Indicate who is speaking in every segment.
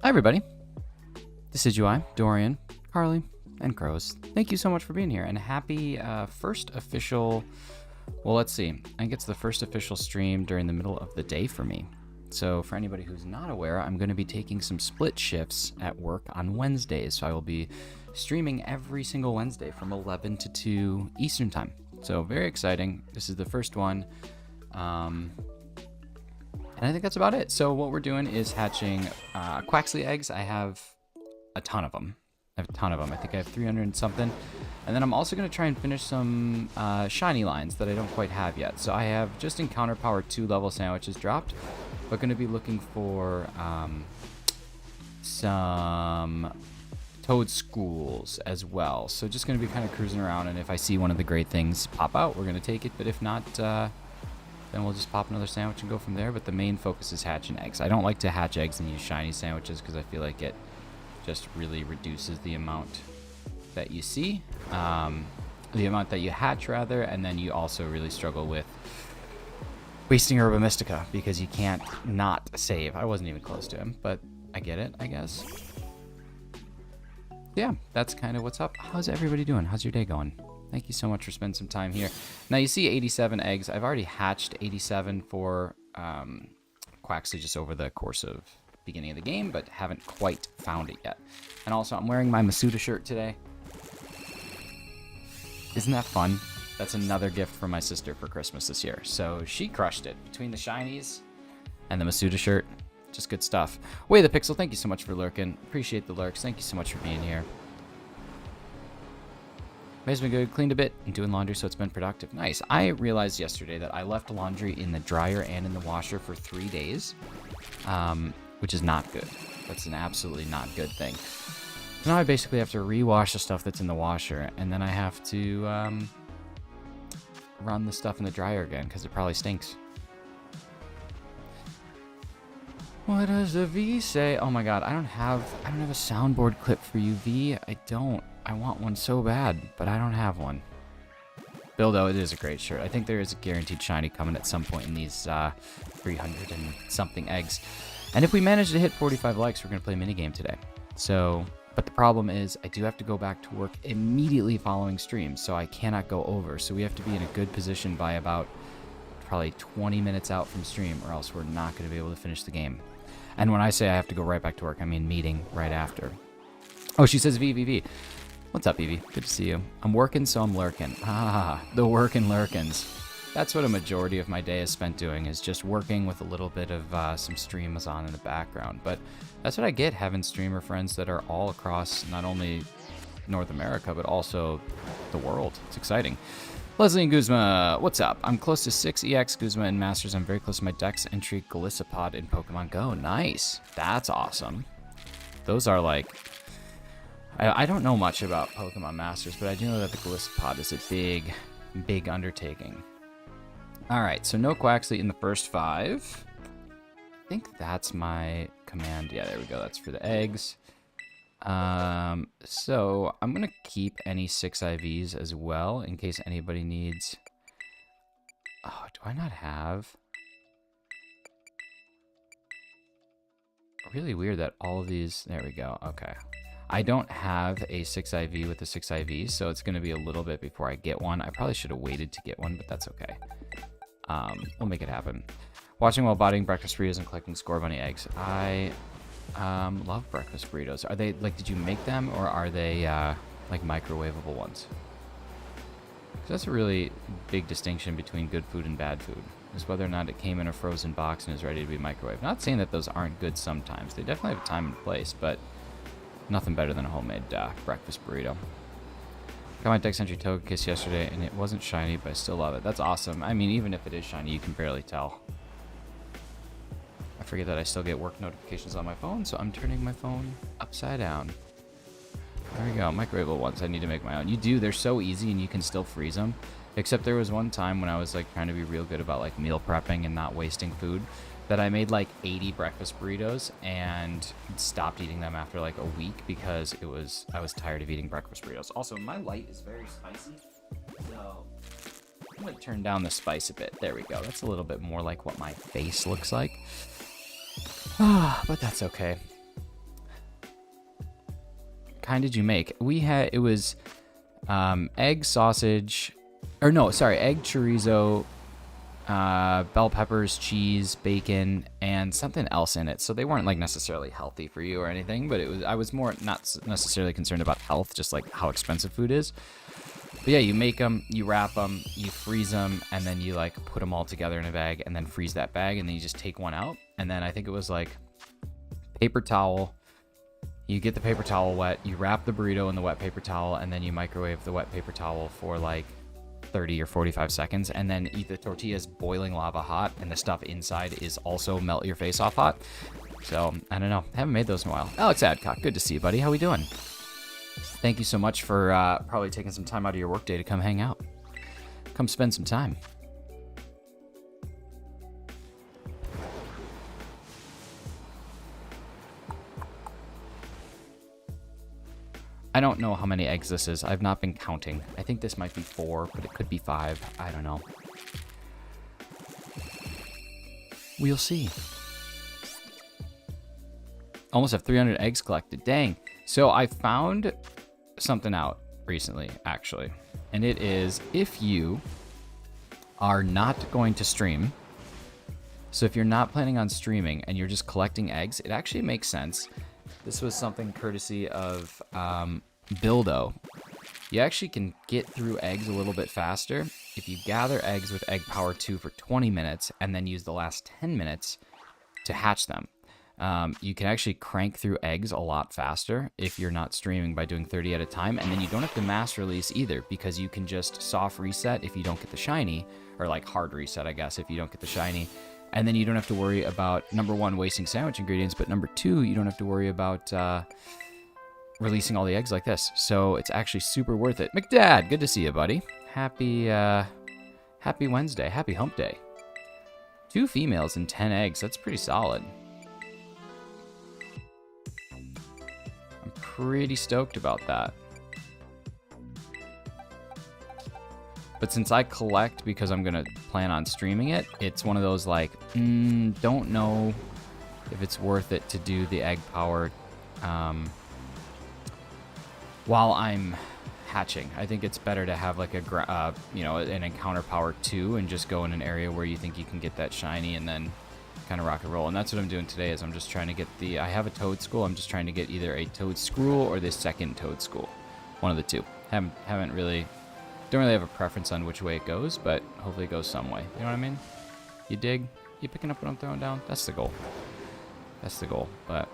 Speaker 1: Hi everybody, this is UI, Dorian, Carly, and Crows. Thank you so much for being here, and happy first official, well let's see, I think it's the first official stream during the middle of the day for me. So for anybody who's not aware, I'm going to be taking some split shifts at work on Wednesdays, so I will be streaming every single Wednesday from 11 to 2 Eastern Time. So very exciting, this is the first one. And I think that's about it. So what we're doing is hatching QUAXLY eggs. I have a ton of them. I think I have 300 and something. And then I'm also going to try and finish some shiny lines that I don't quite have yet. So I have just Encounter Power 2 level sandwiches dropped, but going to be looking for some toad schools as well. So just going to be kind of cruising around, and if I see one of the great things pop out, we're going to take it. But if not, then we'll just pop another sandwich and go from there. But the main focus is hatching eggs. I don't like to hatch eggs and use shiny sandwiches because I feel like it just really reduces the amount that you see, the amount that you hatch rather, and then you also really struggle with wasting Herba Mystica because you can't not save. I wasn't even close to him, but I get it, I guess. Yeah, that's kind of what's up. How's everybody doing? How's your day going? Thank you so much for spending some time here. Now you see 87 eggs. I've already hatched 87 for QUAXLY just over the course of beginning of the game, but haven't quite found it yet. And also I'm wearing my Masuda shirt today. Isn't that fun? That's another gift from my sister for Christmas this year. So she crushed it between the shinies and the Masuda shirt. Just good stuff. Way the Pixel, thank you so much for lurking. Appreciate the lurks. Thank you so much for being here. It's been good, cleaned a bit, and doing laundry, so it's been productive. Nice. I realized yesterday that I left laundry in the dryer and in the washer for 3 days, which is not good. That's an absolutely not good thing. So now I basically have to rewash the stuff that's in the washer, and then I have to run the stuff in the dryer again, because it probably stinks. What does the V say? Oh my god, I don't have a soundboard clip for you, V. I don't. I want one so bad, but I don't have one. Bildo, it is a great shirt. I think there is a guaranteed shiny coming at some point in these 300 and something eggs. And if we manage to hit 45 likes, we're going to play a minigame today. So, but the problem is I do have to go back to work immediately following stream, so I cannot go over. So we have to be in a good position by about probably 20 minutes out from stream, or else we're not going to be able to finish the game. And when I say I have to go right back to work, I mean meeting right after. Oh, she says VVV. What's up, Evie? Good to see you. I'm working, so I'm lurking. Ah, the workin' lurkins. That's what a majority of my day is spent doing, is just working with a little bit of some streams on in the background. But that's what I get, having streamer friends that are all across not only North America, but also the world. It's exciting. Leslie and Guzma, what's up? I'm close to 6 EX Guzma in Masters. I'm very close to my Dex entry Galissapod in Pokemon Go. Nice. That's awesome. Those are like... I don't know much about Pokemon Masters, but I do know that the Galissapod is a big, big undertaking. Alright, so no QUAXLY in the first 5. I think that's my command. Yeah, there we go. That's for the eggs. So I'm going to keep any 6 IVs as well, in case anybody needs... Oh, do I not have... Really weird that all of these... There we go. Okay. I don't have a 6 IV with a 6 IV, so it's going to be a little bit before I get one. I probably should have waited to get one, but that's okay. We'll make it happen. Watching while bodying breakfast burritos and collecting score bunny eggs. I love breakfast burritos. Are they, like, did you make them, or are they, like, microwavable ones? That's a really big distinction between good food and bad food, is whether or not it came in a frozen box and is ready to be microwaved. Not saying that those aren't good sometimes. They definitely have a time and place, but nothing better than a homemade breakfast burrito. Got my Dex Entry Togekiss yesterday, and it wasn't shiny, but I still love it. That's awesome. I mean, even if it is shiny, you can barely tell. I forget that I still get work notifications on my phone, so I'm turning my phone upside down. There we go, microwavable ones. I need to make my own. You do, they're so easy and you can still freeze them. Except there was one time when I was like trying to be real good about like meal prepping and not wasting food, that I made like 80 breakfast burritos and stopped eating them after like a week because I was tired of eating breakfast burritos. Also, my light is very spicy, so I'm gonna turn down the spice a bit. There we go. That's a little bit more like what my face looks like. But that's okay. Kind did you make? It was egg sausage, or no, sorry, egg chorizo, bell peppers, cheese, bacon, and something else in it. So they weren't like necessarily healthy for you or anything, but I was more not necessarily concerned about health, just like how expensive food is. But yeah, you make them, you wrap them, you freeze them, and then you like put them all together in a bag and then freeze that bag, and then you just take one out. And then I think it was like paper towel. You get the paper towel wet, you wrap the burrito in the wet paper towel, and then you microwave the wet paper towel for like 30 or 45 seconds, and then eat the tortillas boiling lava hot, and the stuff inside is also melt your face off hot. So, I don't know. I haven't made those in a while. Alex Adcock, good to see you, buddy. How we doing? Thank you so much for probably taking some time out of your workday to come hang out. Come spend some time. I don't know how many eggs this is. I've not been counting. I think this might be 4, but it could be 5. I don't know. We'll see. Almost have 300 eggs collected. Dang. So I found something out recently, actually. And it is if you are not going to stream. So if you're not planning on streaming and you're just collecting eggs, it actually makes sense. This was something courtesy of Buildo. You actually can get through eggs a little bit faster if you gather eggs with Egg Power 2 for 20 minutes and then use the last 10 minutes to hatch them. You can actually crank through eggs a lot faster if you're not streaming by doing 30 at a time, and then you don't have to mass release either because you can just soft reset if you don't get the shiny, or like hard reset, I guess, if you don't get the shiny. And then you don't have to worry about, number 1, wasting sandwich ingredients, but number 2, you don't have to worry about releasing all the eggs like this. So it's actually super worth it. McDad, good to see you, buddy. Happy Wednesday. Happy hump day. 2 females and 10 eggs. That's pretty solid. I'm pretty stoked about that. But since I collect because I'm going to plan on streaming it, it's one of those like, don't know if it's worth it to do the egg power while I'm hatching. I think it's better to have like a, an encounter power 2 and just go in an area where you think you can get that shiny and then kind of rock and roll. And that's what I'm doing today is I'm just trying to get I have a Toad School. I'm just trying to get either a Toad Scroll or the second Toad School. One of the two. Haven't really... Don't really have a preference on which way it goes, but hopefully it goes some way. You know what I mean? You dig? You picking up what I'm throwing down? That's the goal. That's the goal, but...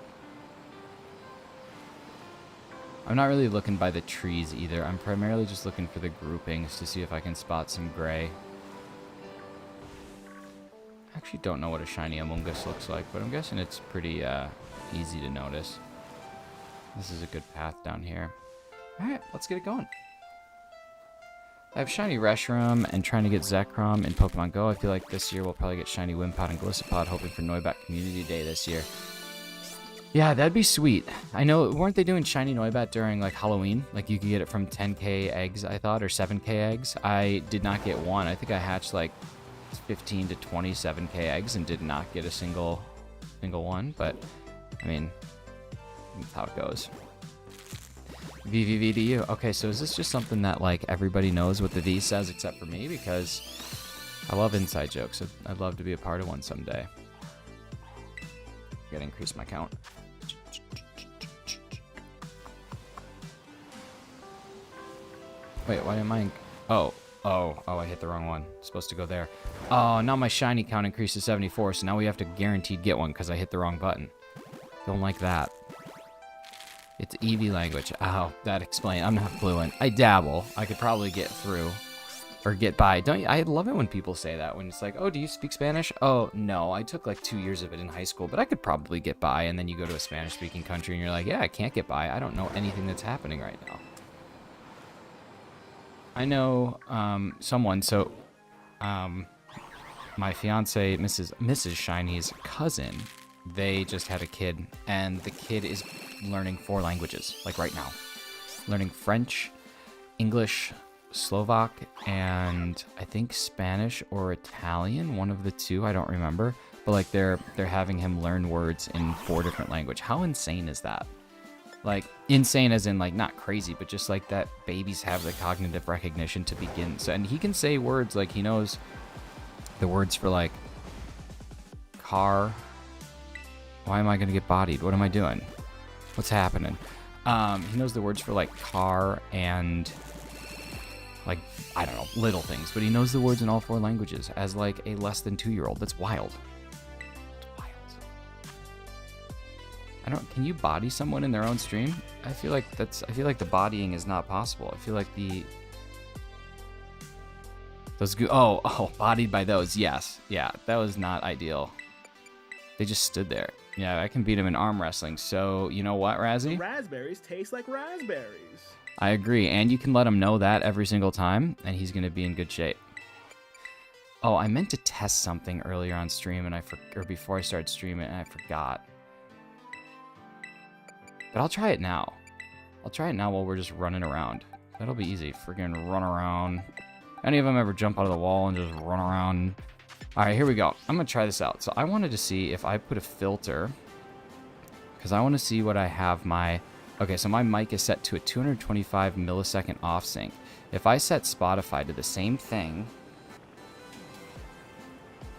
Speaker 1: I'm not really looking by the trees either. I'm primarily just looking for the groupings to see if I can spot some gray. I actually don't know what a shiny Amoonguss looks like, but I'm guessing it's pretty easy to notice. This is a good path down here. Alright, let's get it going. I have shiny Reshiram and trying to get Zekrom in Pokemon Go. I feel like this year we'll probably get shiny Wimpod and Gliscopod, hoping for Noibat Community Day this year. Yeah, that'd be sweet. I know, weren't they doing shiny Noibat during like Halloween? Like you could get it from 10k eggs, I thought, or 7k eggs. I did not get one. I think I hatched like 15 to 27k eggs and did not get a single one, but I mean, that's how it goes. VVV to you. Okay, so is this just something that like everybody knows what the V says except for me? Because I love inside jokes. I'd love to be a part of one someday. Gotta increase my count. Wait, why am I... Oh, Oh, I hit the wrong one. Supposed to go there. Oh, now my shiny count increased to 74, so now we have to guaranteed get one because I hit the wrong button. Don't like that. It's Eevee language. Oh, that explains. I'm not fluent. I dabble. I could probably get through. Or get by. Don't you? I love it when people say that. When it's like, oh, do you speak Spanish? Oh, no. I took like 2 years of it in high school, but I could probably get by. And then you go to a Spanish-speaking country and you're like, yeah, I can't get by. I don't know anything that's happening right now. I know someone, so my fiance, Mrs. Shiny's cousin, they just had a kid, and the kid is learning 4 languages, like right now. Learning French, English, Slovak, and I think Spanish or Italian, one of the two, I don't remember. But like they're having him learn words in 4 different languages. How insane is that? Like insane as in like not crazy, but just like that babies have the cognitive recognition to begin. So, and he can say words like he knows the words for like car. Why am I gonna get bodied? What am I doing? What's happening? He knows the words for like car and like, I don't know, little things, but he knows the words in all 4 languages as like a less than 2-year-old. That's wild. It's wild. Can you body someone in their own stream? I feel like the bodying is not possible. I feel like bodied by those. Yes. Yeah, that was not ideal. They just stood there. Yeah, I can beat him in arm wrestling. So, you know what, Razzie?
Speaker 2: Raspberries taste like raspberries.
Speaker 1: I agree, and you can let him know that every single time, and he's going to be in good shape. Oh, I meant to test something earlier on stream, and or before I started streaming, and I forgot. But I'll try it now. I'll try it now while we're just running around. That'll be easy. Friggin' run around. Any of them ever jump out of the wall and just run around? All right, here we go. I'm going to try this out. So I wanted to see if I put a filter, because I want to see what I have my... Okay, so my mic is set to a 225 millisecond off sync. If I set Spotify to the same thing...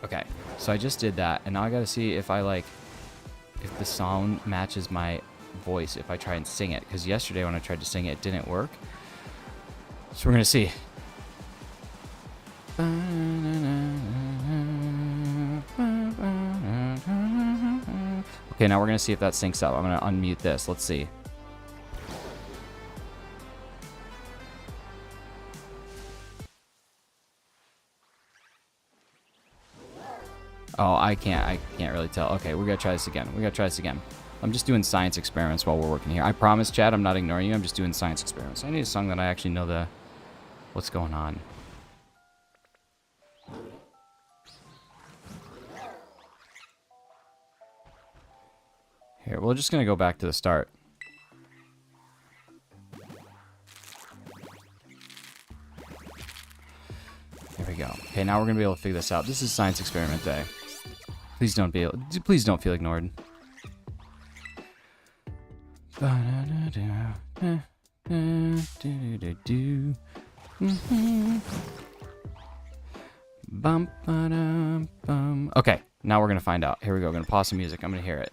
Speaker 1: Okay, so I just did that, and now I gotta see if if the sound matches my voice if I try and sing it, because yesterday when I tried to sing it, it didn't work. So we're gonna see. Okay, now we're gonna see if that syncs up. I'm gonna unmute this. Let's see. Oh, I can't really tell. Okay, we gotta try this again. I'm just doing science experiments while we're working here. I promise, Chad, I'm not ignoring you. I'm just doing science experiments. I need a song that I actually know what's going on. Here, we're just gonna go back to the start. There we go. Okay, now we're gonna be able to figure this out. This is science experiment day. Please don't feel ignored. Okay, now we're gonna find out. Here we go. We're gonna pause the music. I'm gonna hear it.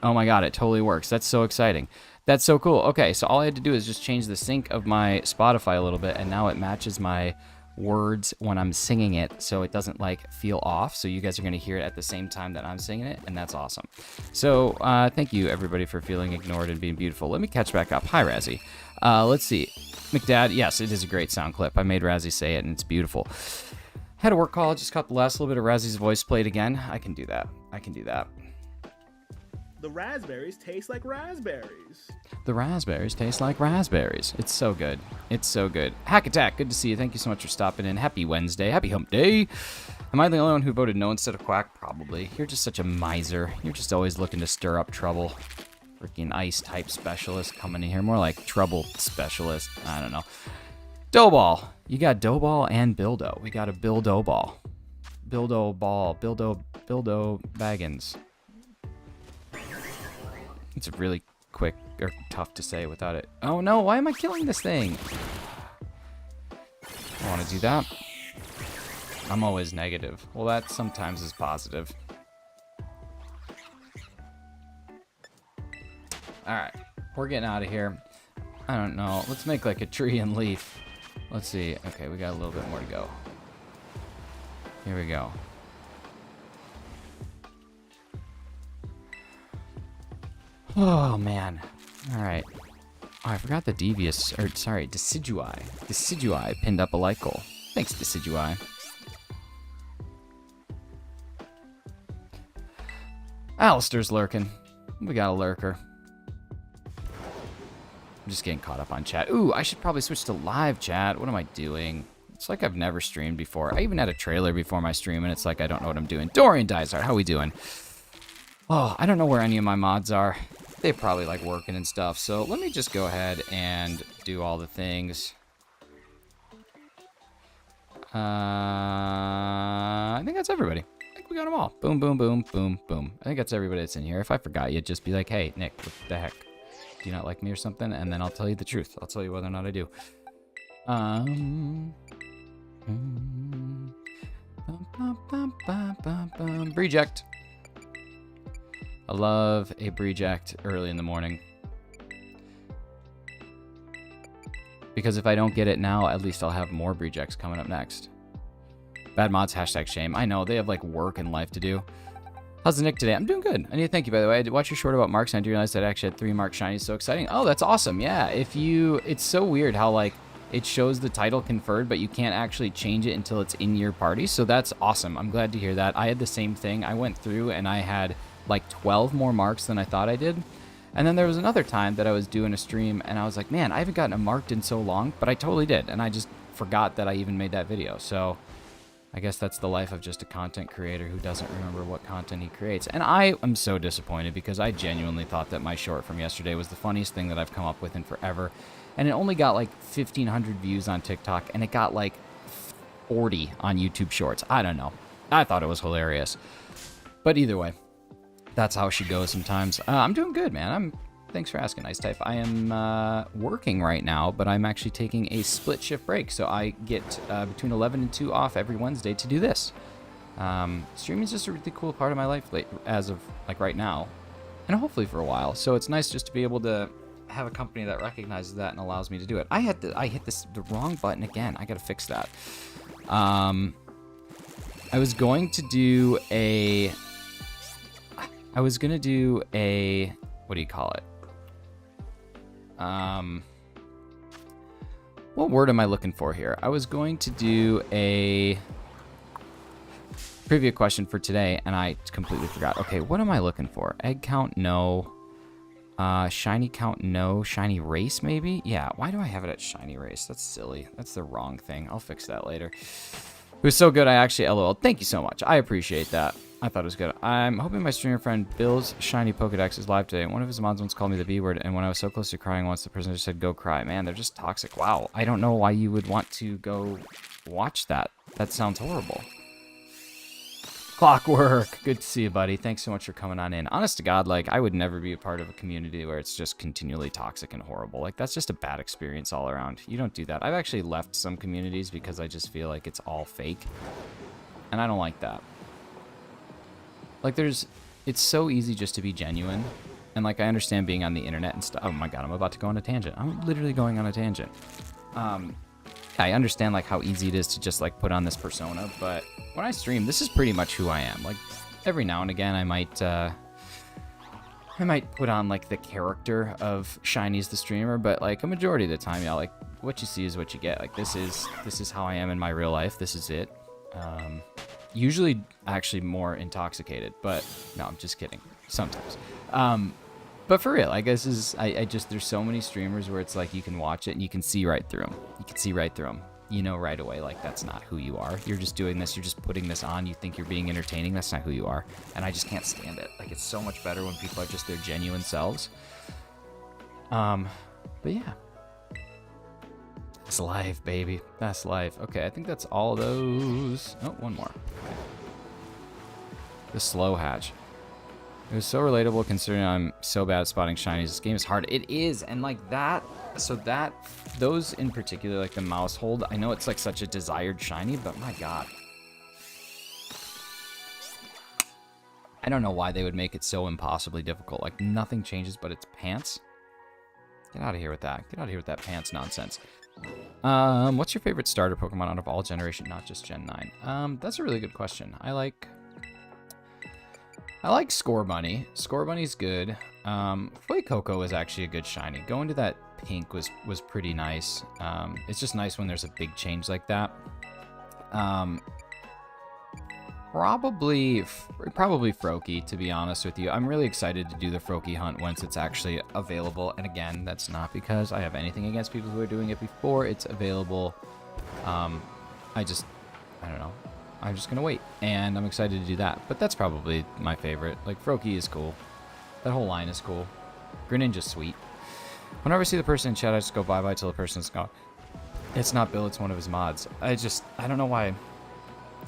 Speaker 1: Oh my god, it totally works. That's so exciting. That's so cool. Okay, so all I had to do is just change the sync of my Spotify a little bit, and now it matches my words when I'm singing it, so it doesn't like feel off. So you guys are gonna hear it at the same time that I'm singing it, and that's awesome. So thank you everybody for feeling ignored and being beautiful. Let me catch back up. Hi, Razzie. Let's see. McDad, yes, it is a great sound clip. I made Razzie say it, and it's beautiful. Had a work call, just caught the last little bit of Razzie's voice played again. I can do that.
Speaker 2: The raspberries taste like raspberries.
Speaker 1: The raspberries taste like raspberries. It's so good. Hack Attack, good to see you. Thank you so much for stopping in. Happy Wednesday. Happy hump day. Am I the only one who voted no instead of Quack? Probably. You're just such a miser. You're just always looking to stir up trouble. Freaking ice type specialist coming in here. More like trouble specialist. I don't know. Doughball. You got Doughball and Bildo. We got a Bildo ball. Bildo ball. Bildo Baggins. It's really quick or tough to say without it. Oh no, why am I killing this thing? I want to do that. I'm always negative. Well, that sometimes is positive. Alright. We're getting out of here. I don't know. Let's make like a tree and leaf. Let's see. Okay, we got a little bit more to go. Here we go. Oh, man. Alright. Oh, I forgot the Decidui. Decidui pinned up a like goal. Thanks, Decidui. Alistair's lurking. We got a lurker. I'm just getting caught up on chat. Ooh, I should probably switch to live chat. What am I doing? It's like I've never streamed before. I even had a trailer before my stream, and it's like I don't know what I'm doing. Dorian Dysart, how we doing? Oh, I don't know where any of my mods are. They probably like working and stuff. So let me just go ahead and do all the things. I think that's everybody. I think we got them all. Boom, boom, boom, boom, boom. I think that's everybody that's in here. If I forgot you, just be like, hey, Nick, what the heck? Do you not like me or something? And then I'll tell you the truth. I'll tell you whether or not I do. Reject. I love a reject early in the morning. Because if I don't get it now, at least I'll have more rejects coming up next. Bad mods, hashtag shame. I know, they have like work and life to do. How's the Nick today? I'm doing good. I need to thank you, by the way. I did watch your short about marks, and I didn't realize that I actually had 3 mark shinies. So exciting. Oh, that's awesome. Yeah, it's so weird how like it shows the title conferred, but you can't actually change it until it's in your party. So that's awesome. I'm glad to hear that. I had the same thing. I went through and I had like 12 more marks than I thought I did. And then there was another time that I was doing a stream and I was like, man, I haven't gotten a marked in so long, but I totally did. And I just forgot that I even made that video. So I guess that's the life of just a content creator who doesn't remember what content he creates. And I am so disappointed because I genuinely thought that my short from yesterday was the funniest thing that I've come up with in forever. And it only got like 1,500 views on TikTok and it got like 40 on YouTube Shorts. I don't know. I thought it was hilarious. But either way, that's how she goes sometimes. I'm doing good, man. Thanks for asking, Ice Type. I am working right now, but I'm actually taking a split shift break. So I get between 11 and 2 off every Wednesday to do this. Streaming is just a really cool part of my life as of like right now. And hopefully for a while. So it's nice just to be able to have a company that recognizes that and allows me to do it. I hit the wrong button again. I gotta fix that. I was gonna do a what do you call it? What word am I looking for here? I was going to do a trivia question for today and I completely forgot. Okay, what am I looking for? Egg count, no. Shiny count, no. Shiny race, maybe? Yeah, why do I have it at shiny race? That's silly. That's the wrong thing. I'll fix that later. It was so good, I actually LOL. Thank you so much. I appreciate that. I thought it was good. I'm hoping my streamer friend Bill's shiny Pokedex is live today. One of his mods once called me the B word, and when I was so close to crying once, the person just said, go cry. Man, they're just toxic. Wow. I don't know why you would want to go watch that. That sounds horrible. Clockwork. Good to see you, buddy. Thanks so much for coming on in. Honest to God, like, I would never be a part of a community where it's just continually toxic and horrible. Like, that's just a bad experience all around. You don't do that. I've actually left some communities because I just feel like it's all fake. And I don't like that. Like, it's so easy just to be genuine. And, like, I understand being on the internet and stuff. Oh, my God, I'm about to go on a tangent. I'm literally going on a tangent. I understand, like, how easy it is to just, like, put on this persona. But when I stream, this is pretty much who I am. Like, every now and again, I might put on, like, the character of Shiny's the streamer. But, like, a majority of the time, yeah, like, what you see is what you get. Like, this is how I am in my real life. This is it. Usually actually more intoxicated, but no, I'm just kidding. Sometimes. But for real, I guess there's so many streamers where it's like you can watch it and you can see right through them. You can see right through them. You know right away, like, that's not who you are. You're just doing this. You're just putting this on. You think you're being entertaining. That's not who you are. And I just can't stand it. Like, it's so much better when people are just their genuine selves. But yeah. That's life, baby. That's life. Okay, I think that's all of those. Oh, one more. Okay. The slow hatch. It was so relatable considering I'm so bad at spotting shinies. This game is hard. It is, and like that. So those in particular, like the mouse hold. I know it's like such a desired shiny, but my God. I don't know why they would make it so impossibly difficult. Like, nothing changes but its pants. Get out of here with that. Get out of here with that pants nonsense. What's your favorite starter Pokemon out of all generation, not just Gen 9? That's a really good question. I like Scorbunny. Scorbunny's good. Fuecoco is actually a good shiny. Going to that pink was pretty nice. It's just nice when there's a big change like that. Probably Froakie, to be honest with you. I'm really excited to do the Froakie hunt once it's actually available. And again, that's not because I have anything against people who are doing it before it's available. I don't know. I'm just going to wait. And I'm excited to do that. But that's probably my favorite. Like, Froakie is cool. That whole line is cool. Greninja's sweet. Whenever I see the person in chat, I just go bye-bye till the person's gone. It's not Bill, it's one of his mods. I don't know why...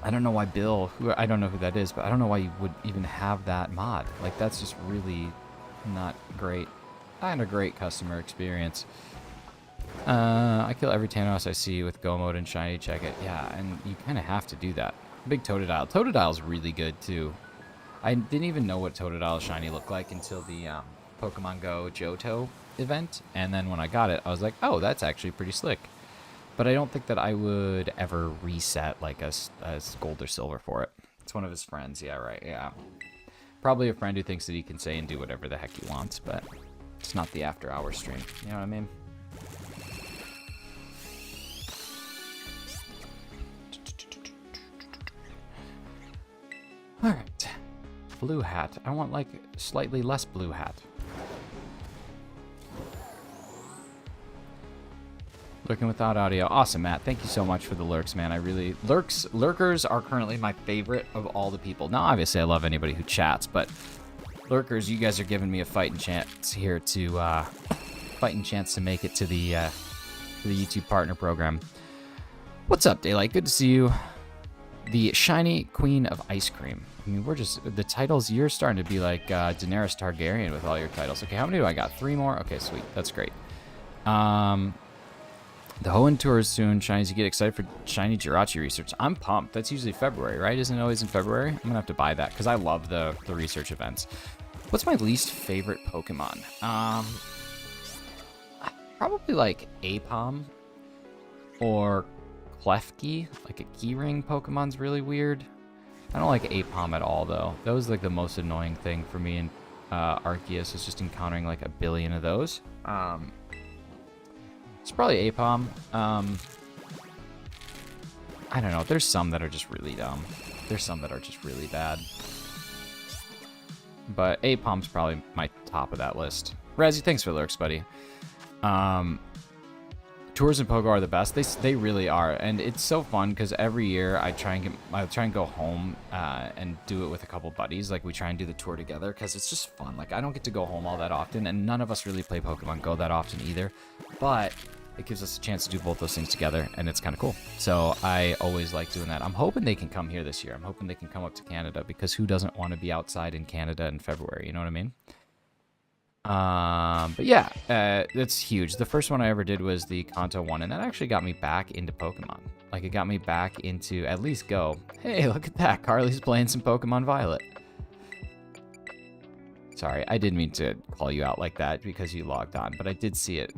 Speaker 1: I don't know why Bill, I don't know who that is, but I don't know why you would even have that mod. Like, that's just really not great. Not a great customer experience. I kill every Thanos I see with Go mode and shiny check it. Yeah, and you kind of have to do that. Big Totodile. Totodile's really good, too. I didn't even know what Totodile shiny looked like until the Pokemon Go Johto event. And then when I got it, I was like, oh, that's actually pretty slick. But I don't think that I would ever reset like a gold or silver for it. It's one of his friends. Yeah, right. Yeah. Probably a friend who thinks that he can say and do whatever the heck he wants, but it's not the after hour stream. You know what I mean? All right. Blue hat. I want like slightly less blue hat. Lurking without audio. Awesome, Matt. Thank you so much for the lurks, man. Lurkers are currently my favorite of all the people. Now, obviously, I love anybody who chats, but lurkers, you guys are giving me a fighting chance here to make it to the YouTube partner program. What's up, Daylight? Good to see you. The shiny queen of ice cream. I mean, the titles, you're starting to be like Daenerys Targaryen with all your titles. Okay, how many do I got? 3 more? Okay, sweet. That's great. The Hoenn tour is soon. Shinies, you get excited for shiny Jirachi research. I'm pumped. That's usually February, right? Isn't it always in February? I'm going to have to buy that because I love the research events. What's my least favorite Pokemon? Probably like Apom or Klefki. Like a Keyring Pokemon's really weird. I don't like Apom at all, though. That was like the most annoying thing for me in Arceus is just encountering like a billion of those. It's probably Apom. I don't know. There's some that are just really dumb. There's some that are just really bad. But Apom's probably my top of that list. Razzie, thanks for the lurks, buddy. Tours in Pogo are the best. They really are, and it's so fun because every year I try and go home and do it with a couple buddies. Like we try and do the tour together because it's just fun. Like I don't get to go home all that often, and none of us really play Pokemon Go that often either. But it gives us a chance to do both those things together, and it's kind of cool. So I always like doing that. I'm hoping they can come here this year. I'm hoping they can come up to Canada because who doesn't want to be outside in Canada in February? You know what I mean? But yeah, that's huge. The first one I ever did was the Kanto one, and that actually got me back into Pokemon. Like, it got me back into at least Go. Hey, look at that. Carly's playing some Pokemon Violet. Sorry, I didn't mean to call you out like that because you logged on, but I did see it.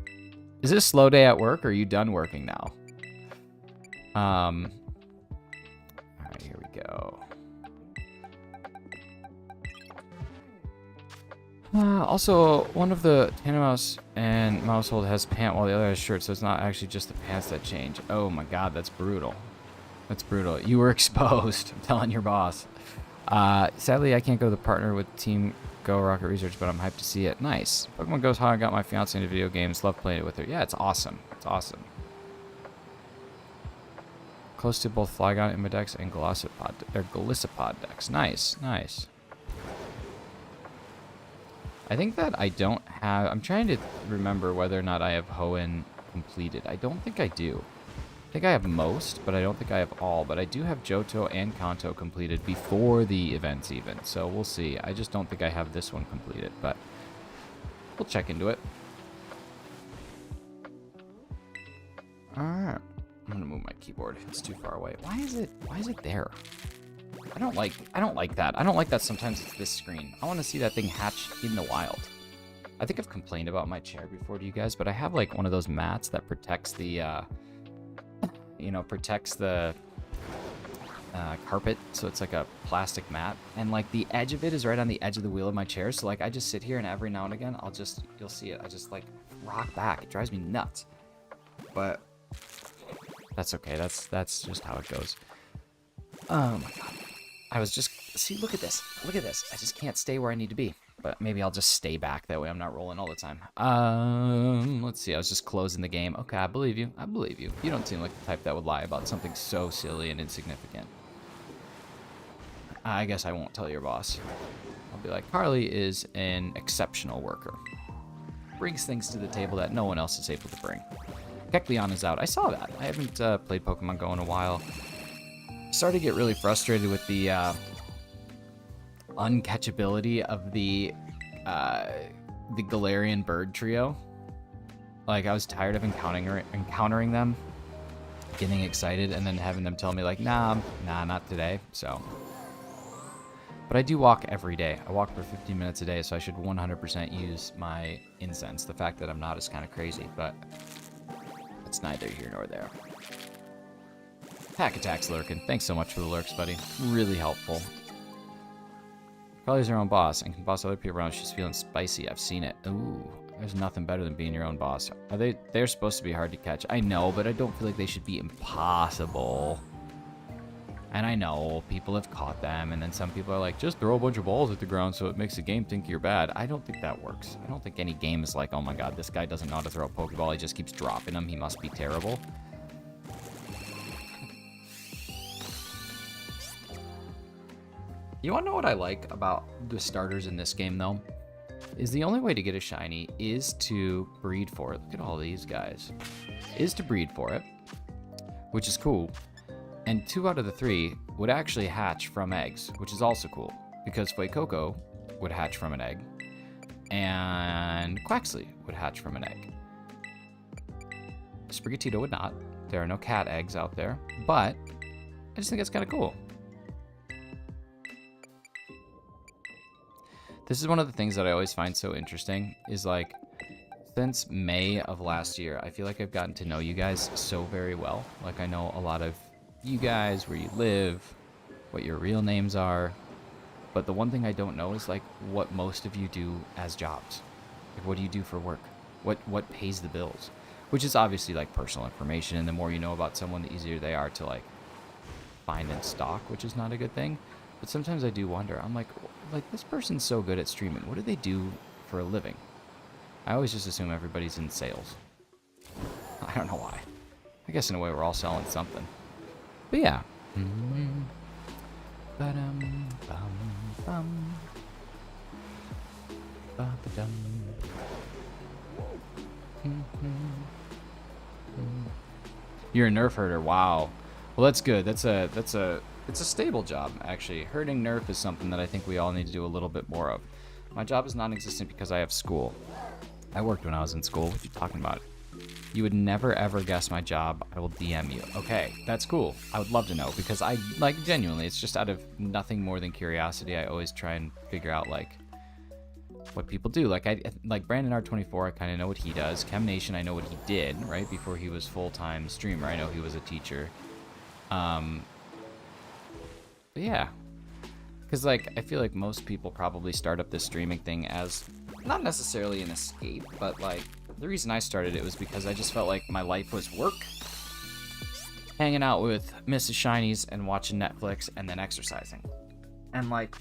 Speaker 1: Is it a slow day at work, or are you done working now? All right, here we go. Also, one of the Tanomouse and Mousehold has pant while the other has shirt, so it's not actually just the pants that change. Oh my god, that's brutal. That's brutal. You were exposed. I'm telling your boss. Sadly, I can't go to the partner with Team Go Rocket Research, but I'm hyped to see it. Nice. Pokemon Go's how I got my fiance into video games. Love playing it with her. Yeah, it's awesome. It's awesome. Close to both Flygon Index and Golisopod decks. Nice, nice. I think that I don't have... I'm trying to remember whether or not I have Hoenn completed. I don't think I do. I think I have most, but I don't think I have all. But I do have Johto and Kanto completed before the events even. So we'll see. I just don't think I have this one completed, but we'll check into it. Alright. I'm going to move my keyboard. It's too far away. Why is it there? I don't like that. I don't like that sometimes it's this screen. I want to see that thing hatch in the wild. I think I've complained about my chair before to you guys, but I have like one of those mats that protects the, protects the carpet. So it's like a plastic mat. And like the edge of it is right on the edge of the wheel of my chair. So like I just sit here and every now and again, you'll see it. I just like rock back. It drives me nuts. But that's okay. That's just how it goes. Oh my God. See, look at this. Look at this. I just can't stay where I need to be. But maybe I'll just stay back. That way I'm not rolling all the time. Let's see. I was just closing the game. Okay, I believe you. I believe you. You don't seem like the type that would lie about something so silly and insignificant. I guess I won't tell your boss. I'll be like, Carly is an exceptional worker. Brings things to the table that no one else is able to bring. Kecleon is out. I saw that. I haven't played Pokemon Go in a while. Started to get really frustrated with the uncatchability of the Galarian bird trio. Like, I was tired of encountering them, getting excited, and then having them tell me like, nah, not today. So, but I do walk every day. I walk for 15 minutes a day, so I should 100% use my incense. The fact that I'm not is kind of crazy, but it's neither here nor there. Hack Attack's lurking. Thanks so much for the lurks, buddy. Really helpful. Carly's her own boss and can boss other people around. She's feeling spicy. I've seen it. Ooh, there's nothing better than being your own boss. They're supposed to be hard to catch. I know, but I don't feel like they should be impossible. And I know people have caught them, and then some people are like, just throw a bunch of balls at the ground so it makes the game think you're bad. I don't think that works. I don't think any game is like, oh my God, this guy doesn't know how to throw a Pokeball. He just keeps dropping them. He must be terrible. You want to know what I like about the starters in this game, though? Is the only way to get a shiny is to breed for it. Look at all these guys. Is to breed for it, which is cool. And 2 out of the 3 would actually hatch from eggs, which is also cool. Because Fuecoco would hatch from an egg. And Quaxly would hatch from an egg. Sprigatito would not. There are no cat eggs out there. But I just think it's kind of cool. This is one of the things that I always find so interesting is like, since May of last year, I feel like I've gotten to know you guys so very well. Like I know a lot of you guys, where you live, what your real names are. But the one thing I don't know is like what most of you do as jobs. Like what do you do for work? What pays the bills? Which is obviously like personal information, and the more you know about someone, the easier they are to like find and stalk, which is not a good thing. But sometimes I do wonder. I'm like this person's so good at streaming. What do they do for a living? I always just assume everybody's in sales. I don't know why. I guess in a way we're all selling something. But yeah. You're a nerf herder. Wow. Well, that's good. It's a stable job, actually. Herding nerf is something that I think we all need to do a little bit more of. My job is non-existent because I have school. I worked when I was in school. What are you talking about? You would never ever guess my job. I will DM you. Okay, that's cool. I would love to know because I, like, genuinely, it's just out of nothing more than curiosity. I always try and figure out, like, what people do. Like Brandon R24, I kind of know what he does. Chem Nation, I know what he did, right? Before he was full-time streamer, I know he was a teacher. But yeah, because like I feel like most people probably start up this streaming thing as not necessarily an escape, but like the reason I started it was because I just felt like my life was work, hanging out with Mrs. Shinies and watching Netflix and then exercising. And like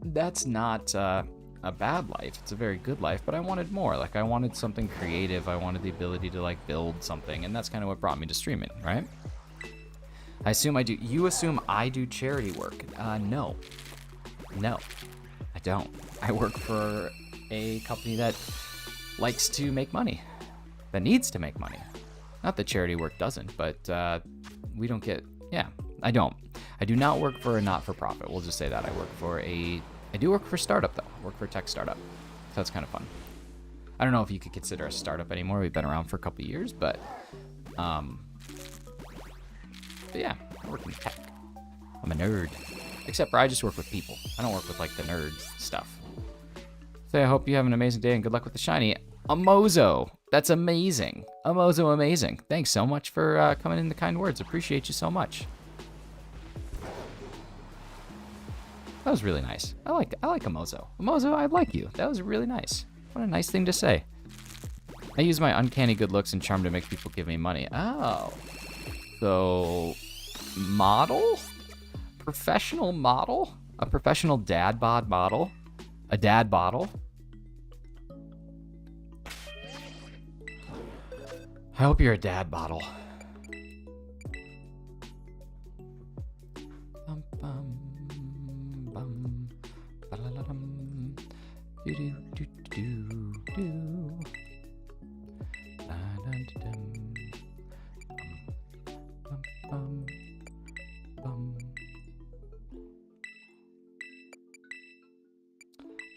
Speaker 1: that's not a bad life, it's a very good life, but I wanted more. Like I wanted something creative, I wanted the ability to like build something, and that's kind of what brought me to streaming, right? I assume I do. You assume I do charity work. No, I don't. I work for a company that likes to make money, that needs to make money. Not that charity work doesn't, but we don't get, yeah, I don't. I do not work for a not-for-profit. We'll just say that. I do work for a startup, though. I work for a tech startup. So that's kind of fun. I don't know if you could consider a startup anymore. We've been around for a couple of years, but yeah, I work in tech. I'm a nerd. Except for I just work with people. I don't work with, like, the nerd stuff. So I hope you have an amazing day and good luck with the shiny. Amozo. That's amazing. Amozo amazing. Thanks so much for coming in the kind words. Appreciate you so much. That was really nice. I like Amozo. Amozo, I like you. That was really nice. What a nice thing to say. I use my uncanny good looks and charm to make people give me money. Oh. So, model? Professional model? A professional dad bod model? A dad bottle? I hope you're a dad bottle. Bum, bum, bum, ba-la-la-dum, do-do-do-do-do. Da-da-da-dum, bum, bum, bum.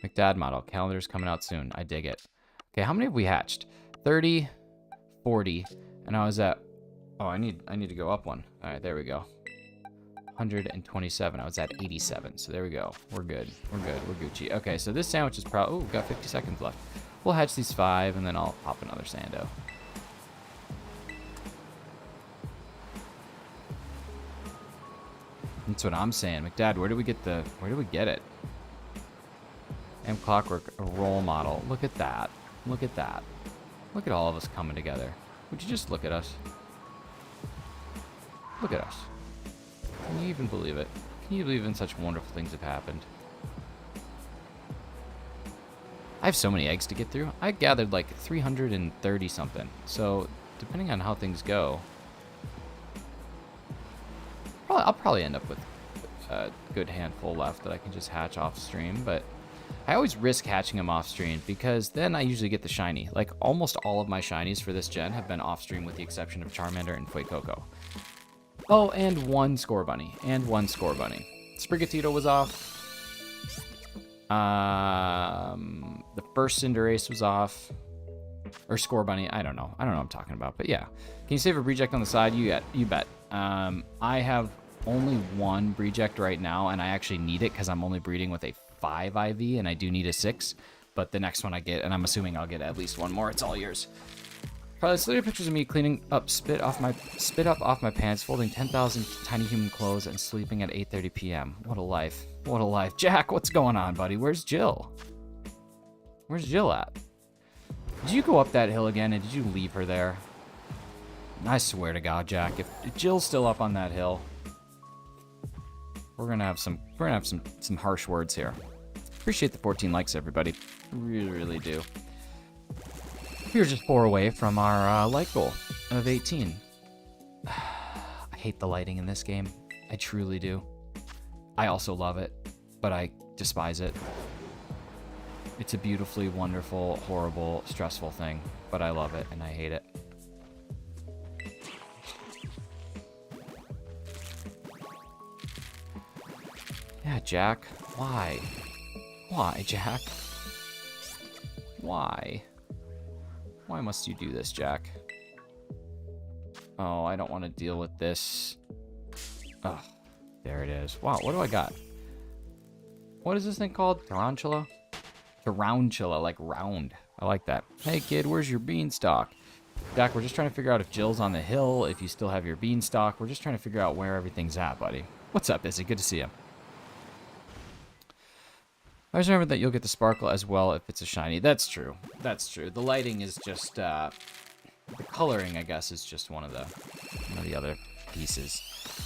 Speaker 1: McDad model. Calendar's coming out soon. I dig it. Okay, how many have we hatched? 30, 40, and I was at... Oh, I need to go up one. All right, there we go. 127. I was at 87, so there we go. We're good. We're good. We're Gucci. Okay, so this sandwich is probably... Oh, got 50 seconds left. We'll hatch these 5, and then I'll pop another sando. That's what I'm saying. McDad, where do we get it? M Clockwork, a role model. Look at that. Look at that. Look at all of us coming together. Would you just look at us? Look at us. Can you even believe it? Can you believe in such wonderful things have happened? I have so many eggs to get through. I gathered like 330 something. So depending on how things go, I'll probably end up with a good handful left that I can just hatch off stream. But I always risk hatching them off stream because then I usually get the shiny. Like almost all of my shinies for this gen have been off stream with the exception of Charmander and Fuecoco. Oh, and one Score Bunny. Sprigatito was off. The first Cinderace was off. Or Score Bunny. I don't know what I'm talking about. But yeah. Can you save a reject on the side? You bet. I have only one reject right now, and I actually need it because I'm only breeding with a 5 IV, and I do need a 6. But the next one I get, and I'm assuming I'll get at least one more. It's all yours. Probably later pictures of me cleaning up spit up off my pants, folding 10,000 tiny human clothes, and sleeping at 8:30 p.m. What a life. What a life. Jack, what's going on, buddy? Where's Jill? Where's Jill at? Did you go up that hill again, and did you leave her there? I swear to God, Jack, if Jill's still up on that hill, we're gonna have some harsh words here. Appreciate the 14 likes, everybody. Really, really do. We're just 4 away from our like goal of 18. I hate the lighting in this game. I truly do. I also love it, but I despise it. It's a beautifully wonderful, horrible, stressful thing, but I love it and I hate it. Yeah, Jack. Why? Why, Jack? Why? Why must you do this, Jack? Oh, I don't want to deal with this. Oh, there it is. Wow, what do I got? What is this thing called? Tarantula? Tarantula, like round. I like that. Hey, kid, where's your beanstalk? Jack, we're just trying to figure out if Jill's on the hill, if you still have your beanstalk. We're just trying to figure out where everything's at, buddy. What's up, Izzy? Good to see you. I just remember that you'll get the sparkle as well if it's a shiny. That's true. That's true. The lighting is just, the coloring, I guess, is just one of the other pieces.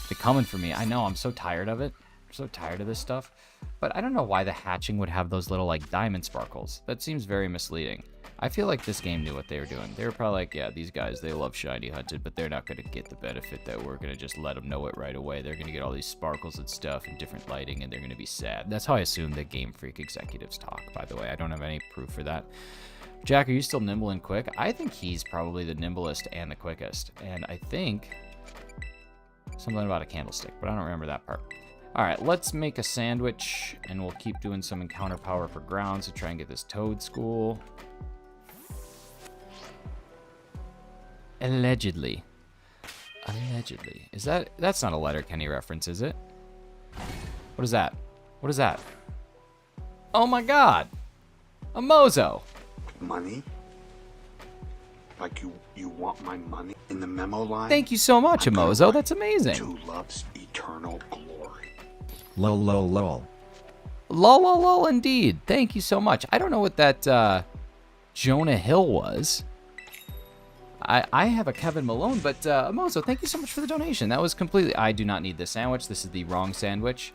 Speaker 1: They're coming for me. I know, I'm so tired of it. I'm so tired of this stuff. But I don't know why the hatching would have those little, like, diamond sparkles. That seems very misleading. I feel like this game knew what they were doing. They were probably like, yeah, these guys, they love shiny hunted, but they're not going to get the benefit that we're going to just let them know it right away. They're going to get all these sparkles and stuff and different lighting, and they're going to be sad. That's how I assume the Game Freak executives talk, by the way. I don't have any proof for that. Jack, are you still nimble and quick? I think he's probably the nimblest and the quickest. And I think something about a candlestick, but I don't remember that part. All right, let's make a sandwich, and we'll keep doing some encounter power for grounds to try and get this Toad School. Allegedly. Is that's not a Letterkenny reference, is it? What What is that? What is that? Oh my god! A Mozo!
Speaker 3: Money? Like you want my money in the memo line?
Speaker 1: Thank you so much, Amozo. That's amazing.
Speaker 3: To love's eternal glory.
Speaker 4: Lol lol lol.
Speaker 1: Lol, lol, lol, indeed. Thank you so much. I don't know what that Jonah Hill was. I have a Kevin Malone, but Amozo, thank you so much for the donation. That was completely... I do not need this sandwich. This is the wrong sandwich.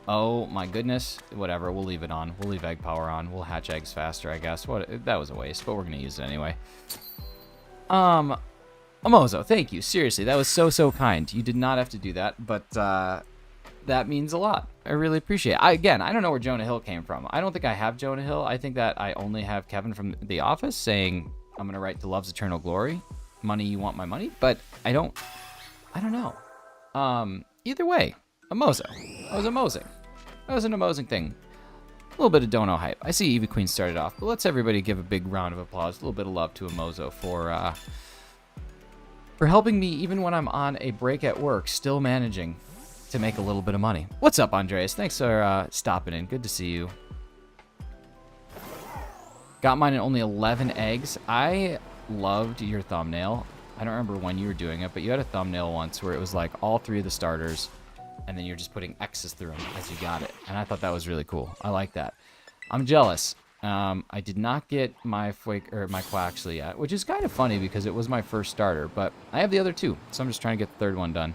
Speaker 1: Oh my goodness. Whatever, we'll leave it on. We'll leave egg power on. We'll hatch eggs faster, I guess. That was a waste, but we're gonna use it anyway. Amozo, thank you. Seriously, that was so kind. You did not have to do that, but that means a lot. I really appreciate it. Again, I don't know where Jonah Hill came from. I don't think I have Jonah Hill. I think that I only have Kevin from The Office saying, I'm gonna write to love's eternal glory. Money, you want my money? But I don't know. Either way, Amozo. That was amazing. That was an amazing thing. A little bit of dono hype. I see Evie Queen started off, but let's everybody give a big round of applause. A little bit of love to Amozo for helping me even when I'm on a break at work, still managing to make a little bit of money. What's up, Andreas? Thanks for stopping in. Good to see you. Got mine in only 11 eggs. I loved your thumbnail. I don't remember when you were doing it, but you had a thumbnail once where it was like all 3 of the starters, and then you're just putting X's through them as you got it. And I thought that was really cool. I like that. I'm jealous. I did not get my QUAXLY yet, which is kind of funny because it was my first starter, but I have the other 2, so I'm just trying to get the 3rd one done.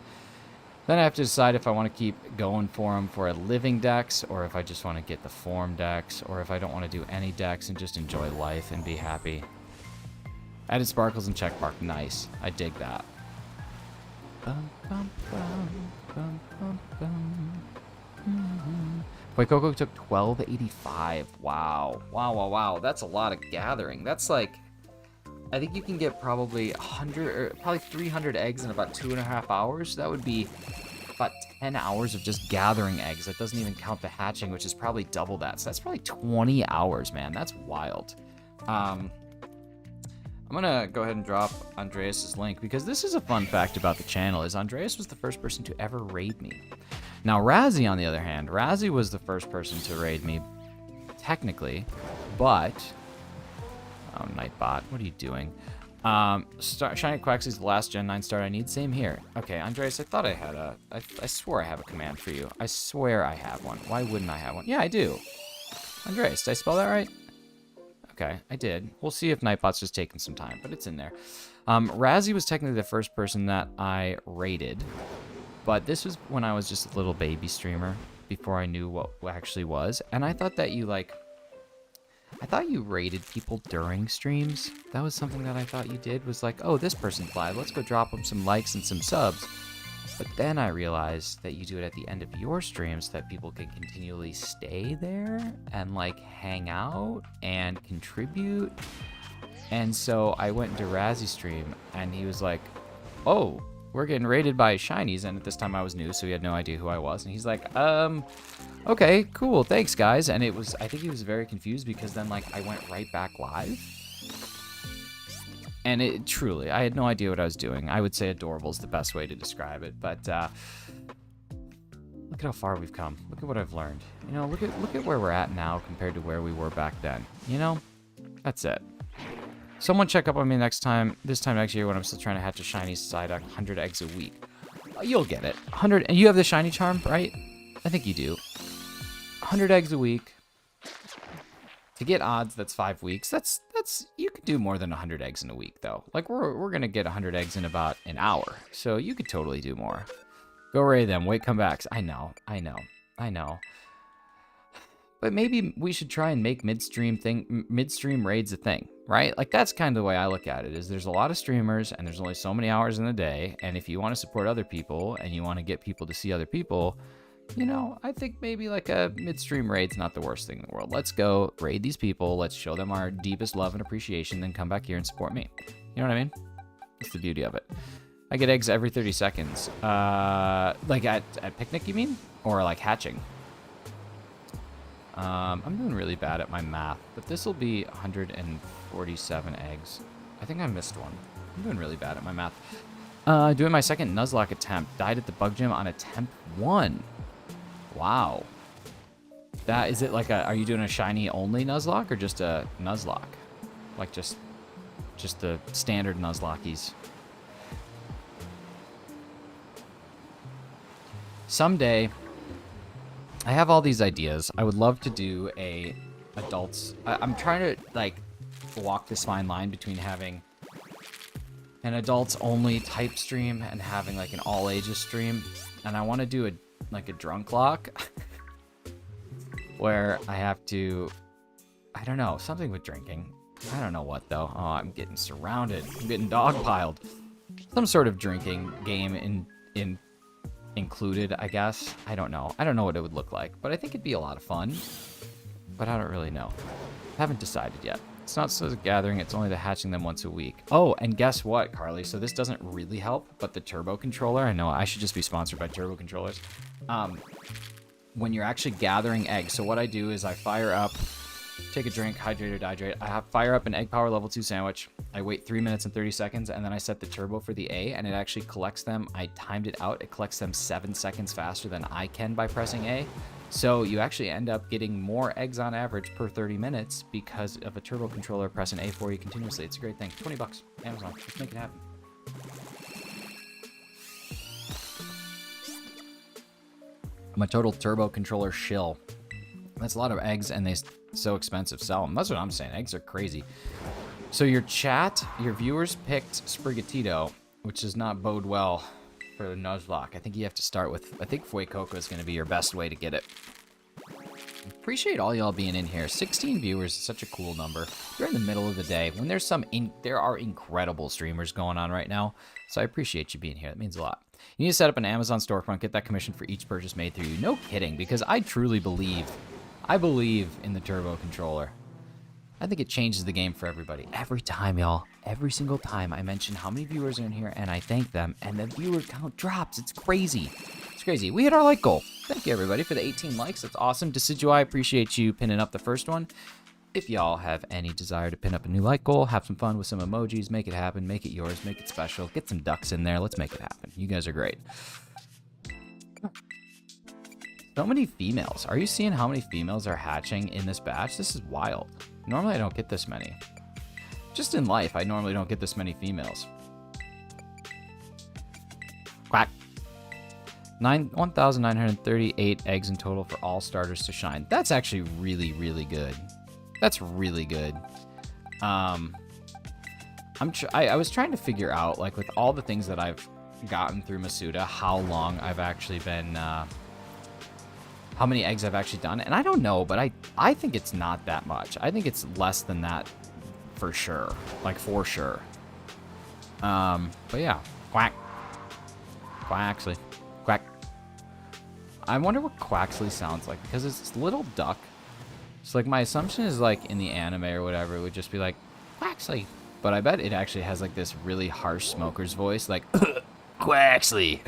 Speaker 1: Then I have to decide if I want to keep going for them for a living dex, or if I just want to get the form dex, or if I don't want to do any dex and just enjoy life and be happy. Added sparkles and checkmark. Nice. I dig that. Wait, Coco took 1285. Wow. Wow. That's a lot of gathering. That's like, I think you can get probably 100 or probably 300 eggs in about 2.5 hours. That would be about 10 hours of just gathering eggs. That doesn't even count the hatching, which is probably double that. So that's probably 20 hours, man. That's wild. I'm gonna go ahead and drop Andreas's link because this is a fun fact about the channel is Andreas was the first person to ever raid me. Now Razzie, on the other hand, Razzie was the first person to raid me, technically, oh, Nightbot, what are you doing? Shiny QUAXLY's the last Gen 9 start I need. Same here. Okay, Andreas, I thought I had I swore I have a command for you. I swear I have one. Why wouldn't I have one? Yeah, I do. Andreas, did I spell that right? Okay, I did. We'll see if Nightbot's just taking some time, but it's in there. Razzie was technically the first person that I raided, but this was when I was just a little baby streamer before I knew what actually was, and I thought that you I thought you raided people during streams. That was something that I thought you did, was like, oh, this person's live, let's go drop them some likes and some subs. But then I realized that you do it at the end of your streams so that people can continually stay there and like hang out and contribute. And so I went into Razzie's stream and he was like, oh, we're getting raided by shinies. And at this time I was new, so he had no idea who I was. And he's like, okay, cool, thanks guys. And it was, I think he was very confused because then like I went right back live. And it truly, I had no idea what I was doing. I would say adorable is the best way to describe it. But look at how far we've come. Look at what I've learned. You know, look at where we're at now compared to where we were back then. You know, that's it. Someone check up on me this time next year when I'm still trying to hatch a shiny side 100 eggs a week. You'll get it. 100, and you have the shiny charm, right? I think you do. 100 eggs a week. To get odds, that's 5 weeks. That's you could do more than 100 eggs in a week though. Like we're gonna get 100 eggs in about an hour, so you could totally do more. Go raid them. Wait comebacks. I know. But maybe we should try and make midstream raids a thing, right? Like that's kind of the way I look at it. Is there's a lot of streamers and there's only so many hours in the day, and if you want to support other people and you want to get people to see other people, you know, I think maybe like a midstream raid's not the worst thing in the world. Let's go raid these people. Let's show them our deepest love and appreciation, then come back here and support me. You know what I mean? That's the beauty of it. I get eggs every 30 seconds. Like at picnic, you mean? Or like hatching? I'm doing really bad at my math, but this will be 147 eggs. I think I missed one. I'm doing really bad at my math. Doing my second Nuzlocke attempt. Died at the bug gym on attempt 1. Wow. That, is it like a, are you doing a shiny only Nuzlocke or just a Nuzlocke? Like just the standard Nuzlockies. Someday, I have all these ideas. I would love to do a adults. I'm trying to like walk this fine line between having an adults only type stream and having like an all ages stream. And I want to do a drunk lock where I have to, I don't know, something with drinking. I don't know what though. Oh, I'm getting surrounded. I'm getting dogpiled. Some sort of drinking game included, I guess. I don't know. I don't know what it would look like, but I think it'd be a lot of fun. But I don't really know. Haven't decided yet. It's not so gathering, it's only the hatching them once a week. Oh, and guess what, Carly? So this doesn't really help, but the turbo controller, I know I should just be sponsored by turbo controllers. When you're actually gathering eggs, so what I do is I fire up, take a drink, hydrate or dehydrate. I fire up an egg power level 2 sandwich. I wait 3 minutes and 30 seconds, and then I set the turbo for the A, and it actually collects them. I timed it out. It collects them 7 seconds faster than I can by pressing A. So you actually end up getting more eggs on average per 30 minutes because of a turbo controller pressing A for you continuously. It's a great thing. 20 bucks. Amazon. Let's make it happen. I'm a total turbo controller shill. That's a lot of eggs, and they're so expensive. Sell them. That's what I'm saying. Eggs are crazy. So your chat, your viewers picked Sprigatito, which does not bode well for the Nuzlocke. I think you have to start with, I think Fuecoco is going to be your best way to get it. Appreciate all y'all being in here. 16 viewers is such a cool number. You're in the middle of the day when there's there are incredible streamers going on right now. So I appreciate you being here. That means a lot. You need to set up an Amazon storefront, get that commission for each purchase made through you. No kidding, because I truly believe, I believe in the turbo controller. I think it changes the game for everybody. Every time, y'all. Every single time I mention how many viewers are in here and I thank them, and the viewer count drops. It's crazy. It's crazy. We hit our like goal. Thank you, everybody, for the 18 likes. That's awesome. Decidueye, I appreciate you pinning up the first one. If y'all have any desire to pin up a new like goal, have some fun with some emojis, make it happen, make it yours, make it special, get some ducks in there. Let's make it happen. You guys are great. So many females. Are you seeing how many females are hatching in this batch? This is wild. Normally, I don't get this many. Just in life, I normally don't get this many females. Quack. 1,938 eggs in total for all starters to shine. That's actually really, really good. That's really good. I was trying to figure out, like, with all the things that I've gotten through Masuda, how long I've actually been... how many eggs I've actually done, and I don't know, but I think it's not that much. I think it's less than that for sure, like for sure. But yeah, quack, quaxly, quack. I wonder what quaxly sounds like because it's this little duck. So like my assumption is like in the anime or whatever, it would just be like quaxly, but I bet it actually has like this really harsh smoker's voice, like quaxly.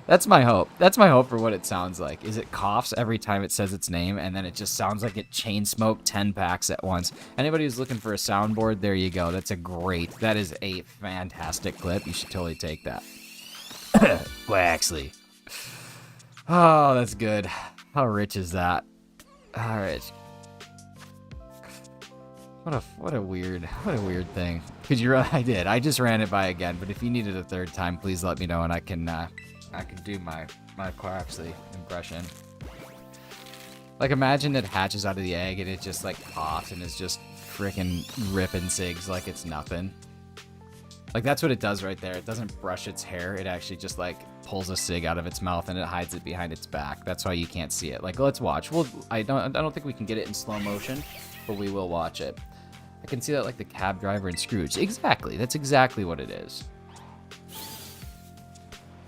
Speaker 1: That's my hope. That's my hope for what it sounds like. Is it coughs every time it says its name, and then it just sounds like it chain smoked 10 packs at once. Anybody who's looking for a soundboard, there you go. That's a great, that is a fantastic clip. You should totally take that. Quaxly. Oh, that's good. How rich is that? All right. What a weird thing. Could you run? I did. I just ran it by again, but if you need it a third time, please let me know, and I can do my Quaxly impression. Like, imagine it hatches out of the egg and it just like coughs and is just freaking ripping cigs like it's nothing. Like, that's what it does right there. It doesn't brush its hair. It actually just like pulls a cig out of its mouth and it hides it behind its back. That's why you can't see it. Like, let's watch. I don't think we can get it in slow motion, but we will watch it. I can see that like the cab driver in Scrooge. Exactly. That's exactly what it is.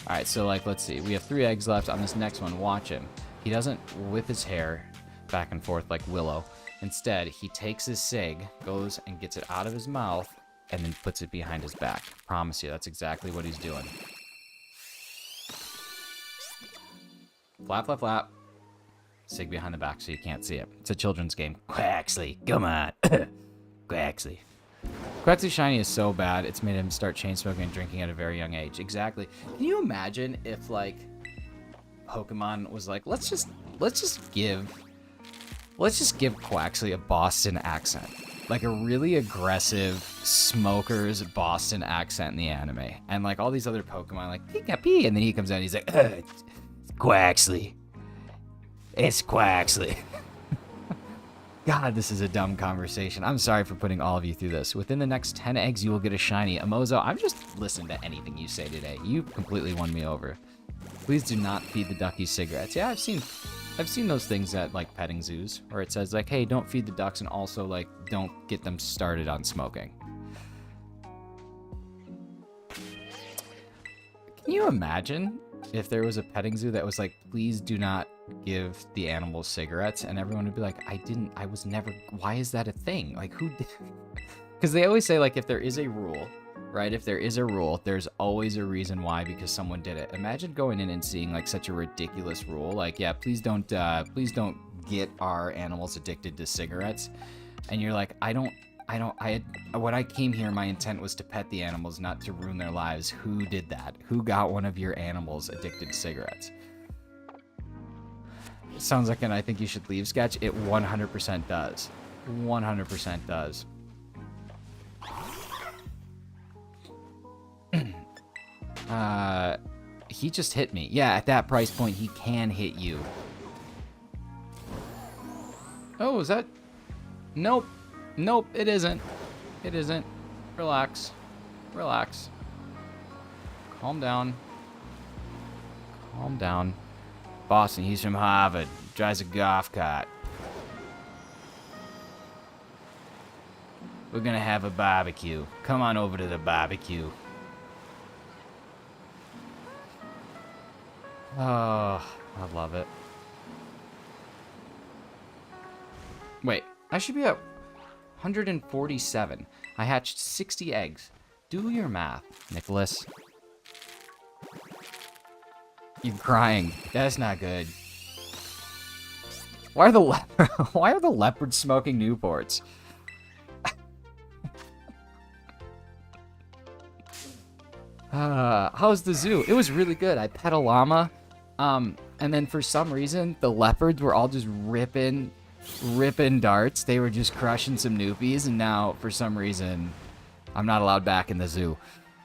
Speaker 1: All right, so like, let's see. We have 3 eggs left on this next one. Watch him. He doesn't whip his hair back and forth like Willow. Instead, he takes his cig, goes and gets it out of his mouth, and then puts it behind his back. Promise you, that's exactly what he's doing. Flap, flap, flap. Cig behind the back so you can't see it. It's a children's game. Quaxly, come on. Quaxly. Quaxly Shiny is so bad, it's made him start chain smoking and drinking at a very young age. Exactly. Can you imagine if, like, Pokemon was like, let's just give Quaxly a Boston accent. Like a really aggressive smoker's Boston accent in the anime. And like all these other Pokemon like Pika-Pee, and then he comes out and he's like, it's Quaxly. It's Quaxly. God, this is a dumb conversation. I'm sorry for putting all of you through this. Within the next 10 eggs, you will get a shiny. Amozo, I'm just listening to anything you say today. You completely won me over. Please do not feed the duckies cigarettes. Yeah, I've seen those things at like petting zoos where it says like, hey, don't feed the ducks and also like don't get them started on smoking. Can you imagine if there was a petting zoo that was like, please do not give the animals cigarettes, and everyone would be like, I was never, why is that a thing? Like who did? Because they always say like if there is a rule, right? If there is a rule, there's always a reason why, because someone did it. Imagine going in and seeing like such a ridiculous rule, like, yeah, please don't get our animals addicted to cigarettes. And you're like, when I came here, my intent was to pet the animals, not to ruin their lives. Who did that? Who got one of your animals addicted to cigarettes? It sounds like an I think you should leave sketch. It 100% does. 100% does. He just hit me. Yeah, at that price point, he can hit you. Oh, is that? Nope. Nope, it isn't. It isn't. Relax. Relax. Calm down. Calm down. Boston, he's from Harvard. Drives a golf cart. We're gonna have a barbecue. Come on over to the barbecue. Oh, I love it. Wait, I should be at 147. I hatched 60 eggs. Do your math, Nicholas. You're crying. That's not good. Why are the leopards smoking Newports? How's the zoo? It was really good. I pet a llama. And then for some reason, the leopards were all just ripping darts. They were just crushing some noopies, and now, for some reason, I'm not allowed back in the zoo.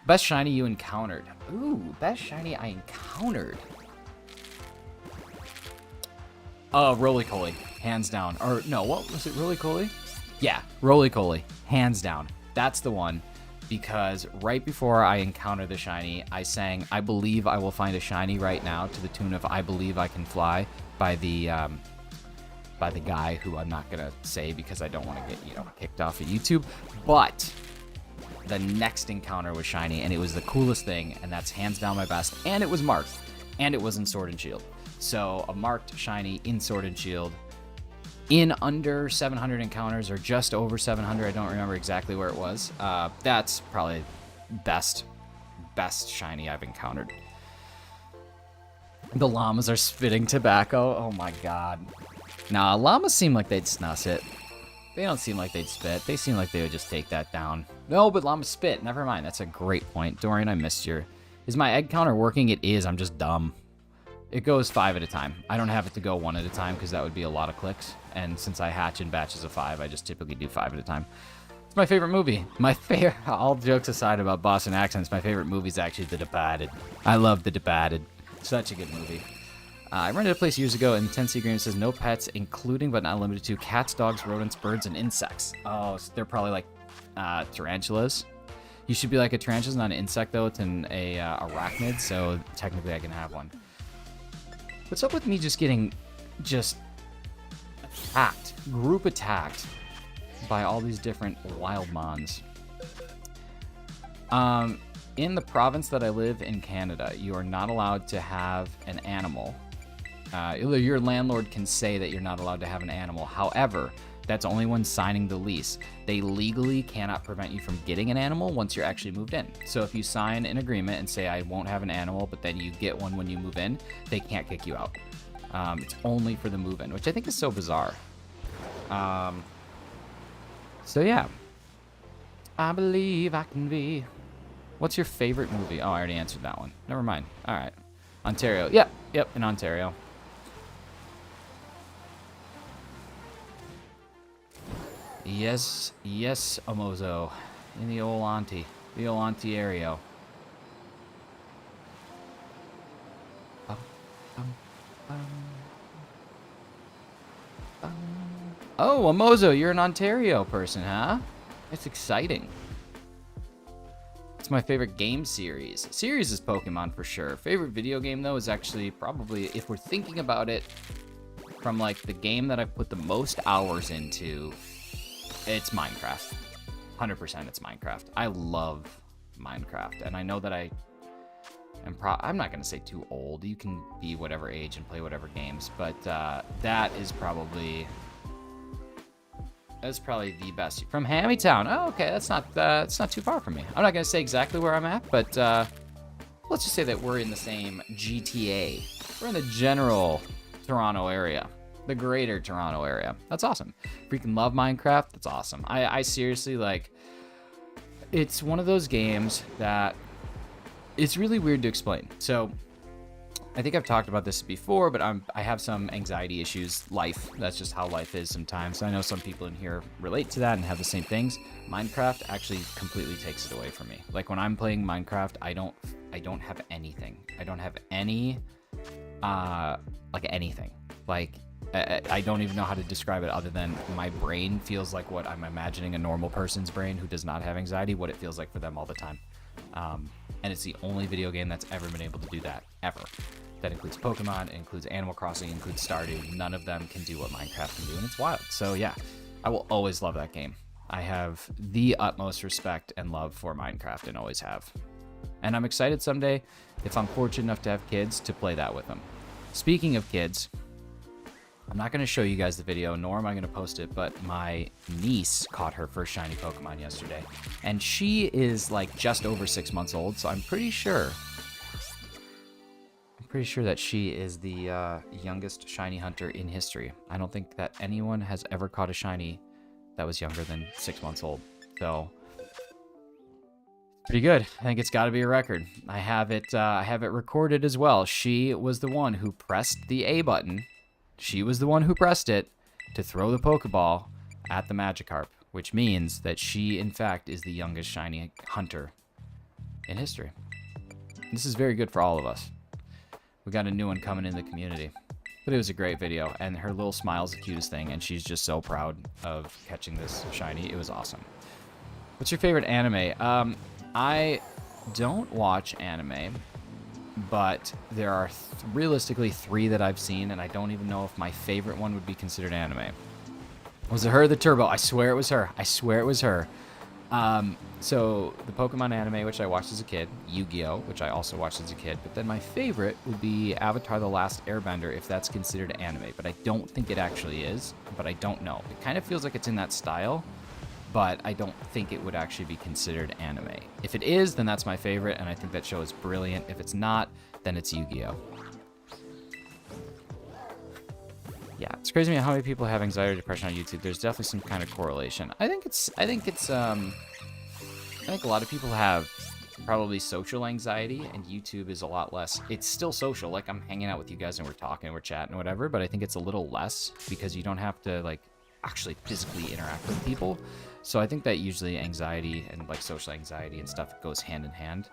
Speaker 1: Best shiny you encountered. Ooh, best shiny I encountered. Roly-Poly. Hands down. Or, no, what was it? Roly-Poly? Yeah, Roly-Poly. Hands down. That's the one. Because right before I encounter the shiny, I sang, I believe I will find a shiny right now, to the tune of I Believe I Can Fly, by the guy who I'm not gonna say because I don't want to get, kicked off of YouTube. But the next encounter was shiny, and it was the coolest thing, and that's hands down my best. And it was marked, and it was in Sword and Shield. So a marked shiny in Sword and Shield, in under 700 encounters, or just over 700. I don't remember exactly where it was. That's probably best shiny I've encountered. The llamas are spitting tobacco. Oh my god. Nah, llamas seem like they'd snuss it. They don't seem like they'd spit. They seem like they would just take that down. No, but llamas spit. Never mind. That's a great point. Dorian, I missed your... Is my egg counter working? It is. I'm just dumb. It goes 5 at a time. I don't have it to go 1 at a time because that would be a lot of clicks. And since I hatch in batches of 5, I just typically do 5 at a time. It's my favorite movie. My favorite... All jokes aside about Boston accents, my favorite movie is actually The Departed. I love The Departed. Such a good movie. I rented a place years ago, and the tenancy agreement says no pets, including but not limited to cats, dogs, rodents, birds, and insects. Oh, so they're probably like tarantulas. You should be like a tarantula, not an insect though. It's an arachnid, so technically I can have one. What's up with me just getting attacked, group attacked by all these different wild mons? In the province that I live in Canada, you are not allowed to have an animal. Your landlord can say that you're not allowed to have an animal. However, that's only when signing the lease. They legally cannot prevent you from getting an animal once you're actually moved in. So if you sign an agreement and say, I won't have an animal, but then you get one when you move in, they can't kick you out. It's only for the move-in, which I think is so bizarre. So yeah. I believe I can be... What's your favorite movie? Oh, I already answered that one. Never mind. All right. Ontario. Yep, yep, in Ontario. Yes, yes, Omozo. In the old auntie. The old auntie area. Oh, Omozo, you're an Ontario person, huh? That's exciting. It's my favorite game series. Series is Pokemon for sure. Favorite video game, though, is actually probably, if we're thinking about it from, like, the game that I've put the most hours into, it's Minecraft. 100% it's Minecraft. I love Minecraft, and I know that I'm not going to say too old. You can be whatever age and play whatever games, but that is probably... That's probably the best. From Hammy-Town. Oh, okay. That's not too far from me. I'm not going to say exactly where I'm at, but let's just say that we're in the same GTA. We're in the general Toronto area. The greater Toronto area. That's awesome. Freaking love Minecraft. That's awesome. I seriously, like... It's one of those games that... It's really weird to explain. So... I think I've talked about this before, but I have some anxiety issues. Life, that's just how life is sometimes. I know some people in here relate to that and have the same things. Minecraft actually completely takes it away from me. Like when I'm playing Minecraft, I don't have anything. I don't have any, like anything. Like I don't even know how to describe it other than my brain feels like what I'm imagining a normal person's brain who does not have anxiety, what it feels like for them all the time. And it's the only video game that's ever been able to do that, ever. That includes Pokemon, it includes Animal Crossing, it includes Stardew. None of them can do what Minecraft can do, and it's wild. So yeah, I will always love that game. I have the utmost respect and love for Minecraft and always have. And I'm excited someday, if I'm fortunate enough to have kids, to play that with them. Speaking of kids, I'm not going to show you guys the video, nor am I going to post it, but my niece caught her first shiny Pokemon yesterday. And she is like just over 6 months old, so I'm pretty sure that she is the youngest shiny hunter in history. I don't think that anyone has ever caught a shiny that was younger than 6 months old. So, pretty good. I think it's got to be a record. I have it recorded as well. She was the one who pressed the A button. She was the one who pressed it to throw the Pokeball at the Magikarp, which means that she, in fact, is the youngest shiny hunter in history. This is very good for all of us. We got a new one coming in the community. But it was a great video, and her little smile's the cutest thing, and she's just so proud of catching this shiny. It was awesome. What's your favorite anime? I don't watch anime, but there are realistically 3 that I've seen, and I don't even know if my favorite one would be considered anime. Was it her, the Turbo? I swear it was her. I swear it was her. So the Pokemon anime, which I watched as a kid, Yu-Gi-Oh, which I also watched as a kid, but then my favorite would be Avatar: The Last Airbender, if that's considered anime, but I don't think it actually is, but I don't know. It kind of feels like it's in that style, but I don't think it would actually be considered anime. If it is, then that's my favorite, and I think that show is brilliant. If it's not, then it's Yu-Gi-Oh. Yeah, it's crazy to me how many people have anxiety or depression on YouTube. There's definitely some kind of correlation. I think a lot of people have probably social anxiety, and YouTube is a lot less. It's still social. Like, I'm hanging out with you guys and we're talking, we're chatting, whatever, but I think it's a little less because you don't have to, like, actually physically interact with people. So I think that usually anxiety and, like, social anxiety and stuff goes hand in hand.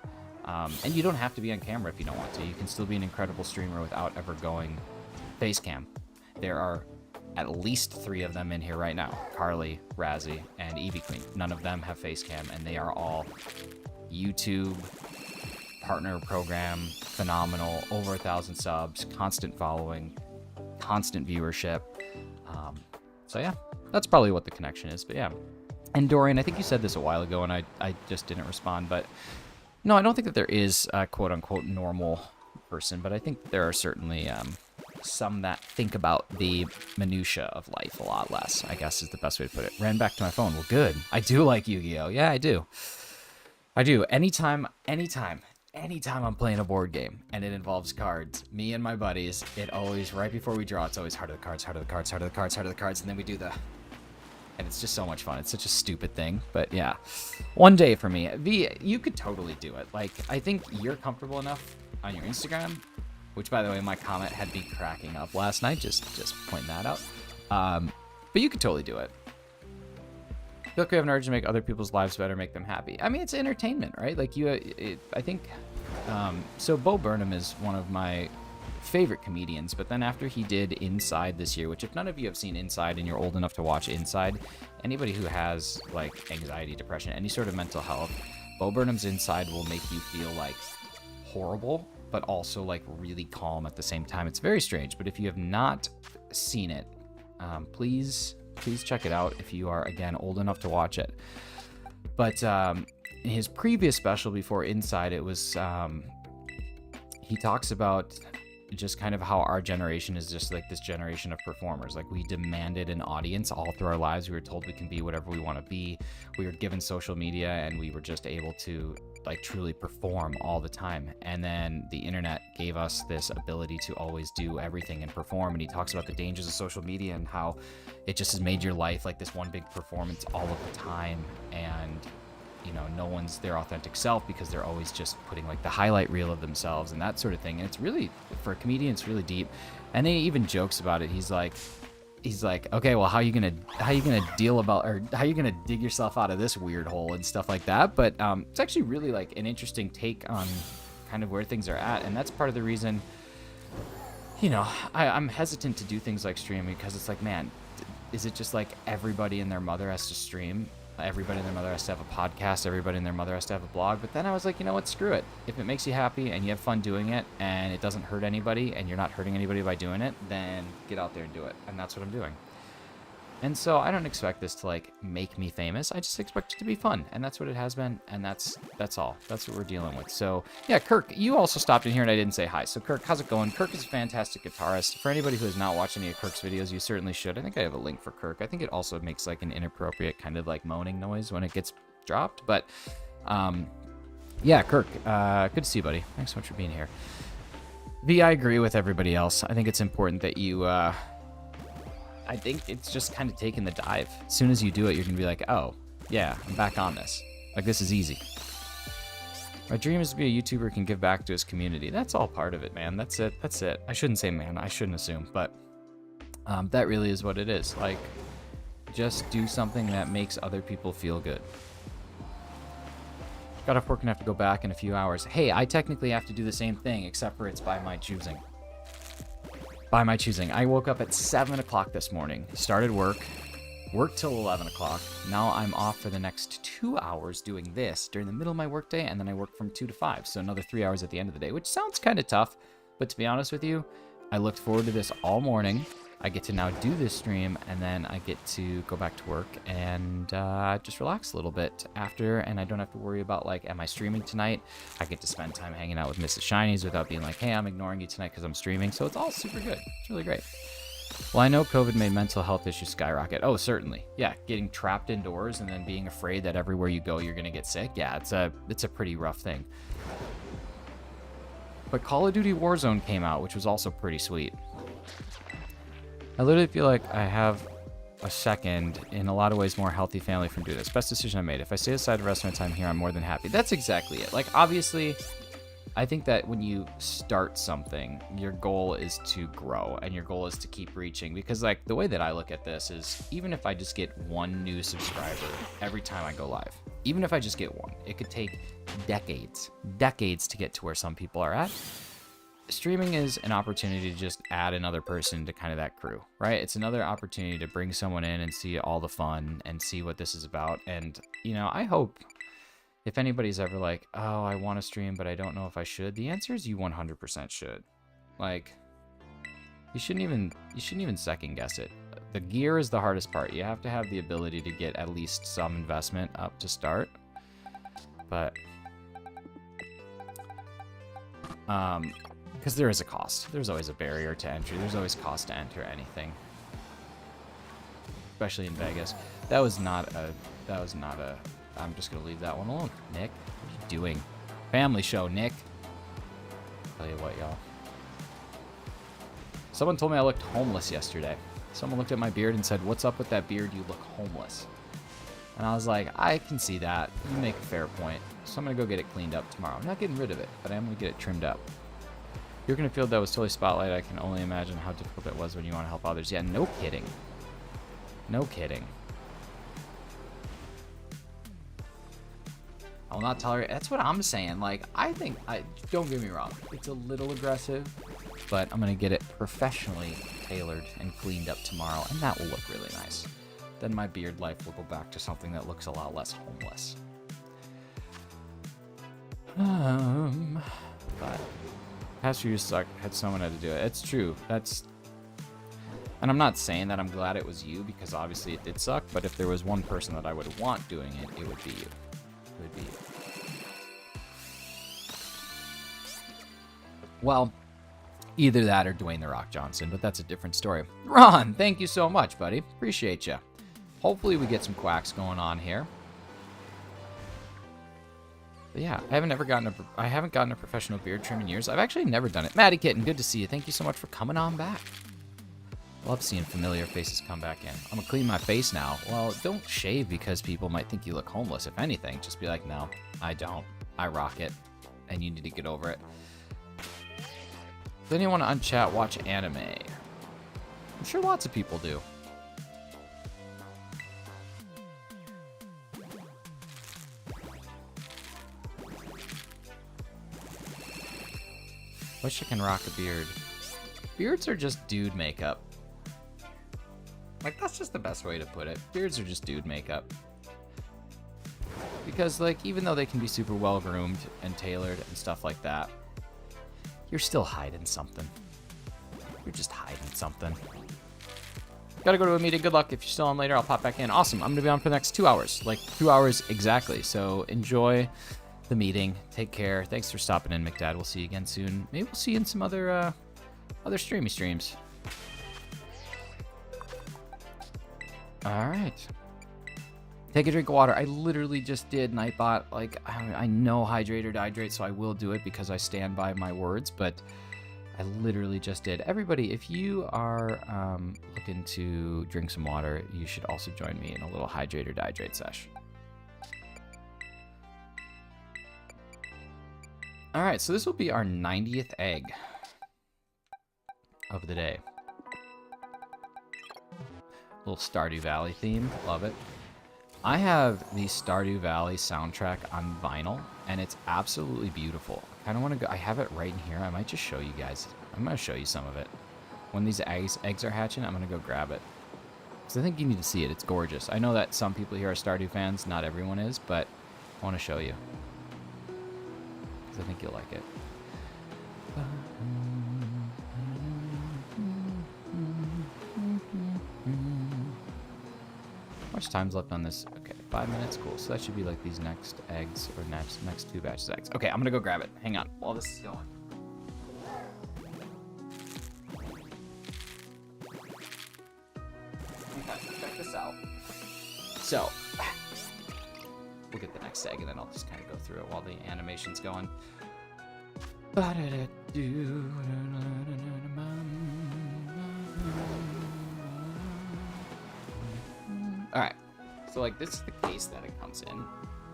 Speaker 1: And you don't have to be on camera if you don't want to. You can still be an incredible streamer without ever going face cam. There are at least 3 of them in here right now. Carly, Razzie, and Eevee Queen. None of them have face cam, and they are all YouTube partner program, phenomenal, over 1,000 subs, constant following, constant viewership. So yeah, that's probably what the connection is, but yeah. And Dorian, I think you said this a while ago, and I just didn't respond, but no, I don't think that there is a quote-unquote normal person, but I think there are certainly some that think about the minutia of life a lot less, I guess is the best way to put it. Ran back to my phone. Well, good. I do like Yu-Gi-Oh! Yeah, I do. I do. Anytime I'm playing a board game and it involves cards, me and my buddies, it always, right before we draw, it's always heart of the cards, heart of the cards, heart of the cards, heart of the cards, and then we do the... And it's just so much fun. It's such a stupid thing, but yeah. One day for me. V, you could totally do it. Like, I think you're comfortable enough on your Instagram which, by the way, my comment had me cracking up last night. Just pointing that out. But you could totally do it. I feel like we have an urge to make other people's lives better, make them happy. I mean, it's entertainment, right? Like I think. So Bo Burnham is one of my favorite comedians, but then after he did Inside this year, which if none of you have seen Inside and you're old enough to watch Inside, anybody who has like anxiety, depression, any sort of mental health, Bo Burnham's Inside will make you feel like horrible, but also like really calm at the same time. It's very strange, but if you have not seen it, please check it out if you are, again, old enough to watch it. But in his previous special before Inside, it was he talks about just kind of how our generation is just like this generation of performers. Like, we demanded an audience all through our lives. We were told we can be whatever we want to be. We were given social media and we were just able to like truly perform all the time. And then the internet gave us this ability to always do everything and perform. And he talks about the dangers of social media and how it just has made your life like this one big performance all of the time. And you know, no one's their authentic self because they're always just putting like the highlight reel of themselves and that sort of thing. And it's really, for a comedian, it's really deep. And then he even jokes about it. He's like, okay, well, how you gonna deal about, or how you gonna dig yourself out of this weird hole and stuff like that. But it's actually really like an interesting take on kind of where things are at. And that's part of the reason, you know, I'm hesitant to do things like streaming, because it's like, man, is it just like everybody and their mother has to stream? Everybody and their mother has to have a podcast. Everybody and their mother has to have a blog. But then I was like, you know what? Screw it. If it makes you happy and you have fun doing it and it doesn't hurt anybody and you're not hurting anybody by doing it, then get out there and do it. And that's what I'm doing. And so I don't expect this to like make me famous. I just expect it to be fun. And that's what it has been. And that's all. That's what we're dealing with. So yeah, Kirk, you also stopped in here and I didn't say hi. So Kirk, how's it going? Kirk is a fantastic guitarist. For anybody who has not watched any of Kirk's videos, you certainly should. I think I have a link for Kirk. I think it also makes like an inappropriate kind of like moaning noise when it gets dropped. But yeah, Kirk, good to see you, buddy. Thanks so much for being here. V, I agree with everybody else. I think it's important that you, I think it's just kind of taking the dive. As soon as you do it, you're going to be like, oh, yeah, I'm back on this. Like, this is easy. My dream is to be a YouTuber who can give back to his community. That's all part of it, man. That's it. That's it. I shouldn't say man. I shouldn't assume. But that really is what it is. Like, just do something that makes other people feel good. Got off work and have to go back in a few hours. Hey, I technically have to do the same thing, except for it's by my choosing. By my choosing. I woke up at 7 o'clock this morning, started worked till 11 o'clock. Now I'm off for the next 2 hours doing this during the middle of my workday, and then I work from 2 to 5, so another 3 hours at the end of the day, which sounds kind of tough, but to be honest with you, I looked forward to this all morning. I get to now do this stream, and then I get to go back to work and just relax a little bit after, and I don't have to worry about, like, am I streaming tonight? I get to spend time hanging out with Mrs. Shinies without being like, hey, I'm ignoring you tonight because I'm streaming, so it's all super good. It's really great. Well, I know COVID made mental health issues skyrocket. Oh, certainly. Yeah, getting trapped indoors and then being afraid that everywhere you go you're going to get sick. Yeah, it's a pretty rough thing. But Call of Duty Warzone came out, which was also pretty sweet. I literally feel like I have a second, in a lot of ways, more healthy family from doing this. Best decision I made. If I stay aside the rest of my time here, I'm more than happy. That's exactly it. Like, obviously, I think that when you start something, your goal is to grow and your goal is to keep reaching. Because, like, the way that I look at this is, even if I just get one new subscriber every time I go live, even if I just get one, it could take decades to get to where some people are at. Streaming is an opportunity to just add another person to kind of that crew, right? It's another opportunity to bring someone in and see all the fun and see what this is about. And, you know, I hope if anybody's ever like, oh, I want to stream, but I don't know if I should, the answer is you 100% should. Like, you shouldn't even second guess it. The gear is the hardest part. You have to have the ability to get at least some investment up to start. But, because there is a cost. There's always a barrier to entry. There's always cost to enter anything. Especially in Vegas. That was not a, I'm just going to leave that one alone. Nick, what are you doing? Family show, Nick. Tell you what, y'all. Someone told me I looked homeless yesterday. Someone looked at my beard and said, what's up with that beard? You look homeless. And I was like, I can see that. You make a fair point. So I'm going to go get it cleaned up tomorrow. I'm not getting rid of it, but I am going to get it trimmed up. You're gonna feel that was totally Spotlight. I can only imagine how difficult it was when you want to help others. Yeah, no kidding. No kidding. I will not tolerate. That's what I'm saying. Like, I think, don't get me wrong, it's a little aggressive, but I'm gonna get it professionally tailored and cleaned up tomorrow, and that will look really nice. Then my beard life will go back to something that looks a lot less homeless. But past few years sucked. Had someone had to do it. It's true. And I'm not saying that I'm glad it was you, because obviously it did suck. But if there was one person that I would want doing it, it would be you. It would be you. Well, either that or Dwayne The Rock Johnson, but that's a different story. Ron, thank you so much, buddy. Appreciate you. Hopefully we get some quacks going on here. But yeah, I haven't gotten a professional beard trim in years. I've actually never done it. Maddie Kitten, good to see you. Thank you so much for coming on back. Love seeing familiar faces come back in. I'm gonna clean my face now. Well, don't shave because people might think you look homeless. If anything, just be like, no, I don't. I rock it, and you need to get over it. Does anyone on chat watch anime? I'm sure lots of people do. Wish I can rock a beard. Beards are just dude makeup. Like, that's just the best way to put it. Beards are just dude makeup. Because, like, even though they can be super well groomed and tailored and stuff like that, you're still hiding something. You're just hiding something. Gotta go to a meeting. Good luck. If you're still on later, I'll pop back in. Awesome. I'm gonna be on for the next 2 hours. Like, 2 hours exactly. So enjoy the meeting. Take care. Thanks for stopping in, McDad. We'll see you again soon. Maybe we'll see you in some other streamy streams. All right. Take a drink of water. I literally just did, and I thought, like, I know hydrate or dehydrate, so I will do it because I stand by my words, but I literally just did. Everybody, if you are looking to drink some water, you should also join me in a little hydrate or dehydrate sesh. All right, so this will be our 90th egg of the day. Little Stardew Valley theme. Love it. I have the Stardew Valley soundtrack on vinyl, and it's absolutely beautiful. I kind of want to go. I have it right in here. I might just show you guys. I'm going to show you some of it. When these eggs are hatching, I'm going to go grab it. Because I think you need to see it. It's gorgeous. I know that some people here are Stardew fans. Not everyone is, but I want to show you. Because I think you'll like it. How much time's left on this? Okay, 5 minutes. Cool. So that should be like these next eggs, or next 2 batches of eggs. Okay, I'm gonna go grab it. Hang on while this is going. Okay, check this out. So we'll get the next egg, and then I'll just kind of go through it while the animation's going. Alright, so like this is the case that it comes in,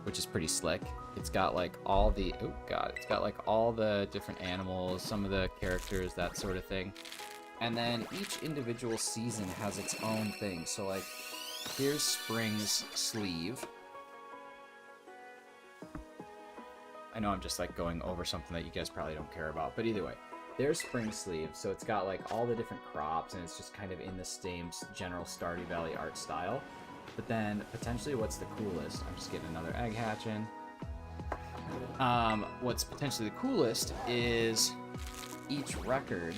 Speaker 1: which is pretty slick. It's got like all the, oh god, it's got like all the different animals, some of the characters, that sort of thing. And then each individual season has its own thing. So like, here's Spring's sleeve. I know I'm just like going over something that you guys probably don't care about, but either way. There's Spring Sleeve, so it's got like all the different crops, and it's just kind of in the same general Stardew Valley art style. But then, potentially what's the coolest, I'm just getting another egg hatching. What's potentially the coolest is each record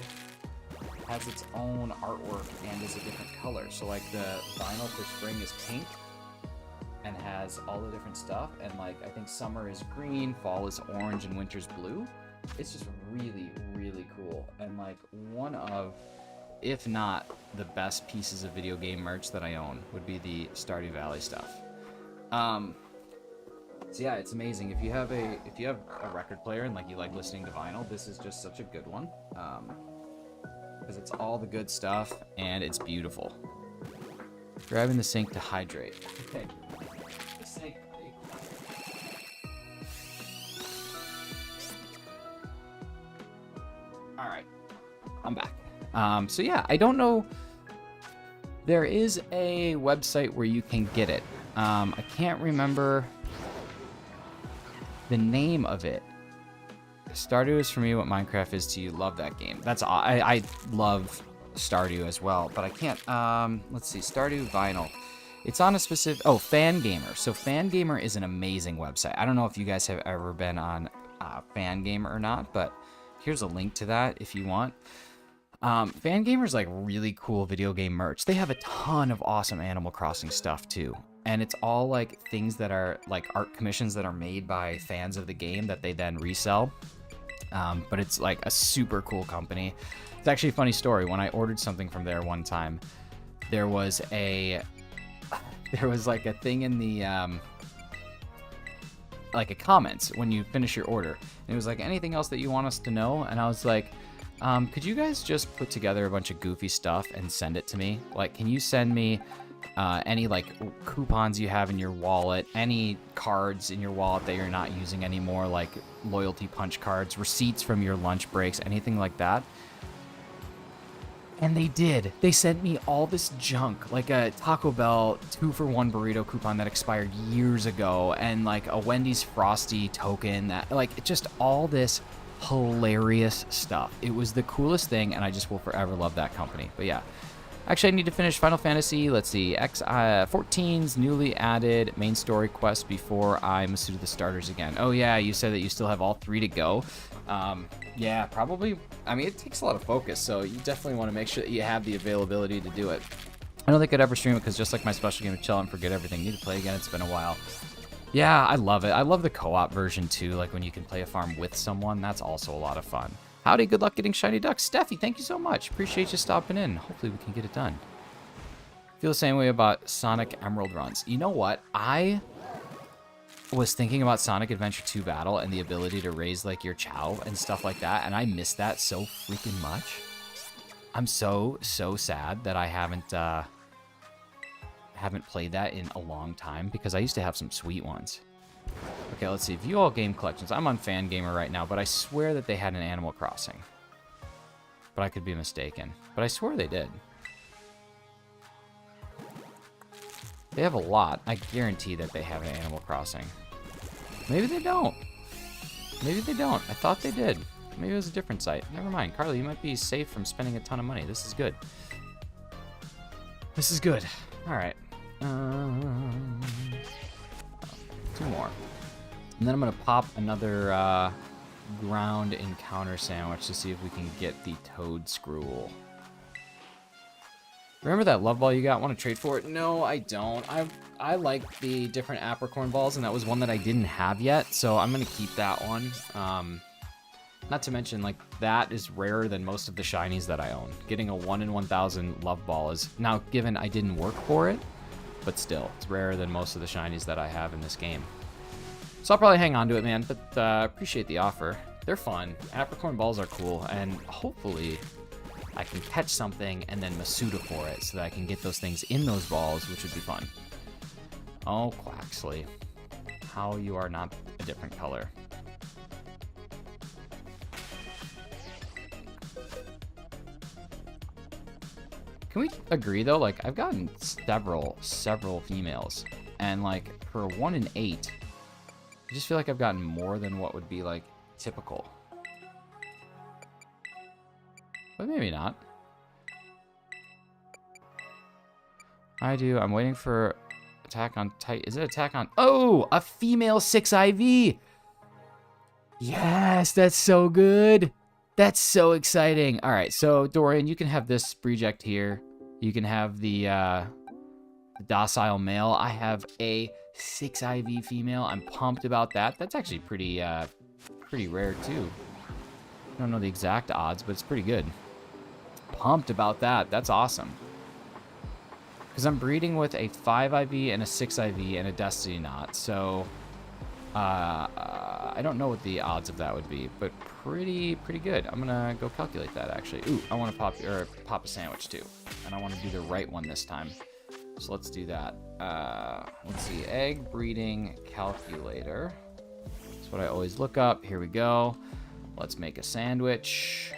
Speaker 1: has its own artwork and is a different color. So like the vinyl for Spring is pink and has all the different stuff, and like I think summer is green, fall is orange, and winter's blue. It's just really, really cool, and like one of, if not the best pieces of video game merch that I own would be the Stardew Valley stuff. So yeah, it's amazing. If you have a record player and like you like listening to vinyl, this is just such a good one. Because it's all the good stuff and it's beautiful. Grabbing the sink to hydrate. Okay. The sink. Alright. I'm back. So yeah, I don't know. There is a website where you can get it. I can't remember the name of it. Stardew is for me what Minecraft is to you. Love that game. That's I love Stardew as well, but I can't. Let's see, Stardew Vinyl. It's on a specific. Oh, Fangamer. So Fangamer is an amazing website. I don't know if you guys have ever been on Fangamer or not, but here's a link to that if you want. Fangamer's like really cool video game merch. They have a ton of awesome Animal Crossing stuff too. And it's all like things that are like art commissions that are made by fans of the game that they then resell. But it's like a super cool company. It's actually a funny story. When I ordered something from there one time, there was like a thing in the like a comments when you finish your order. And it was like, anything else that you want us to know? And I was like, could you guys just put together a bunch of goofy stuff and send it to me? Like, can you send me any like coupons you have in your wallet, any cards in your wallet that you're not using anymore, like loyalty punch cards, receipts from your lunch breaks, anything like that? And they did. They sent me all this junk, like a Taco Bell 2-for-1 burrito coupon that expired years ago, and like a Wendy's Frosty token that, like, just all this hilarious stuff. It was the coolest thing, and I just will forever love that company. But yeah. Actually, I need to finish Final Fantasy. Let's see. 14's newly added main story quest before I Masuda the starters again. Oh, yeah. You said that you still have all 3 to go. Yeah, probably. I mean, it takes a lot of focus, so you definitely want to make sure that you have the availability to do it. I don't think I'd ever stream it because just like my special game of Chill and Forget Everything, need to play again. It's been a while. Yeah, I love it. I love the co-op version too, like when you can play a farm with someone. That's also a lot of fun. Howdy, good luck getting shiny ducks. Steffi, thank you so much. Appreciate you stopping in. Hopefully we can get it done. Feel the same way about Sonic Emerald runs. You know what? I was thinking about Sonic Adventure 2 Battle and the ability to raise like your Chow and stuff like that, and I miss that so freaking much. I'm so sad that I haven't played that in a long time because I used to have some sweet ones. Okay, let's see. View all game collections. I'm on Fangamer right now, but I swear that they had an Animal Crossing. But I could be mistaken. But I swear they did. They have a lot. I guarantee that they have an Animal Crossing. Maybe they don't. Maybe they don't. I thought they did. Maybe it was a different site. Never mind. Carly, you might be safe from spending a ton of money. This is good. This is good. All right. 2 more. And then I'm going to pop another ground encounter sandwich to see if we can get the toad scroll. Remember that love ball you got? Want to trade for it? No, I don't. I like the different apricorn balls, and that was one that I didn't have yet, so I'm going to keep that one. Not to mention, like, that is rarer than most of the shinies that I own. Getting a 1 in 1,000 love ball is, now given I didn't work for it, but still, it's rarer than most of the shinies that I have in this game. So I'll probably hang on to it, man, but appreciate the offer. They're fun. Apricorn balls are cool, and hopefully I can catch something and then Masuda for it so that I can get those things in those balls, which would be fun. Oh, Quaxly. How you are not a different color. Can we agree, though? Like, I've gotten several females, and, like, for 1 in 8, I just feel like I've gotten more than what would be, like, typical. But maybe not. I do. I'm waiting for Attack on Titan. Is it Attack on... Oh! A female 6 IV! Yes! That's so good! That's so exciting! Alright, so, Dorian, you can have this reject here. You can have the docile male. I have a 6 IV female. I'm pumped about that. That's actually pretty rare, too. I don't know the exact odds, but it's pretty good. Pumped about that. That's awesome. Because I'm breeding with a 5 IV and a 6 IV and a Destiny Knot, so I don't know what the odds of that would be, but pretty good. I'm gonna go calculate that actually. Ooh, I want to pop a sandwich too, and I want to do the right one this time. So let's do that. Let's see, egg breeding calculator. That's what I always look up. Here we go. Let's make a sandwich.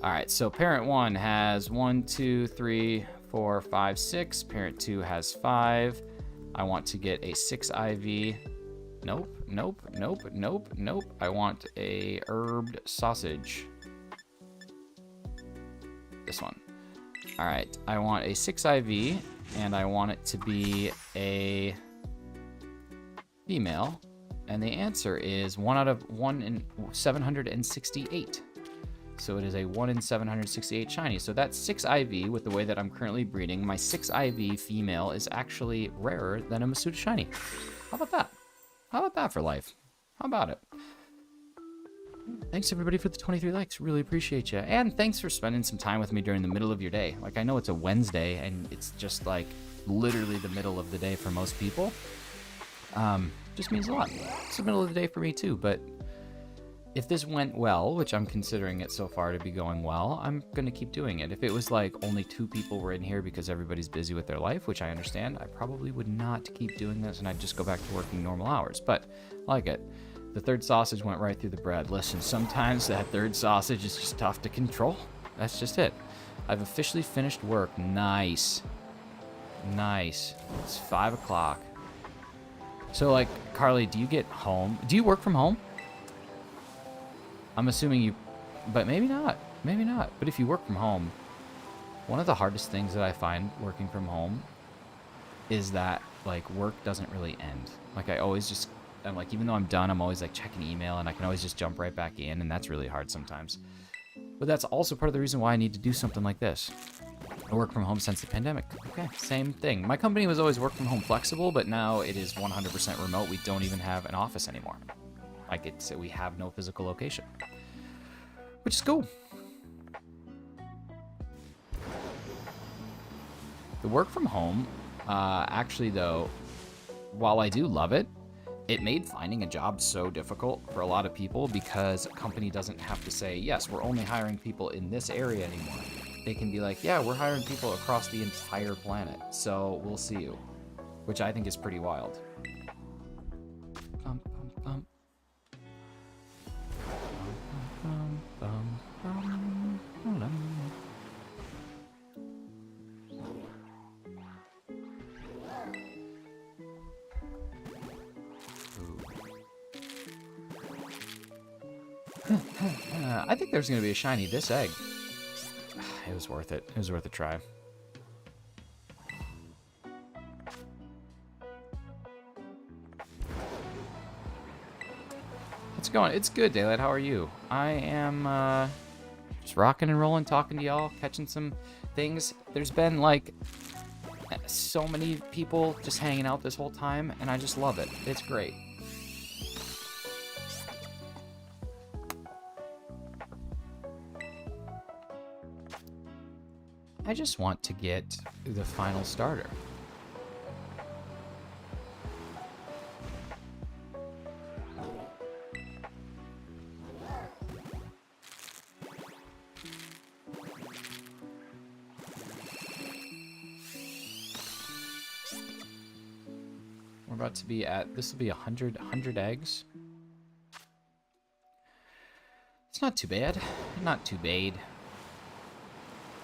Speaker 1: All right, so parent 1 has 1, 2, 3, 4, 5, 6. Parent 2 has 5. I want to get a 6 IV. Nope, nope, nope, nope, nope. I want a herbed sausage. This one. All right, I want a 6 IV, and I want it to be a female. And the answer is 1 out of 1 in 768. So it is a 1 in 768 shiny. So that's 6 IV with the way that I'm currently breeding. My 6 IV female is actually rarer than a Masuda shiny. How about that? How about that for life? How about it? Thanks everybody for the 23 likes. Really appreciate you. And thanks for spending some time with me during the middle of your day. Like, I know it's a Wednesday and it's just like literally the middle of the day for most people. Just means a lot. It's the middle of the day for me too, but if this went well, which I'm considering it so far to be going well, I'm going to keep doing it. If it was like only 2 people were in here because everybody's busy with their life, which I understand, I probably would not keep doing this and I'd just go back to working normal hours. But I like it. The third sausage went right through the bread. Listen, sometimes that third sausage is just tough to control. That's just it. I've officially finished work. Nice. Nice. It's 5 o'clock. So, like, Carly, do you get home? Do you work from home? I'm assuming you, but maybe not. Maybe not. But if you work from home, one of the hardest things that I find working from home is that, like, work doesn't really end. Like, I'm like, even though I'm done, I'm always, like, checking email, and I can always just jump right back in, and that's really hard sometimes. But that's also part of the reason why I need to do something like this. I work from home since the pandemic. Okay, same thing. My company was always work from home flexible, but now it is 100% remote. We don't even have an office anymore. Like, we have no physical location, which is cool. The work from home, actually though, while I do love it, it made finding a job so difficult for a lot of people because a company doesn't have to say, yes, we're only hiring people in this area anymore. They can be like, yeah, we're hiring people across the entire planet, so we'll see you, which I think is pretty wild. Bum, bum, bum. Bum, bum, bum, bum, bum. I think there's going to be a shiny this egg. It was worth it. It was worth a try. What's going on? It's good, Daylight. How are you? I am just rocking and rolling, talking to y'all, catching some things. There's been like so many people just hanging out this whole time, and I just love it. It's great. I just want to get the final starter. We're about to be at, this will be 100 eggs. It's not too bad. Not too bad.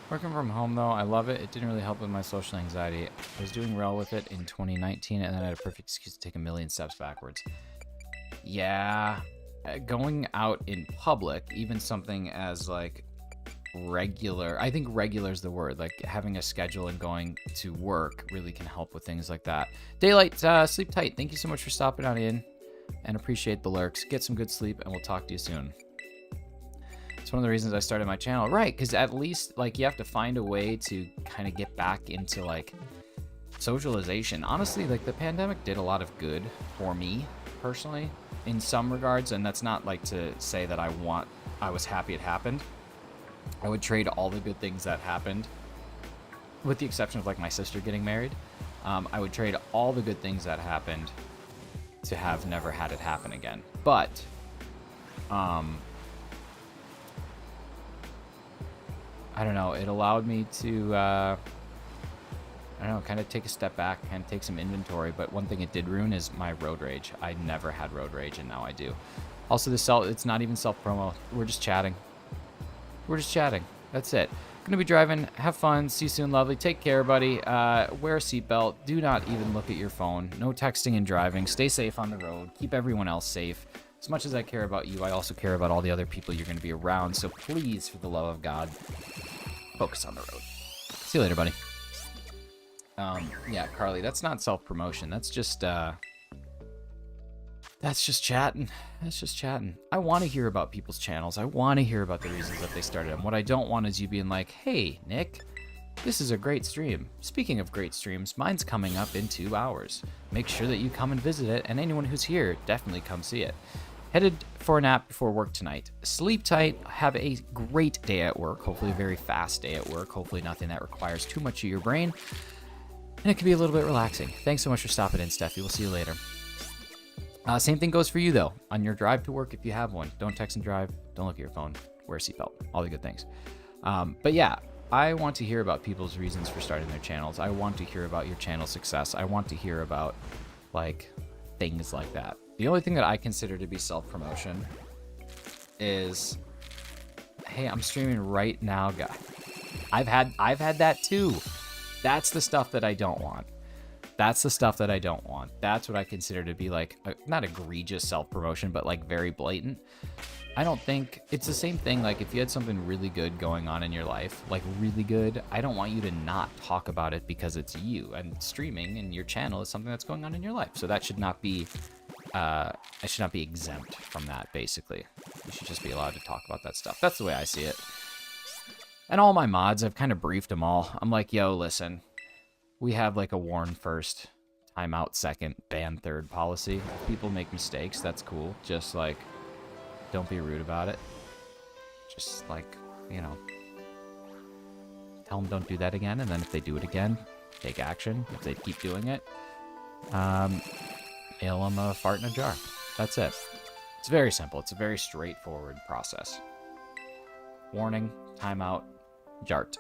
Speaker 1: Working from home, though, I love it. It didn't really help with my social anxiety. I was doing well with it in 2019, and then I had a perfect excuse to take a million steps backwards. Yeah, going out in public, even something as, like, regular, I think regular is the word, like, having a schedule and going to work really can help with things like that. Daylight, sleep tight. Thank you so much for stopping on in, and appreciate the lurks. Get some good sleep, and we'll talk to you soon. It's one of the reasons I started my channel. Right, because at least, like, you have to find a way to kind of get back into, like, socialization. Honestly, like, the pandemic did a lot of good for me, personally, in some regards, and that's not, like, to say that I was happy it happened. I would trade all the good things that happened, with the exception of, like, my sister getting married. I would trade all the good things that happened to have never had it happen again. But, I don't know, it allowed me to, I don't know, kind of take a step back and take some inventory, but one thing it did ruin is my road rage. I never had road rage, and now I do. Also, it's not even self-promo. We're just chatting. We're just chatting. That's it. Gonna be driving. Have fun. See you soon, lovely. Take care, buddy. Wear a seatbelt. Do not even look at your phone. No texting and driving. Stay safe on the road. Keep everyone else safe. As much as I care about you, I also care about all the other people you're going to be around. So please, for the love of God, focus on the road. See you later, buddy. Yeah, Carly, that's not self-promotion. That's just chatting. That's just chatting. I want to hear about people's channels. I want to hear about the reasons that they started them. What I don't want is you being like, hey, Nick, this is a great stream. Speaking of great streams, mine's coming up in 2 hours. Make sure that you come and visit it, and anyone who's here, definitely come see it. Headed for a nap before work tonight. Sleep tight. Have a great day at work. Hopefully a very fast day at work. Hopefully nothing that requires too much of your brain. And it can be a little bit relaxing. Thanks so much for stopping in, Steffi. We'll see you later. Same thing goes for you, though. On your drive to work, if you have one, don't text and drive. Don't look at your phone. Wear a seatbelt. All the good things. But yeah, I want to hear about people's reasons for starting their channels. I want to hear about your channel success. I want to hear about, like, things like that. The only thing that I consider to be self-promotion is, hey, I'm streaming right now, guy. I've had that too. That's the stuff that I don't want. That's the stuff that I don't want. That's what I consider to be like, not egregious self-promotion, but like very blatant. I don't think it's the same thing. Like if you had something really good going on in your life, like really good, I don't want you to not talk about it because it's you, and streaming and your channel is something that's going on in your life. So that should not be, I should not be exempt from that, basically. You should just be allowed to talk about that stuff. That's the way I see it. And all my mods, I've kind of briefed them all. I'm like, yo, listen, we have like a warn first, timeout second, ban third policy. If people make mistakes, that's cool. Just like, don't be rude about it. Just like, you know, tell them don't do that again. And then if they do it again, take action. If they keep doing it, mail them a fart in a jar. That's it. It's very simple. It's a very straightforward process. Warning, timeout, jart.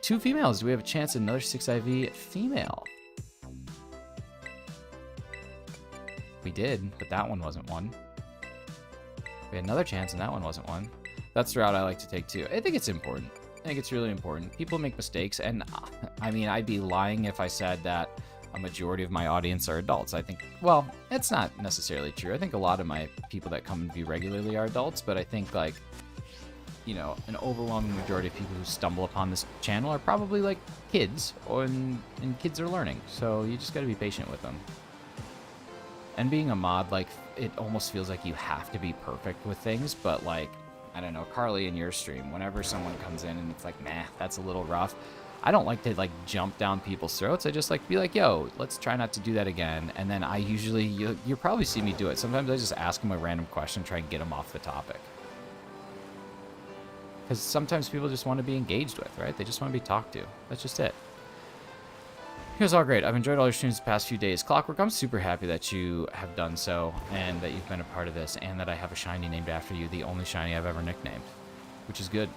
Speaker 1: 2 females. Do we have a chance at another 6IV female? We did, but that one wasn't one. We had another chance and that one wasn't one. That's the route I like to take too. I think it's important. I think it's really important. People make mistakes, and I mean, I'd be lying if I said that a majority of my audience are adults. I think, well, it's not necessarily true. I think a lot of my people that come and view regularly are adults, but I think like, you know, an overwhelming majority of people who stumble upon this channel are probably like kids, and kids are learning. So you just got to be patient with them. And being a mod, like, it almost feels like you have to be perfect with things, but like, I don't know, Carly in your stream, whenever someone comes in and it's like, nah, that's a little rough, I don't like to like jump down people's throats. I just like to be like, yo, let's try not to do that again. And then I usually, you'll probably see me do it. Sometimes I just ask them a random question, try and get them off the topic. Because sometimes people just want to be engaged with, right? They just want to be talked to. That's just it. Here's all great. I've enjoyed all your streams the past few days. Clockwork, I'm super happy that you have done so and that you've been a part of this and that I have a shiny named after you, the only shiny I've ever nicknamed, which is good.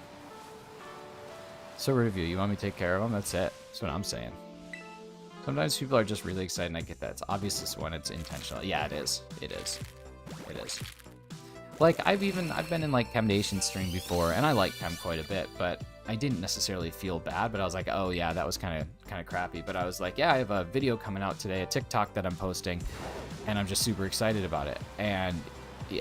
Speaker 1: So rude of you. You want me to take care of them? That's it. That's what I'm saying. Sometimes people are just really excited and I get that. It's obvious when it's intentional. Yeah, it is. It is. It is. Like, I've been in like Chemnation stream before, and I like Chem quite a bit, but I didn't necessarily feel bad, but I was like, oh yeah, that was kind of crappy. But I was like, yeah, I have a video coming out today, a TikTok that I'm posting, and I'm just super excited about it. And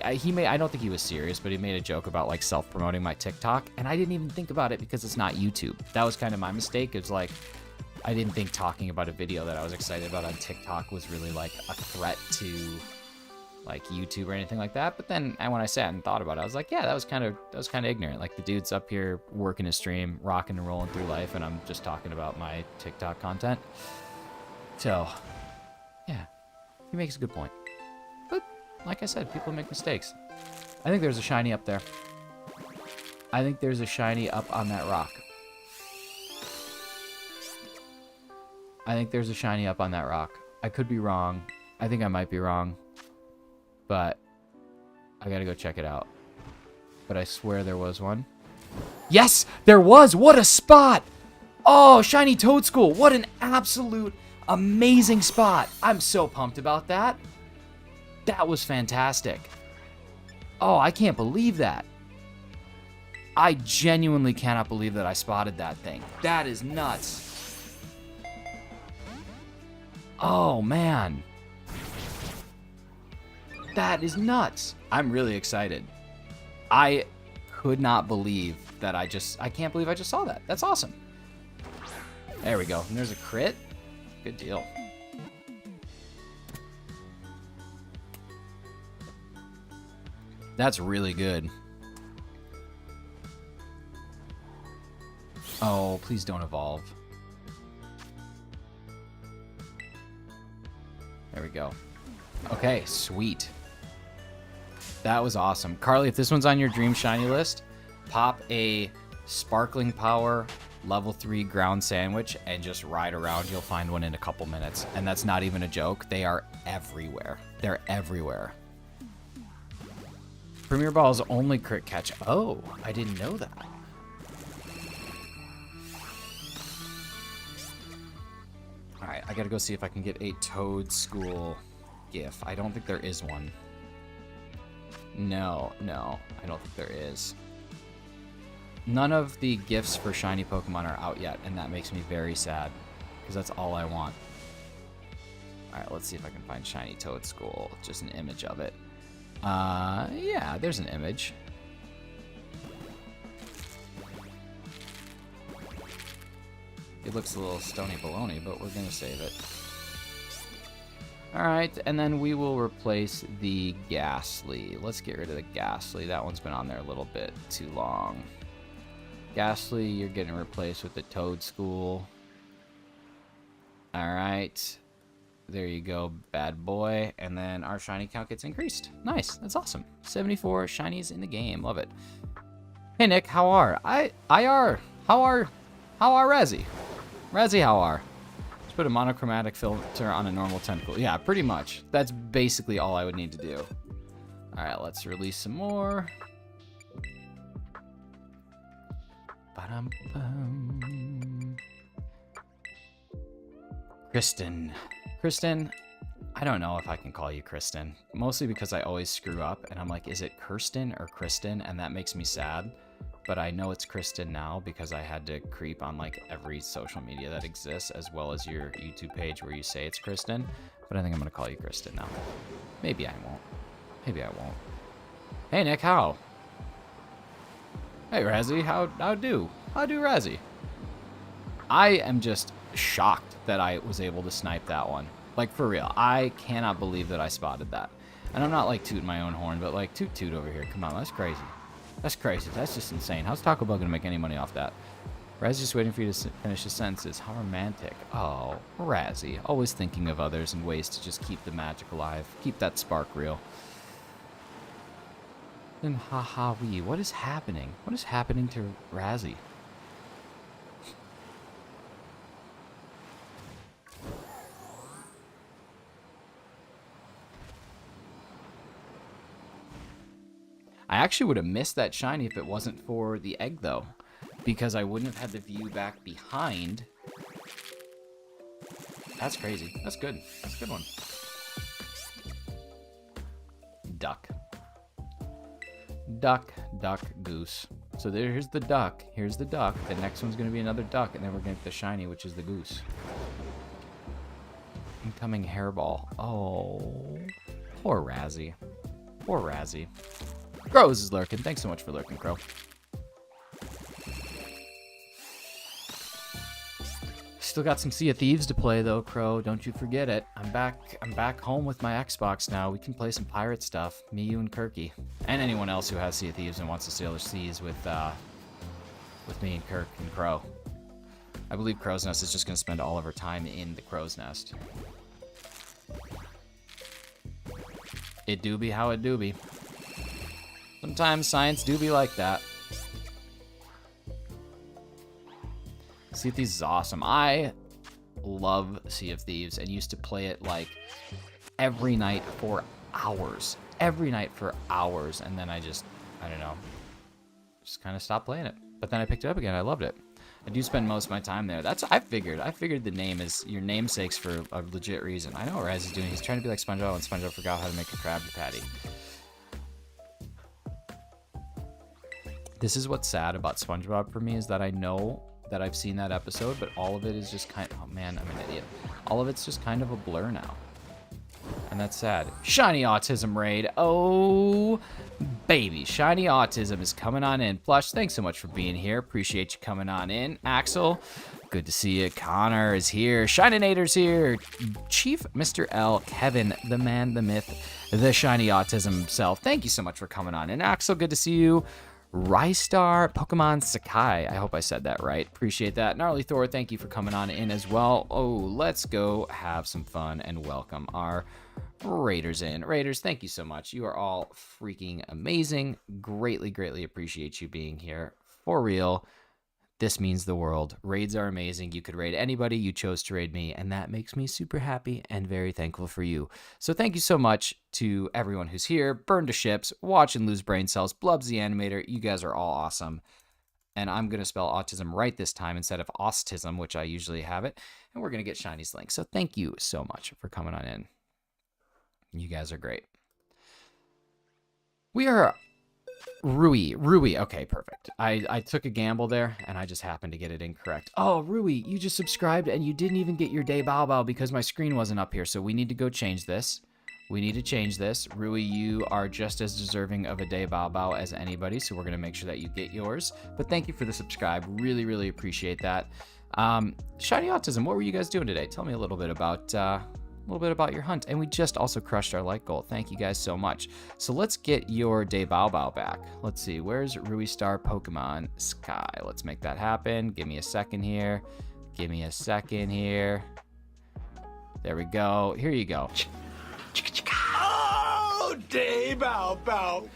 Speaker 1: I don't think he was serious, but he made a joke about like self-promoting my TikTok, and I didn't even think about it because it's not YouTube. That was kind of my mistake. It was like, I didn't think talking about a video that I was excited about on TikTok was really like a threat to like YouTube or anything like that. But then when I sat and thought about it, I was like, yeah, that was kind of ignorant. Like, the dude's up here working his stream, rocking and rolling through life, and I'm just talking about my TikTok content. So yeah, he makes a good point. But like I said, people make mistakes. I think there's a shiny up there. I think there's a shiny up on that rock. I think there's a shiny up on that rock. I could be wrong. I think I might be wrong. But I gotta go check it out. But I swear there was one. Yes, there was! What a spot! Oh, shiny Toadstool! What an absolute amazing spot! I'm so pumped about that. That was fantastic. Oh, I can't believe that. I genuinely cannot believe that I spotted that thing. That is nuts. Oh, man. That is nuts. I'm really excited. I could not believe that I can't believe I just saw that. That's awesome. There we go. And there's a crit. Good deal. That's really good. Oh, please don't evolve. There we go. Okay, sweet. That was awesome. Carly, if this one's on your Dream Shiny list, pop a Sparkling Power level 3 ground sandwich and just ride around. You'll find one in a couple minutes. And that's not even a joke. They are everywhere. They're everywhere. Premier Ball's only crit catch. Oh, I didn't know that. Alright, I gotta go see if I can get a Toad School GIF. I don't think there is one. No, I don't think there is. None of the gifts for shiny Pokemon are out yet, and that makes me very sad, because that's all I want. Alright, let's see if I can find shiny Toad School. Just an image of it. Yeah, there's an image. It looks a little stony baloney, but we're gonna save it. Alright, and then we will replace the Ghastly. Let's get rid of the Ghastly. That one's been on there a little bit too long. Ghastly, you're getting replaced with the Toad School. Alright. There you go, bad boy. And then our shiny count gets increased. Nice, that's awesome. 74 shinies in the game, love it. Hey Nick, how are? How are Razzie? Razzie, how are? Just put a monochromatic filter on a normal tentacle. Yeah, pretty much. That's basically all I would need to do. Alright, let's release some more. Ba-dum-bum. Kristen, I don't know if I can call you Kristen. Mostly because I always screw up, and I'm like, is it Kirsten or Kristen? And that makes me sad. But I know it's Kristen now because I had to creep on like every social media that exists, as well as your YouTube page where you say it's Kristen. But I think I'm gonna call you Kristen now. Maybe I won't. Maybe I won't. Hey Nick, how? Hey Razzie, how do Razzie? I am just shocked that I was able to snipe that one. Like, for real. I cannot believe that I spotted that. And I'm not, like, tooting my own horn, but, like, toot over here. Come on, that's crazy. That's crazy. That's just insane. How's Taco Bell gonna make any money off that? Razzie's just waiting for you to finish his sentences. How romantic. Oh, Razzie. Always thinking of others and ways to just keep the magic alive. Keep that spark real. And ha-ha-wee. What is happening? What is happening to Razzie? I actually would have missed that shiny if it wasn't for the egg, though, because I wouldn't have had the view back behind. That's crazy. That's good. That's a good one. Duck. Duck, duck, goose. So here's the duck. Here's the duck. The next one's going to be another duck, and then we're going to get the shiny, which is the goose. Incoming hairball. Oh, poor Razzie. Poor Razzie. Crows is lurking. Thanks so much for lurking, Crow. Still got some Sea of Thieves to play, though, Crow. Don't you forget it. I'm back home with my Xbox now. We can play some pirate stuff. Me, you, and Kirky. And anyone else who has Sea of Thieves and wants to sail the seas with me and Kirk and Crow. I believe Crow's Nest is just going to spend all of her time in the Crow's Nest. It do be how it do be. Sometimes science do be like that. Sea of Thieves is awesome. I love Sea of Thieves and used to play it like every night for hours. Every night for hours. And then I don't know, just kind of stopped playing it. But then I picked it up again. I loved it. I do spend most of my time there. I figured the name is your namesakes for a legit reason. I know what Raz is doing. He's trying to be like SpongeBob, and SpongeBob forgot how to make a Krabby Patty. This is what's sad about SpongeBob for me, is that I know that I've seen that episode, but all of it is just kind of, oh man, I'm an idiot. All of it's just kind of a blur now. And that's sad. Shiny Autism Raid. Oh, baby. Shiny Autism is coming on in. Plush, thanks so much for being here. Appreciate you coming on in. Axel, good to see you. Connor is here. Shininator's here. Chief Mr. L. Kevin, the man, the myth, the Shiny Autism himself. Thank you so much for coming on in. Axel, good to see you. Rystar, Pokemon Sakai. I hope I said that right. Appreciate that. Gnarly Thor, thank you for coming on in as well. Oh, let's go have some fun and welcome our Raiders in. Raiders, thank you so much. You are all freaking amazing. Greatly, greatly appreciate you being here. For real. This means the world. Raids are amazing. You could raid anybody. You chose to raid me, and that makes me super happy and very thankful for you. So thank you so much to everyone who's here. Burn to Ships, Watch and Lose Brain Cells, Blubs the Animator. You guys are all awesome. And I'm going to spell autism right this time instead of autism, which I usually have it. And we're going to get Shiny's link. So thank you so much for coming on in. You guys are great. We are... Rui. Okay, perfect. I took a gamble there, and I just happened to get it incorrect. Oh, Rui, you just subscribed, and you didn't even get your day bow bow because my screen wasn't up here, so we need to go change this. We need to change this. Rui, you are just as deserving of a day bow bow as anybody, so we're going to make sure that you get yours. But thank you for the subscribe. Really, really appreciate that. Shiny Autism, what were you guys doing today? Tell me a little bit about your hunt. And we just also crushed our like goal. Thank you guys so much. So let's get your day bow bow back. Let's see, where's Rui Star Pokemon Sky? Let's make that happen. Give me a second here. There we go. Here you go.
Speaker 3: Oh, day bow bow.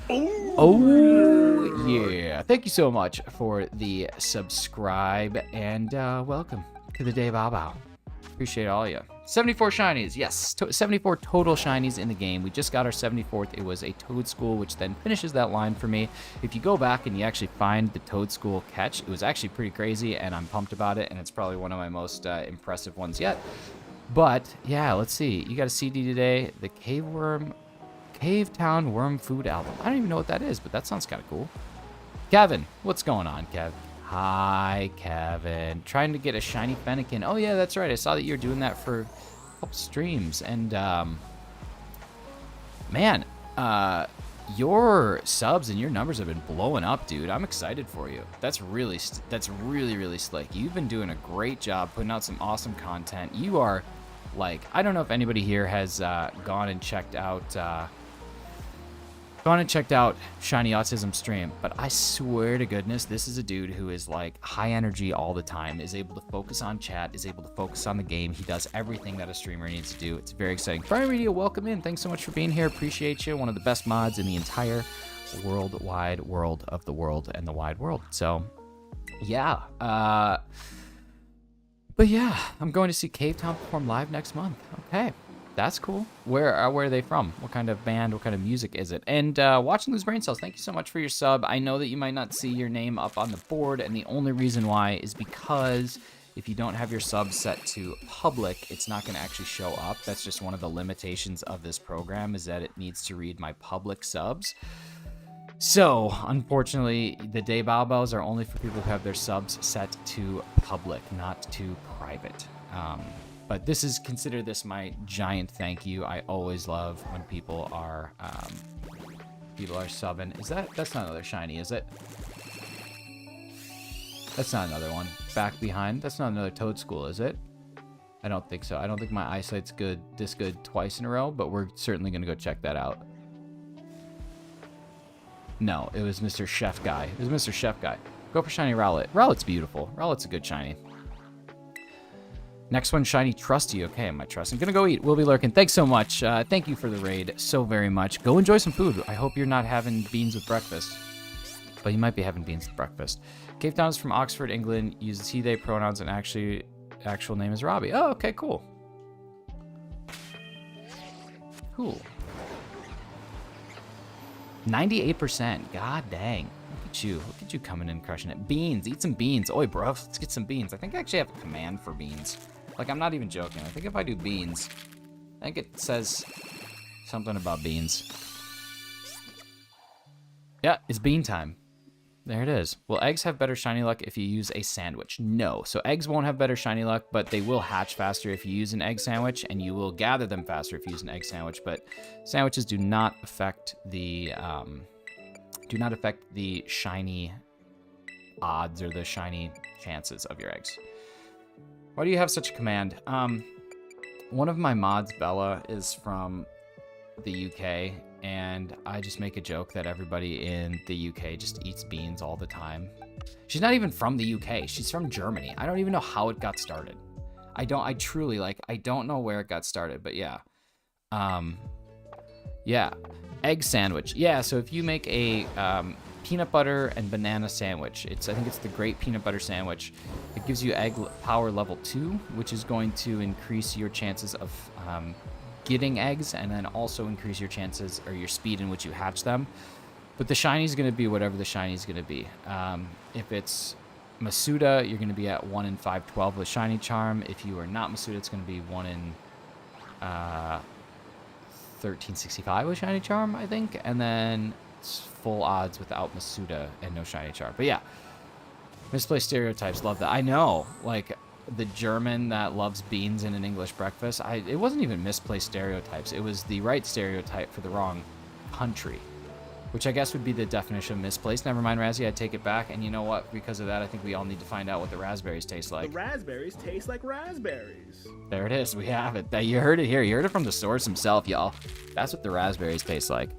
Speaker 1: Oh yeah. Thank you so much for the subscribe and welcome to the day bow bow. Appreciate all of you. 74 shinies, yes, 74 total shinies in the game. We just got our 74th. It was a Toadschool, which then finishes that line for me. If you go back and you actually find the Toadschool catch, it was actually pretty crazy, and I'm pumped about it, and it's probably one of my most impressive ones yet. But, yeah, let's see. You got a CD today, the Cave Town Worm Food Album. I don't even know what that is, but that sounds kind of cool. Kevin, what's going on, Kev? Hi, Kevin. Trying to get a shiny Fennekin. Oh, yeah, that's right. I saw that you were doing that for a couple streams. And, man, your subs and your numbers have been blowing up, dude. I'm excited for you. That's really, really slick. You've been doing a great job putting out some awesome content. You are, like, I don't know if anybody here has gone and checked out Shiny Autism stream, but I swear to goodness, this is a dude who is like high energy all the time, is able to focus on chat, is able to focus on the game. He does everything that a streamer needs to do. It's very exciting. Fire Radio, welcome in. Thanks so much for being here. Appreciate you. One of the best mods in the entire worldwide world of the world and the wide world. So, yeah. But yeah, I'm going to see Cave Town perform live next month. Okay. That's cool. Where are they from? What kind of band? What kind of music is it? And Watching Lose Brain Cells, thank you so much for your sub. I know that you might not see your name up on the board, and the only reason why is because if you don't have your sub set to public, it's not going to actually show up. That's just one of the limitations of this program, is that it needs to read my public subs. So, unfortunately, the day bow bows are only for people who have their subs set to public, not to private. But this is, consider this my giant thank you. I always love when people are subbing. That's not another shiny, is it? That's not another one. Back behind. That's not another Toadschool, is it? I don't think so. I don't think my eyesight's this good twice in a row, but we're certainly gonna go check that out. No, it was Mr. Chef Guy. It was Mr. Chef Guy. Go for shiny Rowlet. Rowlet's beautiful. Rowlet's a good shiny. Next one, shiny Trusty. Okay, I might trust. I'm gonna go eat. We'll be lurking. Thanks so much. Thank you for the raid so very much. Go enjoy some food. I hope you're not having beans with breakfast, but you might be having beans with breakfast. Cave Town is from Oxford, England. Uses he, they pronouns, and actual name is Robbie. Oh, okay, cool. Cool. 98%. God dang. Look at you coming in crushing it. Beans. Eat some beans. Oi, bro. Let's get some beans. I think I actually have a command for beans. Like, I'm not even joking. I think if I do beans, I think it says something about beans. Yeah, it's bean time. There it is. Will eggs have better shiny luck if you use a sandwich? No. So eggs won't have better shiny luck, but they will hatch faster if you use an egg sandwich, and you will gather them faster if you use an egg sandwich. But sandwiches do not affect the shiny odds or the shiny chances of your eggs. Why do you have such a command? One of my mods, Bella, is from the UK, and I just make a joke that everybody in the UK just eats beans all the time. She's not even from the UK. She's from Germany. I don't even know how it got started. I don't know where it got started, but yeah. Yeah. Egg sandwich. Yeah, so if you make a peanut butter and banana sandwich, I think it's the Great Peanut Butter Sandwich. It gives you egg power level 2, which is going to increase your chances of getting eggs, and then also increase your chances or your speed in which you hatch them. But the shiny is going to be whatever the shiny is going to be. If it's Masuda, you're going to be at 1 in 512 with shiny charm. If you are not Masuda, it's going to be 1 in 1365 with shiny charm, I think. And then it's full odds without Masuda and no shiny charm. But yeah, misplaced stereotypes, love that. I know, like, the German that loves beans in an English breakfast, it wasn't even misplaced stereotypes. It was the right stereotype for the wrong country, which I guess would be the definition of misplaced. Never mind, Razzie, I take it back. And you know what? Because of that, I think we all need to find out what the raspberries taste like.
Speaker 2: The raspberries taste like raspberries.
Speaker 1: There it is. We have it. You heard it here. You heard it from the source himself, y'all. That's what the raspberries taste like.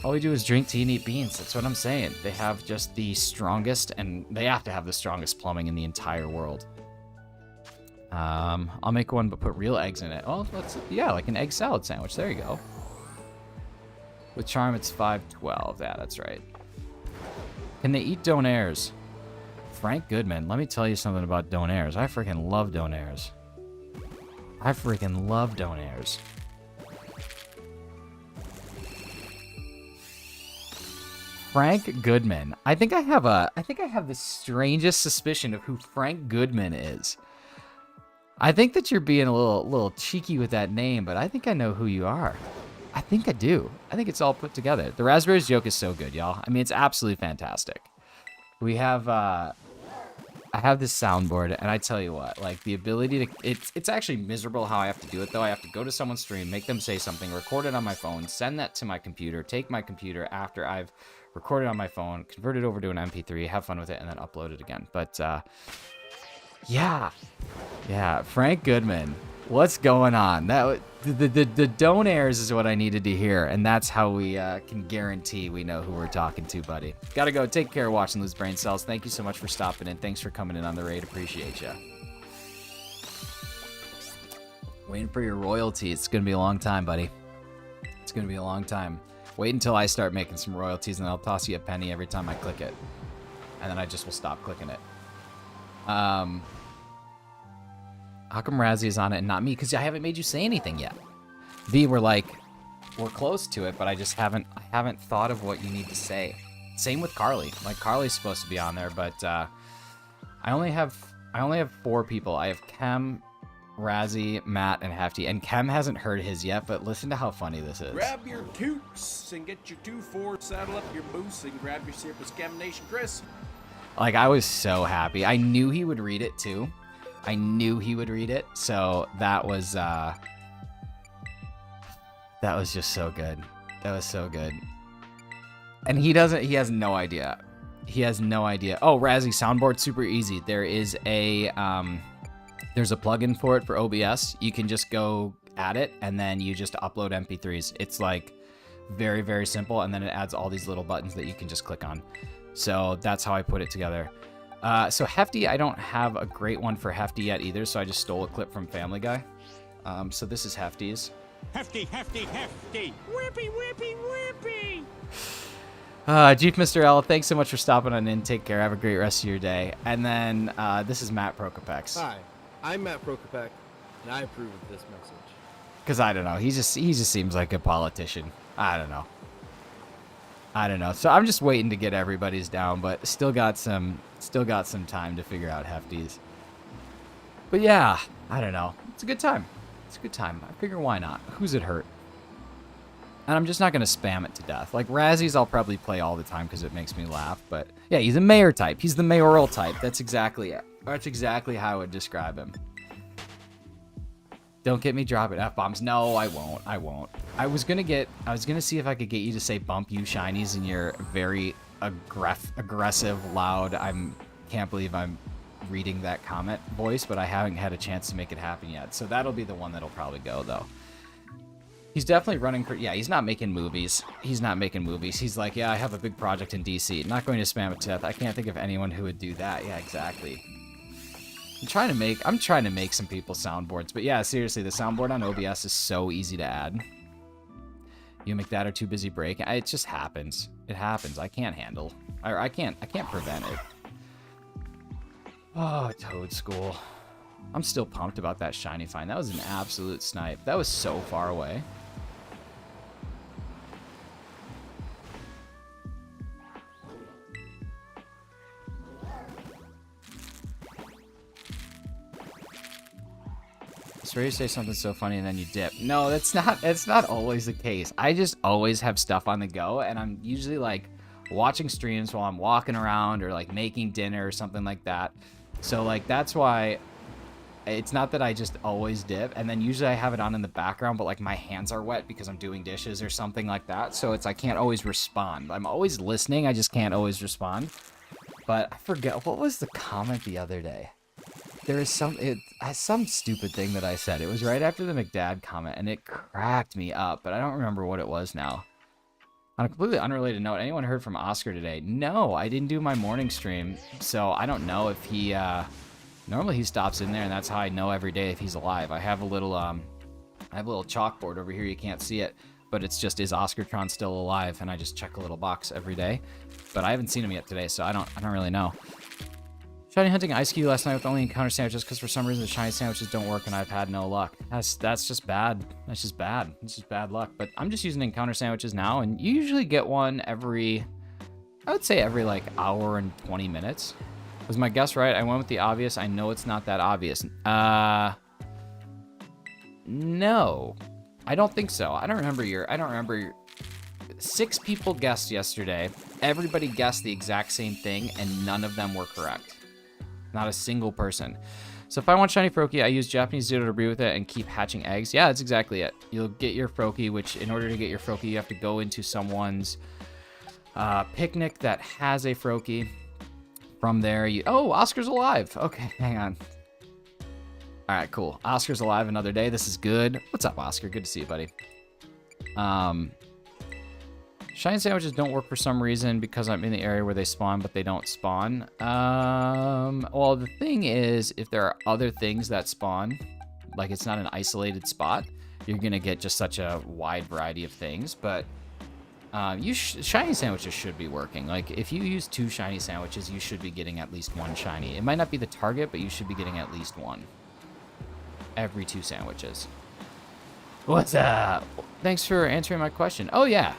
Speaker 1: All we do is drink tea and eat beans. That's what I'm saying. They have just the strongest, and they have to have the strongest plumbing in the entire world. I'll make one, but put real eggs in it. Oh, yeah, like an egg salad sandwich. There you go. With charm, it's 512. Yeah, that's right. Can they eat donairs? Frank Goodman. Let me tell you something about donairs. I freaking love donairs. I freaking love donairs. Frank Goodman. I think I have the strangest suspicion of who Frank Goodman is. I think that you're being a little cheeky with that name, but I think I know who you are. I think I do. I think it's all put together. The raspberries joke is so good, y'all. I mean, it's absolutely fantastic. We have I have this soundboard, and I tell you what, like, the ability to it's actually miserable how I have to do it, though. I have to go to someone's stream, make them say something, record it on my phone, send that to my computer, take my computer after I've record it on my phone, convert it over to an MP3, have fun with it, and then upload it again. But, yeah, Frank Goodman, what's going on? The donairs is what I needed to hear, and that's how we can guarantee we know who we're talking to, buddy. Gotta go. Take care, watching Lose Brain Cells. Thank you so much for stopping in. Thanks for coming in on the raid. Appreciate ya. Waiting for your royalty. It's gonna be a long time, buddy. It's gonna be a long time. Wait until I start making some royalties, and I'll toss you a penny every time I click it. And then I just will stop clicking it. How come Razzie is on it and not me? Because I haven't made you say anything yet. V, we're close to it, but I haven't thought of what you need to say. Same with Carly. Like, Carly's supposed to be on there, but I only have 4 people. I have Kem, Razzie, Matt, and Hefty. And Kem hasn't heard his yet, but listen to how funny this is.
Speaker 5: Grab your toots and get your 2-4, saddle up your boots, and grab your sip of Scam Nation Chris.
Speaker 1: Like, I was so happy. I knew he would read it, too. I knew he would read it, so that was just so good. That was so good. And he has no idea. He has no idea. Oh, Razzie, soundboard, super easy. There is there's a plugin for it for OBS. You can just go add it, and then you just upload MP3s. It's like very, very simple, and then it adds all these little buttons that you can just click on. So that's how I put it together. So Hefty, I don't have a great one for Hefty yet either, so I just stole a clip from Family Guy. So this is Hefty's.
Speaker 5: Hefty, hefty, hefty. Whippy, whippy, whippy.
Speaker 1: Jeep Mr. L, thanks so much for stopping on in. Take care. Have a great rest of your day. And then this is Matt Prokopex.
Speaker 6: Hi, I'm Matt Prokopek, and I approve of this message.
Speaker 1: Because I don't know. He just seems like a politician. I don't know. So I'm just waiting to get everybody's down, but still got some time to figure out Hefty's. But yeah, I don't know. It's a good time. I figure why not? Who's it hurt? And I'm just not going to spam it to death. Like, Razzies I'll probably play all the time because it makes me laugh. But, yeah, he's a mayor type. He's the mayoral type. That's exactly it. That's exactly how I would describe him. Don't get me dropping F-bombs. No, I won't. I won't. I was going to see if I could get you to say bump you shinies in your very aggressive, loud, can't believe I'm reading that comment voice, but I haven't had a chance to make it happen yet. So that'll be the one that'll probably go, though. He's definitely running for... Yeah, he's not making movies. He's not making movies. He's like, yeah, I have a big project in DC. Not going to spam it to death. I can't think of anyone who would do that. Yeah, exactly. I'm trying to make some people soundboards. But yeah, seriously, the soundboard on OBS is so easy to add. You make that or too busy breaking. It just happens. It happens. I can't handle. I can't prevent it. Oh, Toad School. I'm still pumped about that shiny find. That was an absolute snipe. That was so far away. It's ready to say something so funny and then you dip. No, that's not always the case. I just always have stuff on the go, and I'm usually like watching streams while I'm walking around or like making dinner or something like that. So like that's why it's not that I just always dip, and then usually I have it on in the background, but like my hands are wet because I'm doing dishes or something like that. So it's I can't always respond. I'm always listening, I just can't always respond. But I forget, what was the comment the other day? There is some stupid thing that I said. It was right after the McDad comment, and it cracked me up, but I don't remember what it was now. On a completely unrelated note, anyone heard from Oscar today? No, I didn't do my morning stream, so I don't know if he, normally he stops in there, and that's how I know every day if he's alive. I have a little chalkboard over here, you can't see it, but it's just, is Oscartron still alive? And I just check a little box every day. But I haven't seen him yet today, so I don't really know. Shiny hunting Ice Cube last night with only encounter sandwiches because for some reason the shiny sandwiches don't work and I've had no luck. That's just bad. That's just bad. It's just bad luck. But I'm just using encounter sandwiches now, and you usually get one every, I would say every like hour and 20 minutes. Was my guess right? I went with the obvious. I know it's not that obvious. No. I don't think so. I don't remember 6 people guessed yesterday. Everybody guessed the exact same thing, and none of them were correct. Not a single person. So if I want shiny Froakie, I use Japanese Zero to breed with it and keep hatching eggs. Yeah, that's exactly it. You'll get your Froakie, which in order to get your Froakie, you have to go into someone's picnic that has a Froakie. From there, oh, Oscar's alive. Okay, hang on. All right, cool. Oscar's alive another day. This is good. What's up, Oscar? Good to see you, buddy. Shiny sandwiches don't work for some reason because I'm in the area where they spawn, but they don't spawn. Well, the thing is, if there are other things that spawn, like it's not an isolated spot, you're going to get just such a wide variety of things. But shiny sandwiches should be working. Like, if you use 2 shiny sandwiches, you should be getting at least 1 shiny. It might not be the target, but you should be getting at least 1. Every 2 sandwiches. What's up? Thanks for answering my question. Oh yeah,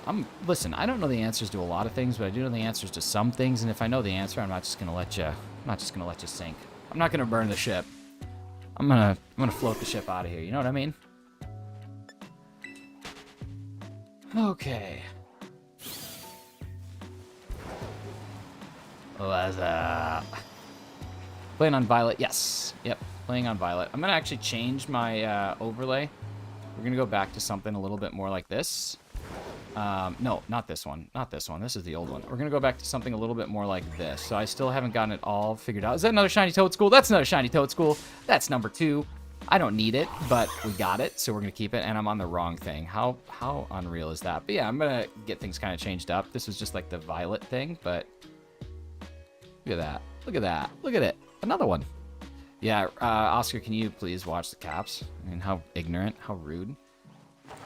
Speaker 1: listen, I don't know the answers to a lot of things, but I do know the answers to some things, and if I know the answer, I'm not just gonna let you sink. I'm not gonna burn the ship. I'm gonna float the ship out of here, you know what I mean? Okay. What's up? Playing on Violet, yes. Yep, playing on Violet. I'm gonna actually change my overlay. We're going to go back to something a little bit more like this. No, not this one. Not this one. This is the old one. We're going to go back to something a little bit more like this. So I still haven't gotten it all figured out. Is that another shiny Toad School? That's another shiny Toad School. That's number 2. I don't need it, but we got it, so we're going to keep it. And I'm on the wrong thing. How unreal is that? But yeah, I'm going to get things kind of changed up. This was just like the Violet thing, but look at that. Look at that. Look at it. Another one. Yeah, Oscar, can you please watch the caps? I mean, how ignorant, how rude.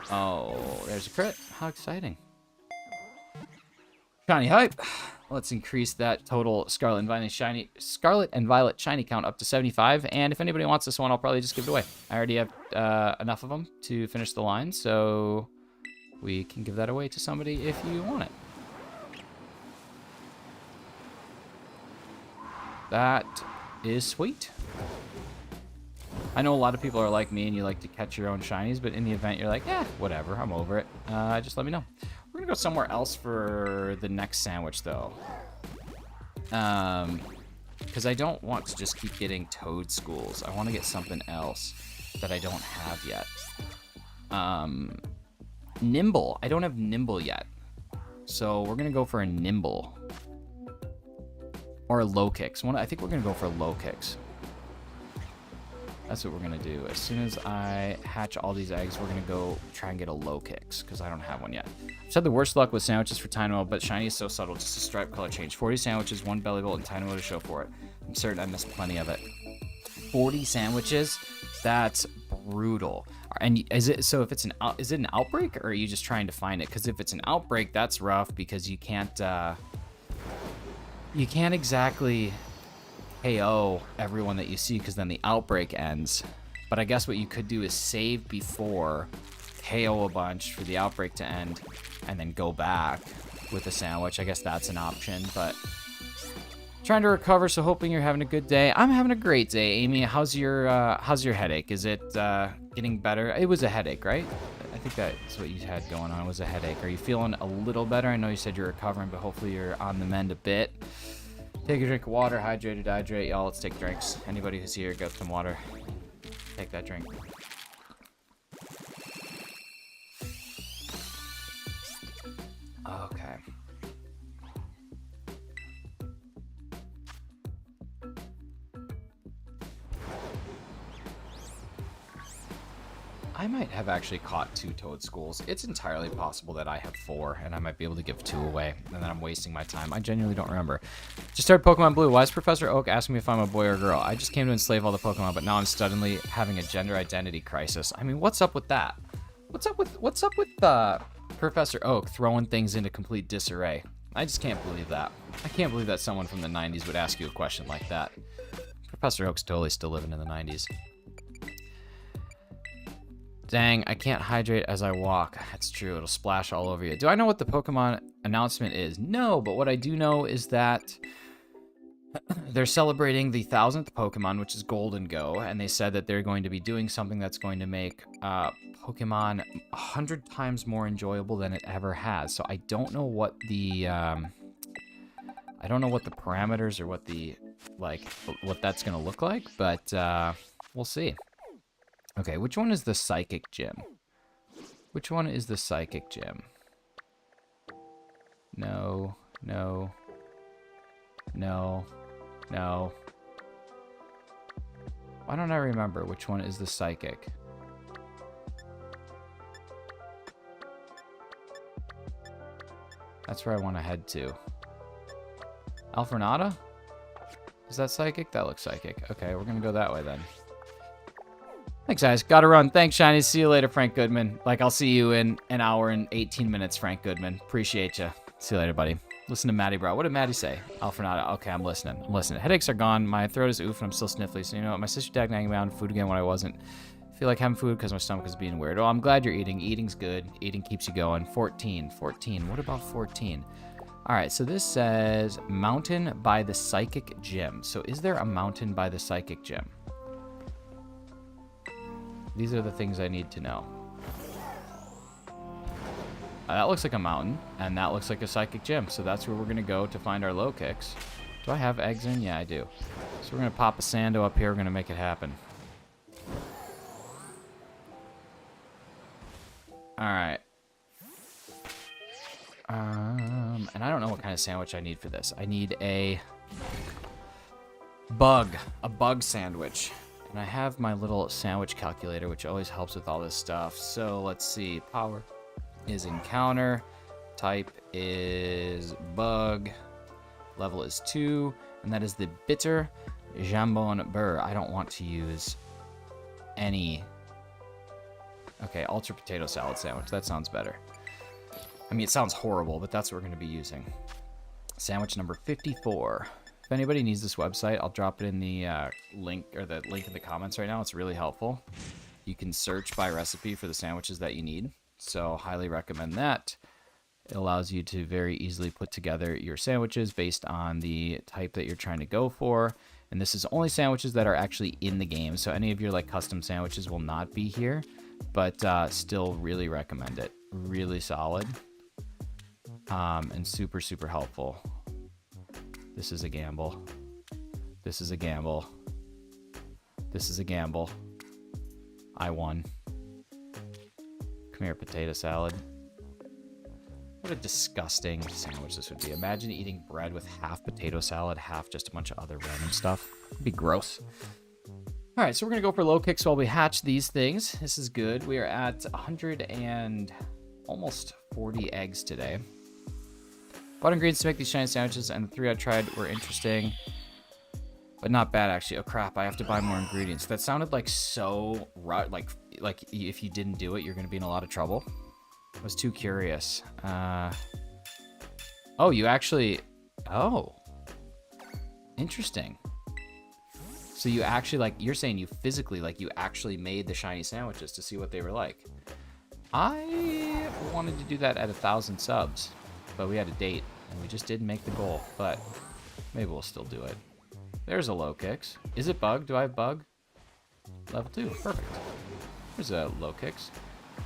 Speaker 1: Oh, there's a crit. How exciting. Shiny hype. Let's increase that total Scarlet and Violet shiny count up to 75. And if anybody wants this one, I'll probably just give it away. I already have enough of them to finish the line, so we can give that away to somebody if you want it. That is sweet. I know a lot of people are like me and you like to catch your own shinies, but in the event you're like, whatever, I'm over it. Just let me know. We're gonna go somewhere else for the next sandwich though. Because I don't want to just keep getting toad schools. I want to get something else that I don't have yet. Nimble. I don't have Nimble yet. So we're going to go for a Nimble. Or a Low Kicks. I think we're going to go for Low Kicks. That's what we're going to do. As soon as I hatch all these eggs, we're going to go try and get a Low Kicks, because I don't have one yet. I've just had the worst luck with sandwiches for Tiny but shiny is so subtle, just a stripe color change. 40 sandwiches, 1 belly bolt, and Tiny to show for it. I'm certain I missed plenty of it. 40 sandwiches? That's brutal. And is it so? If it's is it an outbreak, or are you just trying to find it? Because if it's an outbreak, that's rough, because you can't exactly KO everyone that you see, because then the outbreak ends. But I guess what you could do is save before, KO a bunch for the outbreak to end, and then go back with a sandwich. I guess that's an option, but trying to recover, so hoping you're having a good day. I'm having a great day, Amy. How's your headache? Is it getting better? It was a headache, right? I think that's what you had going on, was a headache. Are you feeling a little better? I know you said you're recovering, but hopefully you're on the mend a bit. Take a drink of water, hydrate. Y'all, let's take drinks. Anybody who's here, get some water. Take that drink. Okay. I might have actually caught 2 toad schools. It's entirely possible that I have 4, and I might be able to give 2 away, and then I'm wasting my time. I genuinely don't remember. Just started Pokemon Blue. Why is Professor Oak asking me if I'm a boy or a girl? I just came to enslave all the Pokemon, but now I'm suddenly having a gender identity crisis. I mean, what's up with that? What's up with Professor Oak throwing things into complete disarray? I just can't believe that. I can't believe that someone from the 90s would ask you a question like that. Professor Oak's totally still living in the 90s. Dang, I can't hydrate as I walk. That's true, it'll splash all over you. Do I know what the Pokemon announcement is? No, but what I do know is that they're celebrating the 1000th Pokemon, which is Golden Go, and they said that they're going to be doing something that's going to make Pokemon 100 times more enjoyable than it ever has. So I don't know what the parameters or what the what that's gonna look like, but we'll see. Okay, which one is the Psychic Gym? Which one is the Psychic Gym? No. Why don't I remember which one is the Psychic? That's where I want to head to. Alfornada? Is that Psychic? That looks Psychic. Okay, we're going to go that way then. Thanks, guys. Gotta run. Thanks, Shiny. See you later, Frank Goodman. I'll see you in an hour and 18 minutes, Frank Goodman. Appreciate you. See you later, buddy. Listen to Maddie, bro. What did Maddie say? Alfornada. Okay, I'm listening. Headaches are gone. My throat is oof, and I'm still sniffly. So, you know what? My sister tagged nagging me on food again when I wasn't. I feel like having food because my stomach is being weird. Oh, I'm glad you're eating. Eating's good. Eating keeps you going. 14. What about 14? All right, so this says Mountain by the Psychic Gym. So is there a mountain by the Psychic Gym? These are the things I need to know. That looks like a mountain, and that looks like a Psychic Gym. So that's where we're going to go to find our low kicks. Do I have eggs in? Yeah, I do. So we're going to pop a Sando up here. We're going to make it happen. All right. And I don't know what kind of sandwich I need for this. I need a bug sandwich. And I have my little sandwich calculator, which always helps with all this stuff. So let's see. Power is encounter. Type is bug. Level is 2. And that is the bitter jambon beurre. I don't want to use any. Okay, ultra potato salad sandwich. That sounds better. I mean, it sounds horrible, but that's what we're going to be using. Sandwich number 54. If anybody needs this website, I'll drop it in the link in the comments right now. It's really helpful. You can search by recipe for the sandwiches that you need. So highly recommend that. It allows you to very easily put together your sandwiches based on the type that you're trying to go for. And this is only sandwiches that are actually in the game. So any of your like custom sandwiches will not be here, but still really recommend it. Really solid. And super, super helpful. This is a gamble. This is a gamble. This is a gamble. I won. Come here, potato salad. What a disgusting sandwich this would be. Imagine eating bread with half potato salad, half just a bunch of other random stuff. It'd be gross. All right, so we're going to go for low kicks while we hatch these things. This is good. We are at 100 and almost 40 eggs today. Bought ingredients to make these shiny sandwiches, and the 3 I tried were interesting, but not bad, actually. Oh, crap, I have to buy more ingredients. That sounded like so... Like if you didn't do it, you're going to be in a lot of trouble. I was too curious. Oh, you actually... Oh. Interesting. So you actually, like, you're saying you physically, like, you actually made the shiny sandwiches to see what they were like. I wanted to do that at 1,000 subs, but we had a date, and we just didn't make the goal. But maybe we'll still do it. There's a low kicks. Is it bug? Do I have bug? Level 2. Perfect. There's a low kicks.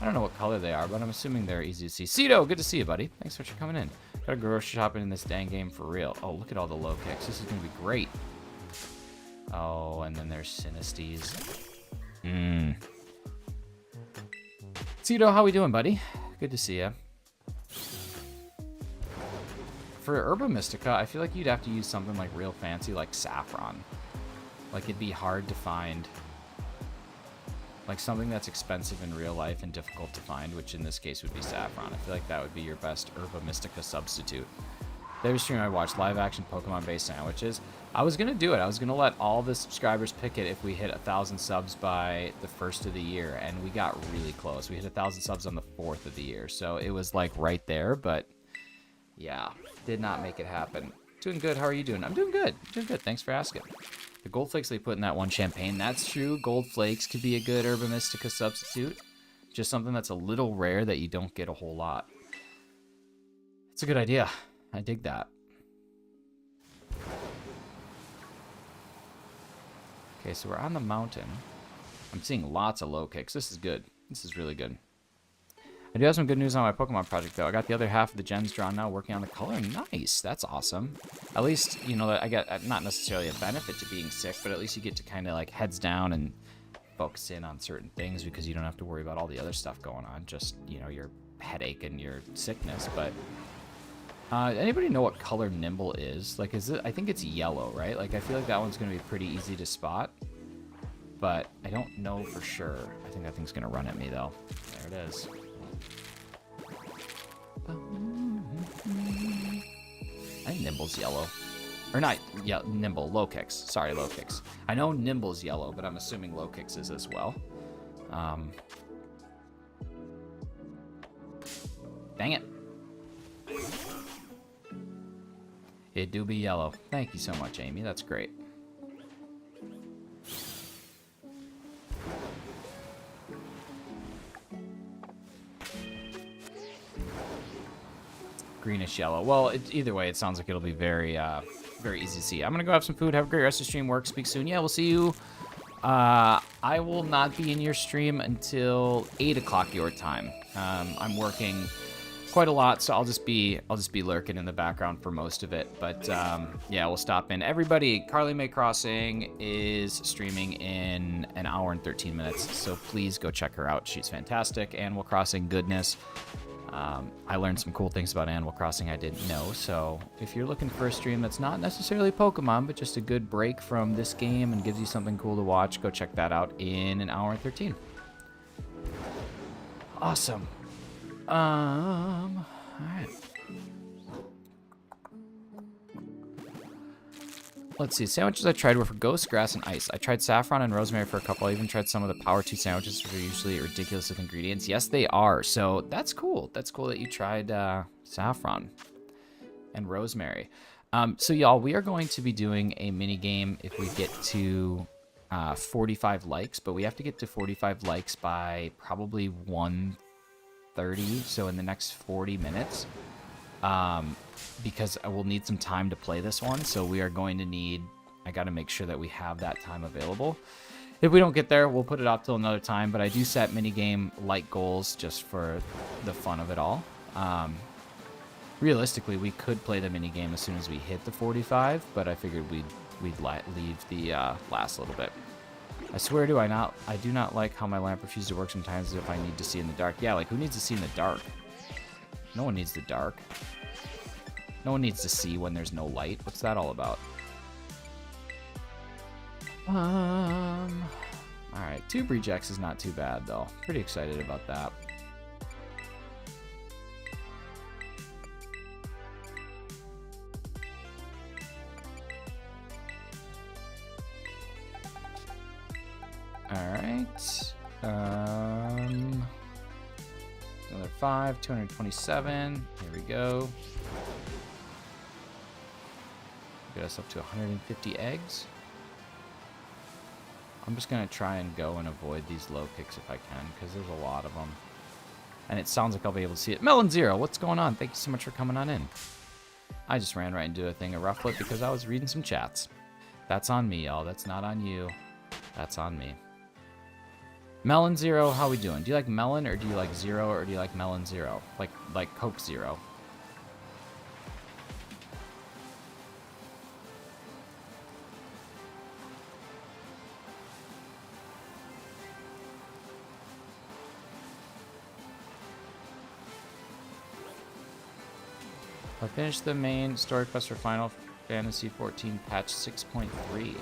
Speaker 1: I don't know what color they are, but I'm assuming they're easy to see. Cito, good to see you, buddy. Thanks so much for coming in. Gotta grocery shopping in this dang game for real. Oh, look at all the low kicks. This is gonna be great. Oh, and then there's Sinistes. Cito, how we doing, buddy? Good to see you. For Herba Mystica, I feel like you'd have to use something like real fancy, like saffron. Like, it'd be hard to find. Like, something that's expensive in real life and difficult to find, which in this case would be saffron. I feel like that would be your best Herba Mystica substitute. Every stream I watched, live-action Pokemon-based sandwiches. I was going to do it. I was going to let all the subscribers pick it if we hit 1,000 subs by the 1st of the year, and we got really close. We hit 1,000 subs on the 4th of the year, so it was, like, right there, but, yeah, did not make it happen. Doing good. How are you doing? I'm doing good. Doing good. Thanks for asking. The gold flakes they put in that one champagne, that's true. Gold flakes could be a good Herba Mystica substitute. Just something that's a little rare that you don't get a whole lot. It's a good idea. I dig that. Okay, so we're on the mountain. I'm seeing lots of low kicks. This is good. This is really good. I do have some good news on my Pokemon project, though. I got the other half of the gens drawn now, working on the coloring. Nice. That's awesome. At least, you know, I get not necessarily a benefit to being sick, but at least you get to kind of, like, heads down and focus in on certain things because you don't have to worry about all the other stuff going on. Just, you know, your headache and your sickness. But anybody know what color Nimble is? Like, is it? I think it's yellow, right? Like, I feel like that one's going to be pretty easy to spot. But I don't know for sure. I think that thing's going to run at me, though. There it is. I think Nimble's yellow. Or not, yeah, Nimble, low kicks. Sorry, low kicks. I know Nimble's yellow, but I'm assuming low kicks is as well. Dang it. It do be yellow. Thank you so much, Amy. That's great. Greenish yellow. Well, either way, it sounds like it'll be very, very easy to see. I'm gonna go have some food. Have a great rest of the stream. Work. Speak soon. Yeah, we'll see you. I will not be in your stream until 8 o'clock your time. I'm working quite a lot, so I'll just be lurking in the background for most of it. But yeah, we'll stop in. Everybody, Carly Mae Crossing is streaming in an hour and 13 minutes, so please go check her out. She's fantastic. Animal Crossing goodness. I learned some cool things about Animal Crossing I didn't know, so if you're looking for a stream that's not necessarily Pokemon, but just a good break from this game and gives you something cool to watch, go check that out in an hour and 13. Awesome. Alright. Let's see. Sandwiches I tried were for ghost, grass, and ice. I tried saffron and rosemary for a couple. I even tried some of the Power 2 sandwiches, which are usually ridiculous with ingredients. Yes, they are. So that's cool. That's cool that you tried saffron and rosemary. So y'all, we are going to be doing a mini game if we get to 45 likes, but we have to get to 45 likes by probably 1:30. So in the next 40 minutes. Because I will need some time to play this one, so we are going to need I got to make sure that we have that time available. If we don't get there, we'll put it off till another time, but I do set minigame light goals just for the fun of it all. Realistically, we could play the minigame as soon as we hit the 45, but I figured we'd leave the last little bit. I swear I do not like how my lamp refuses to work sometimes if I need to see in the dark. Yeah, like who needs to see in the dark? No one needs the dark. No one needs to see when there's no light. What's that all about? Alright, 2 rejects is not too bad though. Pretty excited about that. Alright. Another 5, 227. Here we go. Get us up to 150 eggs. I'm just going to try and go and avoid these low kicks if I can, because there's a lot of them. And it sounds like I'll be able to see it. Melon Zero, what's going on? Thank you so much for coming on in. I just ran right into a thing of rough flip because I was reading some chats. That's on me, y'all. That's not on you. That's on me. Melon Zero, how we doing? Do you like melon, or do you like zero, or do you like melon zero? Like Coke Zero. I finished the main story quest for Final Fantasy 14 patch 6.3.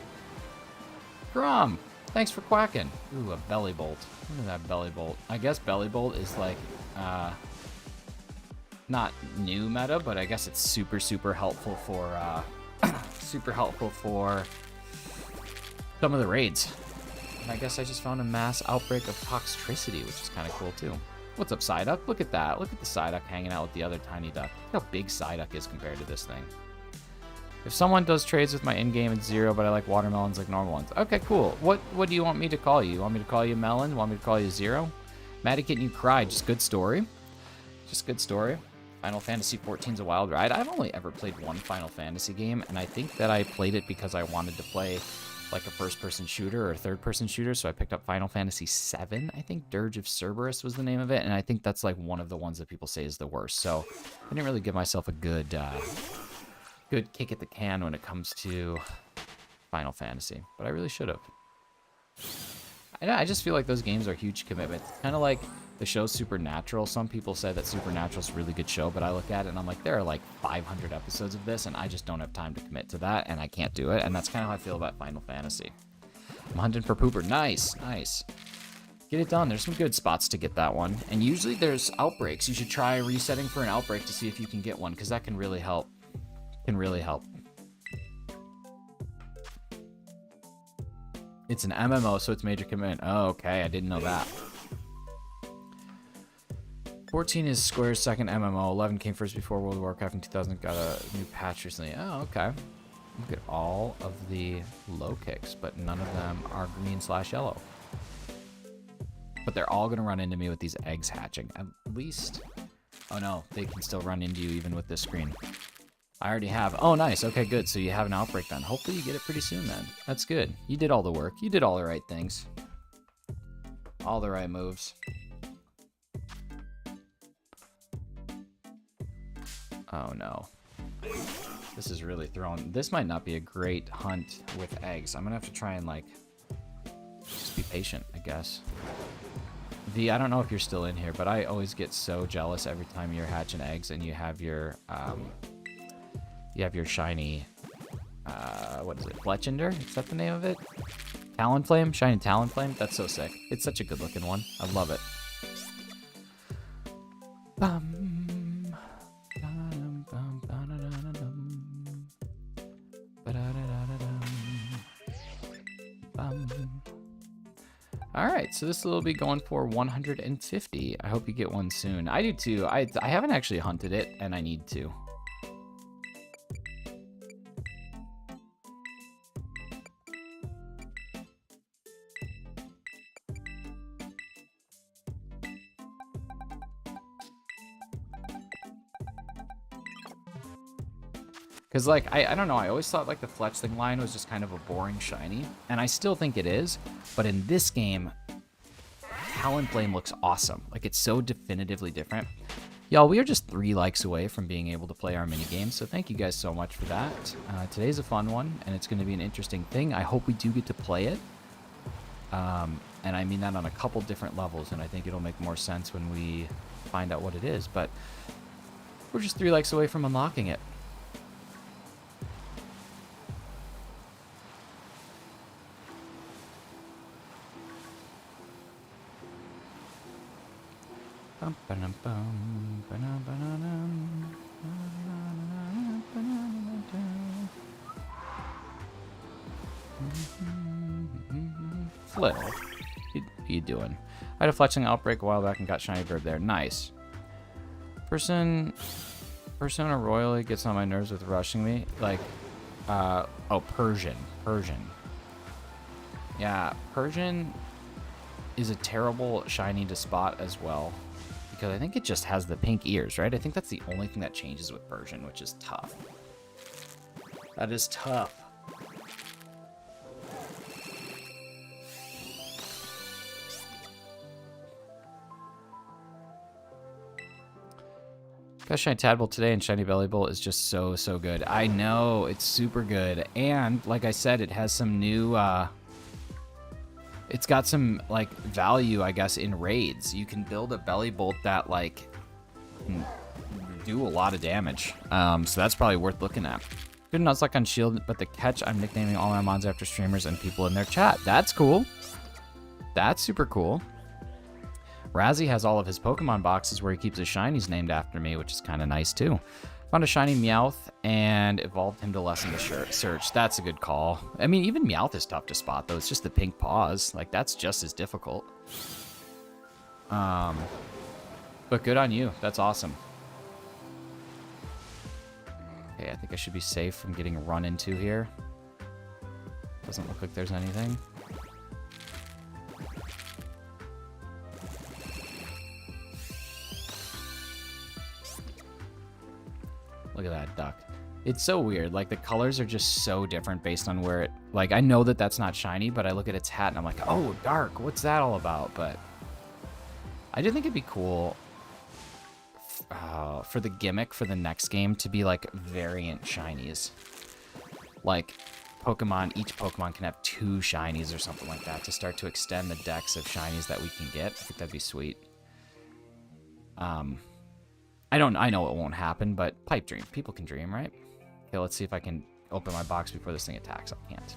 Speaker 1: Grom, thanks for quacking. Ooh, a belly bolt. Look at that belly bolt. I guess belly bolt is like, not new meta, but I guess it's super helpful for, super helpful for some of the raids. And I guess I just found a mass outbreak of toxicity, which is kind of cool too. What's up, Psyduck? Look at that. Look at the Psyduck hanging out with the other tiny duck. Look how big Psyduck is compared to this thing. If someone does trades with my in-game, it's 0, but I like watermelons like normal ones. Okay, cool. What do you want me to call you? You want me to call you Melon? Want me to call you 0? Maddie Kitten, you cried. Just good story. Just good story. Final Fantasy 14's a wild ride. I've only ever played one Final Fantasy game, and I think that I played it because I wanted to play like a first-person shooter or a third-person shooter, so I picked up Final Fantasy VII. I think Dirge of Cerberus was the name of it, and I think that's like one of the ones that people say is the worst. So I didn't really give myself a good kick at the can when it comes to Final Fantasy, but I really should have. I just feel like those games are huge commitments. Kind of like the show Supernatural. Some people say that Supernatural's a really good show, but I look at it and I'm like, there are like 500 episodes of this, and I just don't have time to commit to that, and I can't do it. And that's kind of how I feel about Final Fantasy. I'm hunting for Pooper. Nice, nice. Get it done. There's some good spots to get that one. And usually there's outbreaks. You should try resetting for an outbreak to see if you can get one, because that can really help. Can really help. It's an MMO, so it's major commitment. Oh, okay. I didn't know that. 14 is Square's second MMO. 11 came first before World of Warcraft in 2000. Got a new patch recently. Oh, okay. Look at all of the low kicks, but none of them are green/yellow. But they're all going to run into me with these eggs hatching. At least... Oh, no. They can still run into you even with this screen. I already have. Oh, nice. Okay, good. So you have an outbreak done. Hopefully you get it pretty soon then. That's good. You did all the work. You did all the right things. All the right moves. Oh, no. This is really throwing... This might not be a great hunt with eggs. I'm going to have to try and, like, just be patient, I guess. V, I don't know if you're still in here, but I always get so jealous every time you're hatching eggs and you have your shiny, what is it, Fletchender? Is that the name of it? Talonflame? Shiny Talonflame? That's so sick. It's such a good looking one. I love it. Alright, so this will be going for 150. I hope you get one soon. I do too. I haven't actually hunted it, and I need to. Because, like, I don't know, I always thought, like, the Fletchling line was just kind of a boring shiny. And I still think it is. But in this game, Talonflame looks awesome. Like, it's so definitively different. Y'all, we are just 3 likes away from being able to play our minigame, so thank you guys so much for that. Today's a fun one, and it's going to be an interesting thing. I hope we do get to play it. And I mean that on a couple different levels, and I think it'll make more sense when we find out what it is. But we're just 3 likes away from unlocking it. Flip. What you doing? I had a Fletchling outbreak a while back and got shiny bird there. Nice. Persona royally gets on my nerves with rushing me. Like, oh, Persian. Yeah, Persian is a terrible shiny to spot as well. Because I think it just has the pink ears, right? I think that's the only thing that changes with Persian, which is tough. That is tough. Got Shiny Tadpole today, and Shiny Bellybolt is just so good. I know, it's super good. And, like I said, it has some new, it's got some, like, value, I guess, in raids. You can build a Bellybolt that, like, can do a lot of damage. So that's probably worth looking at. Good Nuzlocke on Shield, but the catch, I'm nicknaming all my mons after streamers and people in their chat. That's cool. That's super cool. Razzie has all of his Pokemon boxes where he keeps his shinies named after me, which is kind of nice, too. Found a shiny Meowth and evolved him to lessen the search. That's a good call. I mean, even Meowth is tough to spot, though. It's just the pink paws. Like, that's just as difficult. But good on you. That's awesome. Okay, I think I should be safe from getting run into here. Doesn't look like there's anything. Look at that duck. It's so weird. Like, the colors are just so different based on where it... Like, I know that that's not shiny, but I look at its hat and I'm like, oh, dark. What's that all about? But I do think it'd be cool for the gimmick for the next game to be, like, variant shinies. Like, each Pokemon can have 2 shinies or something like that to start to extend the decks of shinies that we can get. I think that'd be sweet. I know it won't happen, but pipe dream. People can dream, right? Okay, let's see if I can open my box before this thing attacks. I can't.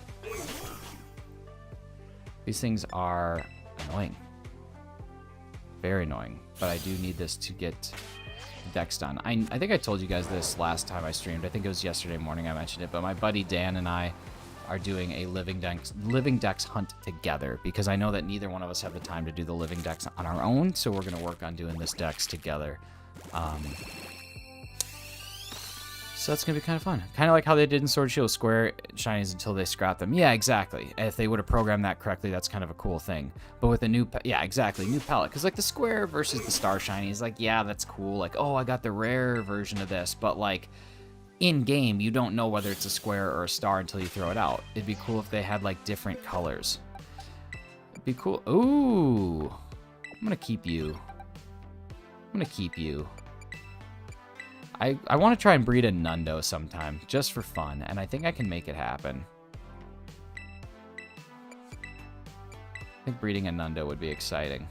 Speaker 1: These things are annoying. Very annoying. But I do need this to get decks done. I think I told you guys this last time I streamed. I think it was yesterday morning I mentioned it, but my buddy Dan and I are doing a living decks hunt together because I know that neither one of us have the time to do the living decks on our own, so we're going to work on doing this decks together. So that's going to be kind of fun. Kind of like how they did in Sword and Shield, square shinies until they scrap them. Yeah, exactly. If they would have programmed that correctly, that's kind of a cool thing. But with a new, yeah, exactly, new palette. Because like the square versus the star shinies, like, yeah, that's cool. Like, oh, I got the rare version of this. But like, in game, you don't know whether it's a square or a star until you throw it out. It'd be cool if they had like different colors. It'd be cool. Ooh, I'm going to keep you. I want to try and breed a Nundo sometime, just for fun, and I think I can make it happen. I think breeding a Nundo would be exciting.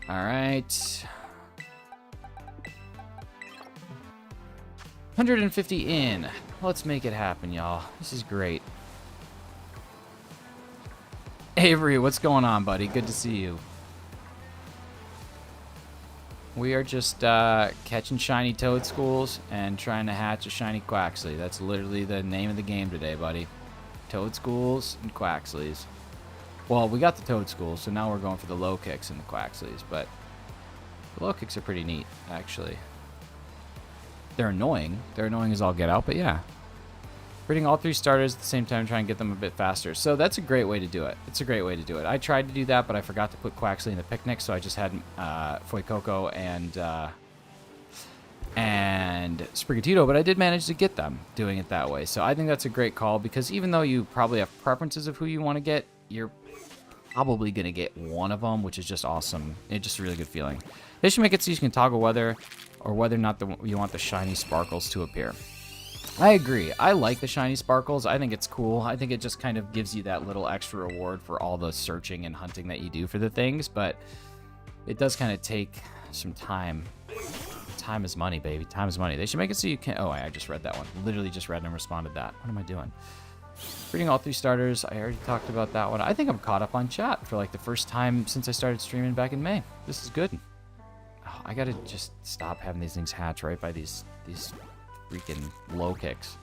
Speaker 1: Alright. 150 in. Let's make it happen, y'all. This is great. Avery, what's going on, buddy? Good to see you. We are just catching shiny Toadschools and trying to hatch a shiny Quaxly. That's literally the name of the game today, buddy. Toadschools and Quaxlys. Well, we got the Toadschools, so now we're going for the low kicks and the Quaxlys, but the low kicks are pretty neat, actually. They're annoying. They're annoying as all get out, but yeah. Breeding all 3 starters at the same time, trying to get them a bit faster. So that's a great way to do it. It's a great way to do it. I tried to do that, but I forgot to put Quaxly in the picnic, so I just had Fuecoco and and Sprigatito, but I did manage to get them doing it that way. So I think that's a great call, because even though you probably have preferences of who you want to get, you're probably going to get one of them, which is just awesome. It's just a really good feeling. They should make it so you can toggle whether or not you want the shiny sparkles to appear. I agree. I like the shiny sparkles. I think it's cool. I think it just kind of gives you that little extra reward for all the searching and hunting that you do for the things, but it does kind of take some time. Time is money, baby. Time is money. They should make it so you can... Oh, I just read that one. Literally just read and responded that. What am I doing? Reading all 3 starters. I already talked about that one. I think I'm caught up on chat for like the first time since I started streaming back in May. This is good. Oh, I gotta just stop having these things hatch right by these freaking low kicks.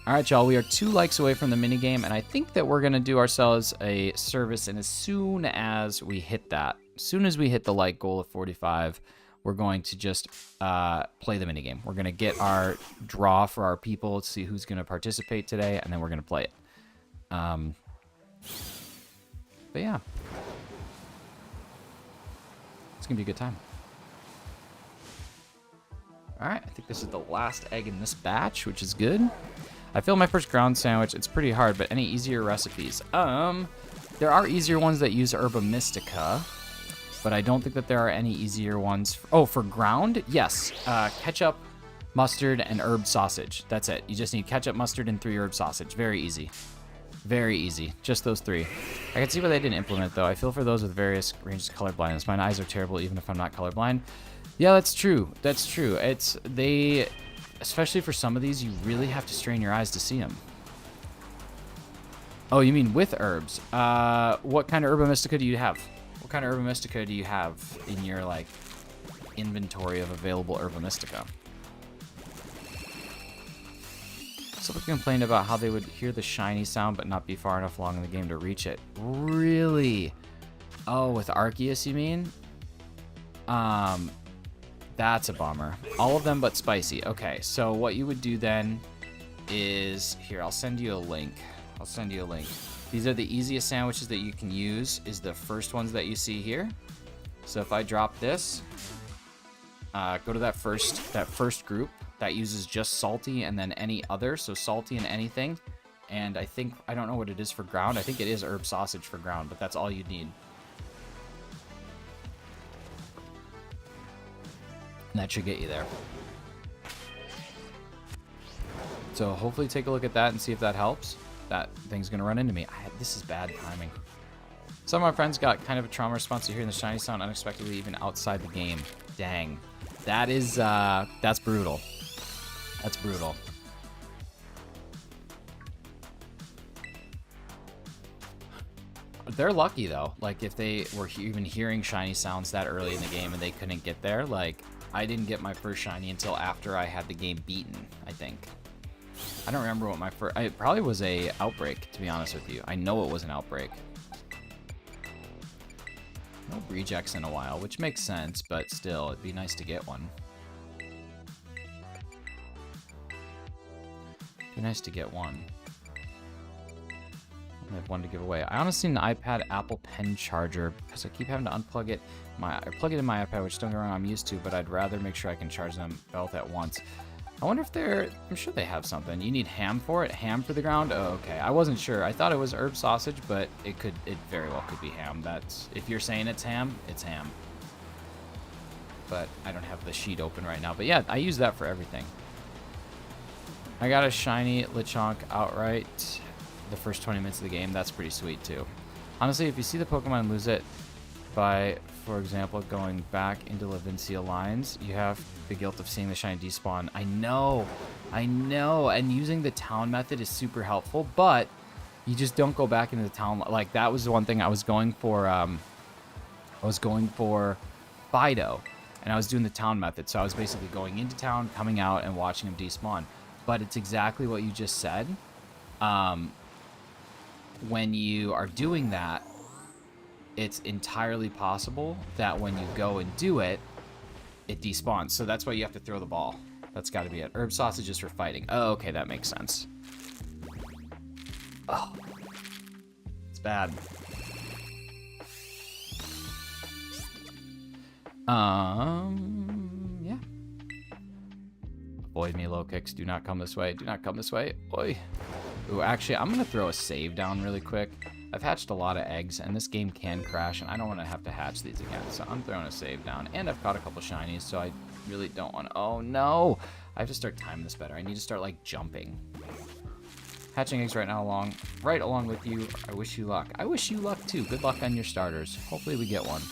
Speaker 1: All right, y'all. We are 2 likes away from the minigame, and I think that we're gonna do ourselves a service, and as soon as we hit that, as soon as we hit the like goal of 45, we're going to just play the minigame. We're going to get our draw for our people to see who's going to participate today, and then we're going to play it. But yeah. It's going to be a good time. Alright, I think this is the last egg in this batch, which is good. I feel my first ground sandwich. It's pretty hard, but any easier recipes? There are easier ones that use Herba Mystica, but I don't think that there are any easier ones. Oh, for ground? Yes. Ketchup, mustard, and herb sausage. That's it. You just need ketchup, mustard, and 3 herb sausage. Very easy. Very easy. Just those 3. I can see why they didn't implement, though. I feel for those with various ranges of color blindness. My eyes are terrible, even if I'm not colorblind. Yeah, that's true. That's true. Especially for some of these, you really have to strain your eyes to see them. Oh, you mean with herbs? What kind of Herba Mystica do you have? What kind of Herba Mystica do you have in your, like, inventory of available Herba Mystica? Someone complained about how they would hear the shiny sound but not be far enough along in the game to reach it. Really? Oh, with Arceus, you mean? That's a bummer. All of them but spicy. Okay, so what you would do then is... Here, I'll send you a link. I'll send you a link. These are the easiest sandwiches that you can use, is the first ones that you see here. So if I drop this, go to that first group that uses just salty and then any other, so salty and anything. And I don't know what it is for ground. I think it is herb sausage for ground, but that's all you need. And that should get you there. So hopefully take a look at that and see if that helps. That thing's gonna run into me. This is bad timing. Some of my friends got kind of a trauma response to hearing the shiny sound unexpectedly even outside the game. Dang. That is, that's brutal. That's brutal. They're lucky though. Like if they were even hearing shiny sounds that early in the game and they couldn't get there, like I didn't get my first shiny until after I had the game beaten, I think. I don't remember what my first... It probably was a outbreak, to be honest with you. I know it was an outbreak. No rejects in a while, which makes sense, but still, it'd be nice to get one. It'd be nice to get one. I have one to give away. I honestly need an iPad Apple Pen charger because I keep having to unplug it. I plug it in my iPad, which don't get me wrong, I'm used to, but I'd rather make sure I can charge them both at once. I wonder if I'm sure they have something. You need ham for it? Ham for the ground? Oh, okay. I wasn't sure. I thought it was herb sausage, but it very well could be ham. If you're saying it's ham, it's ham. But I don't have the sheet open right now. But yeah, I use that for everything. I got a shiny Lechonk outright the first 20 minutes of the game. That's pretty sweet too. Honestly, if you see the Pokemon lose it by, for example, going back into Levincia lines, you have the guilt of seeing the shiny despawn. I know, and using the town method is super helpful, but you just don't go back into the town. Like, that was the one thing I was going for, Fido, and I was doing the town method, so I was basically going into town, coming out, and watching him despawn. But it's exactly what you just said. When you are doing that, it's entirely possible that when you go and do it, it despawns. So that's why you have to throw the ball. That's got to be it. Herb sausage is for fighting. Oh, okay, that makes sense. Oh, it's bad. Yeah. Avoid me, low kicks. Do not come this way. Do not come this way. Oi. Ooh, actually, I'm going to throw a save down really quick. I've hatched a lot of eggs, and this game can crash, and I don't want to have to hatch these again. So I'm throwing a save down, and I've caught a couple shinies, so I really don't want to... Oh, no! I have to start timing this better. I need to start, like, jumping. Hatching eggs right now right along with you. I wish you luck. I wish you luck, too. Good luck on your starters. Hopefully we get one.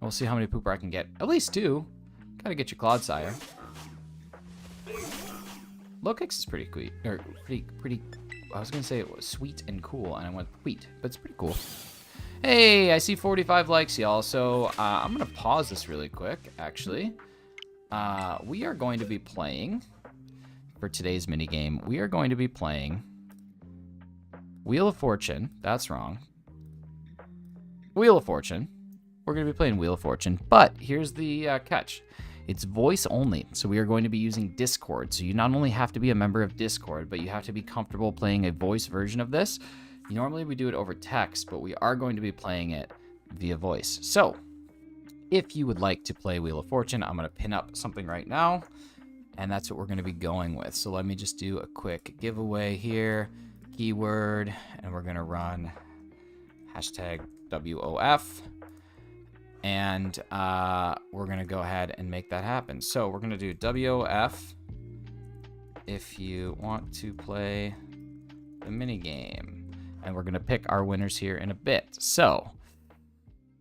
Speaker 1: We'll see how many pooper I can get. At least 2. Gotta get your Claude Sire. Low kicks is pretty sweet, or pretty. I was gonna say it was sweet and cool, and I went wheat, but it's pretty cool. Hey, I see 45 likes, y'all. So I'm gonna pause this really quick. Actually, we are going to be playing for today's mini game. We are going to be playing Wheel of Fortune. That's wrong. Wheel of Fortune. We're gonna be playing Wheel of Fortune, but here's the catch. It's voice only, so we are going to be using Discord. So you not only have to be a member of Discord, but you have to be comfortable playing a voice version of this. Normally we do it over text, but we are going to be playing it via voice. So if you would like to play Wheel of Fortune, I'm going to pin up something right now, and that's what we're going to be going with. So let me just do a quick giveaway here, keyword, and we're going to run hashtag WOF. And we're going to go ahead and make that happen. So we're going to do WOF if you want to play the mini game. And we're going to pick our winners here in a bit. So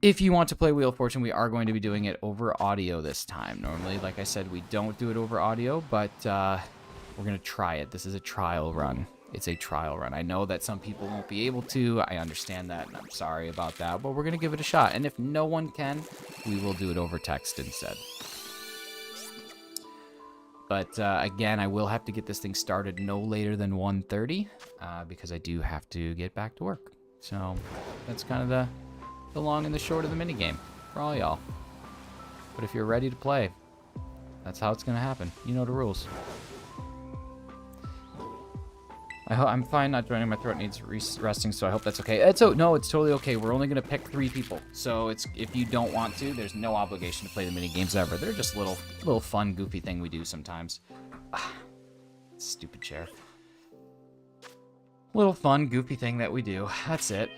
Speaker 1: if you want to play Wheel of Fortune, we are going to be doing it over audio this time. Normally, like I said, we don't do it over audio, but we're going to try it. This is a trial run. It's a trial run. I know that some people won't be able to. I understand that, and I'm sorry about that, but we're going to give it a shot. And if no one can, we will do it over text instead. But again, I will have to get this thing started no later than 1:30 because I do have to get back to work. So that's kind of the long and the short of the minigame for all y'all. But if you're ready to play, that's how it's going to happen. You know the rules. I'm fine not joining. My throat needs resting, so I hope that's okay. No, it's totally okay. We're only going to pick 3 people. So if you don't want to, there's no obligation to play the mini games ever. They're just a little fun, goofy thing we do sometimes. Stupid chair. Little fun, goofy thing that we do. That's it.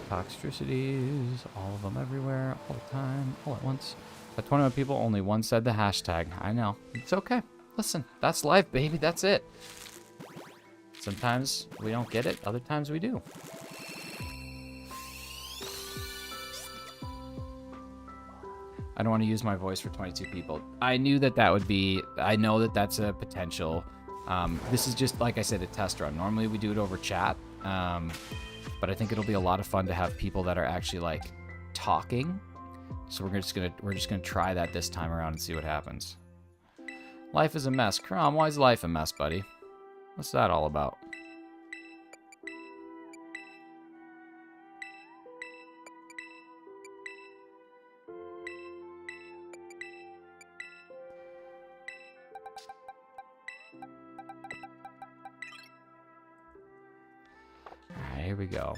Speaker 1: Toxicities, all of them everywhere, all the time, all at once. At 21 people, only one said the hashtag. I know. It's okay. Listen, that's life, baby. That's it. Sometimes we don't get it. Other times we do. I don't want to use my voice for 22 people. I knew that would be... I know that that's a potential. This is just, like I said, a test run. Normally we do it over chat. But I think it'll be a lot of fun to have people that are actually, like, talking. So we're just gonna try that this time around and see what happens. Life is a mess. Crom, why is life a mess, buddy? What's that all about? Alright, here we go.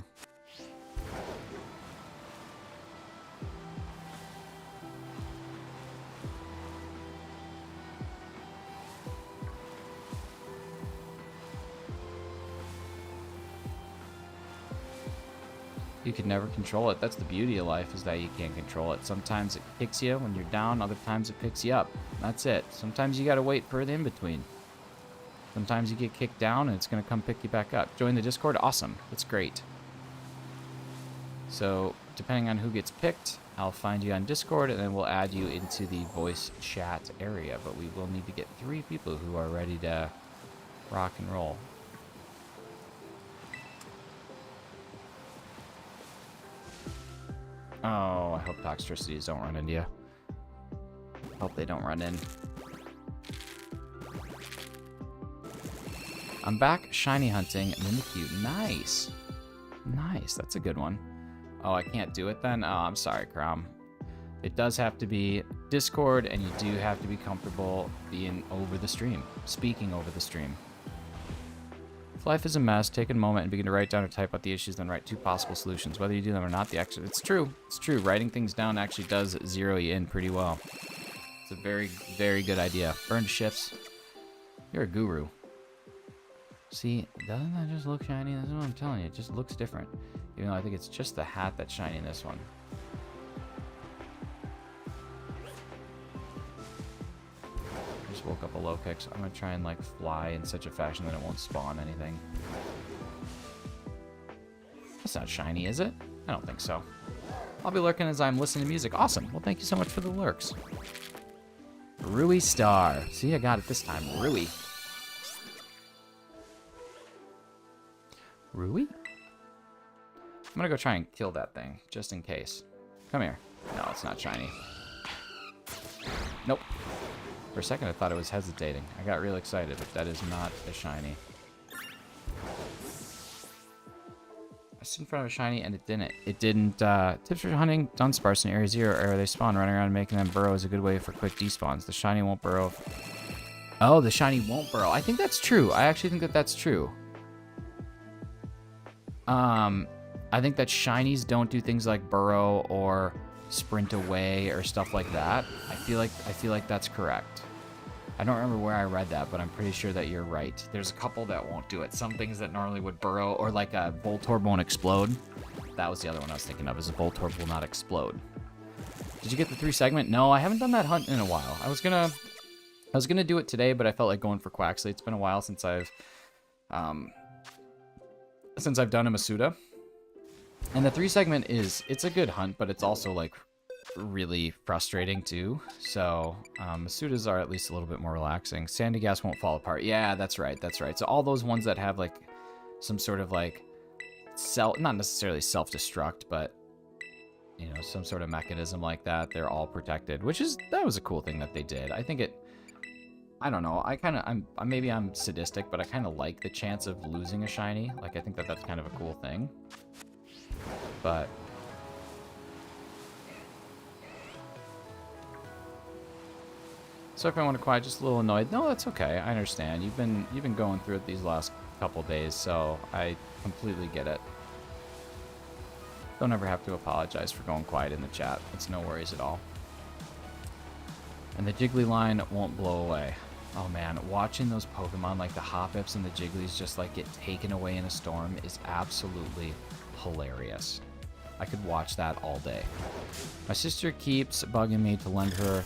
Speaker 1: You can never control it. That's the beauty of life, is that you can't control it. Sometimes it kicks you when you're down, other times it picks you up. That's it. Sometimes you gotta wait for the in-between. Sometimes you get kicked down and it's gonna come pick you back up. Join the Discord? Awesome. That's great. So, depending on who gets picked, I'll find you on Discord and then we'll add you into the voice chat area. But we will need to get 3 people who are ready to rock and roll. Oh, I hope toxicities don't run into you. Hope they don't run in. I'm back shiny hunting Mimikyu. Nice. Nice. That's a good one. Oh, I can't do it then? Oh, I'm sorry, Crom. It does have to be Discord, and you do have to be comfortable being over the stream. Speaking over the stream. If life is a mess, take a moment and begin to write down or type out the issues, then write 2 possible solutions. Whether you do them or not, it's true. It's true. Writing things down actually does zero you in pretty well. It's a very, very good idea. Burn shifts. You're a guru. See, doesn't that just look shiny? That's what I'm telling you. It just looks different. Even though I think it's just the hat that's shiny in this one. I just woke up a low kick, so I'm going to try and, like, fly in such a fashion that it won't spawn anything. That's not shiny, is it? I don't think so. I'll be lurking as I'm listening to music. Awesome. Well, thank you so much for the lurks. Rui Star. See, I got it this time. Rui. Rui? I'm gonna go try and kill that thing, just in case. Come here. No, it's not shiny. Nope. For a second, I thought it was hesitating. I got real excited, but that is not a shiny. I stood in front of a shiny, and it didn't. It didn't. Tips for hunting dunsparce in Area 0 area they spawn. Running around and making them burrow is a good way for quick despawns. The shiny won't burrow. Oh, the shiny won't burrow. I think that's true. I actually think that that's true. I think that shinies don't do things like burrow or sprint away or stuff like that. I feel like that's correct. I don't remember where I read that, but I'm pretty sure that you're right. There's a couple that won't do it. Some things that normally would burrow, or like a Voltorb won't explode. That was the other one I was thinking of, is a Voltorb will not explode. Did you get the 3 segment? No, I haven't done that hunt in a while. I was gonna do it today, but I felt like going for Quaxly. It's been a while since I've done a Masuda. And the 3 segment it's a good hunt, but it's also like really frustrating too. So Masudas are at least a little bit more relaxing. Sandy gas won't fall apart. Yeah, that's right. That's right. So all those ones that have like some sort of like not necessarily self-destruct, but you know, some sort of mechanism like that, they're all protected, that was a cool thing that they did. I think I don't know. Maybe I'm sadistic, but I kind of like the chance of losing a shiny. Like, I think that that's kind of a cool thing. But so if I want to quiet, just a little annoyed. No, that's okay. I understand. You've been going through it these last couple days, so I completely get it. Don't ever have to apologize for going quiet in the chat. It's no worries at all. And the Jiggly line won't blow away. Oh man, watching those Pokemon like the Hoppips and the Jigglies just like get taken away in a storm is absolutely hilarious. I could watch that all day. My sister keeps bugging me to lend her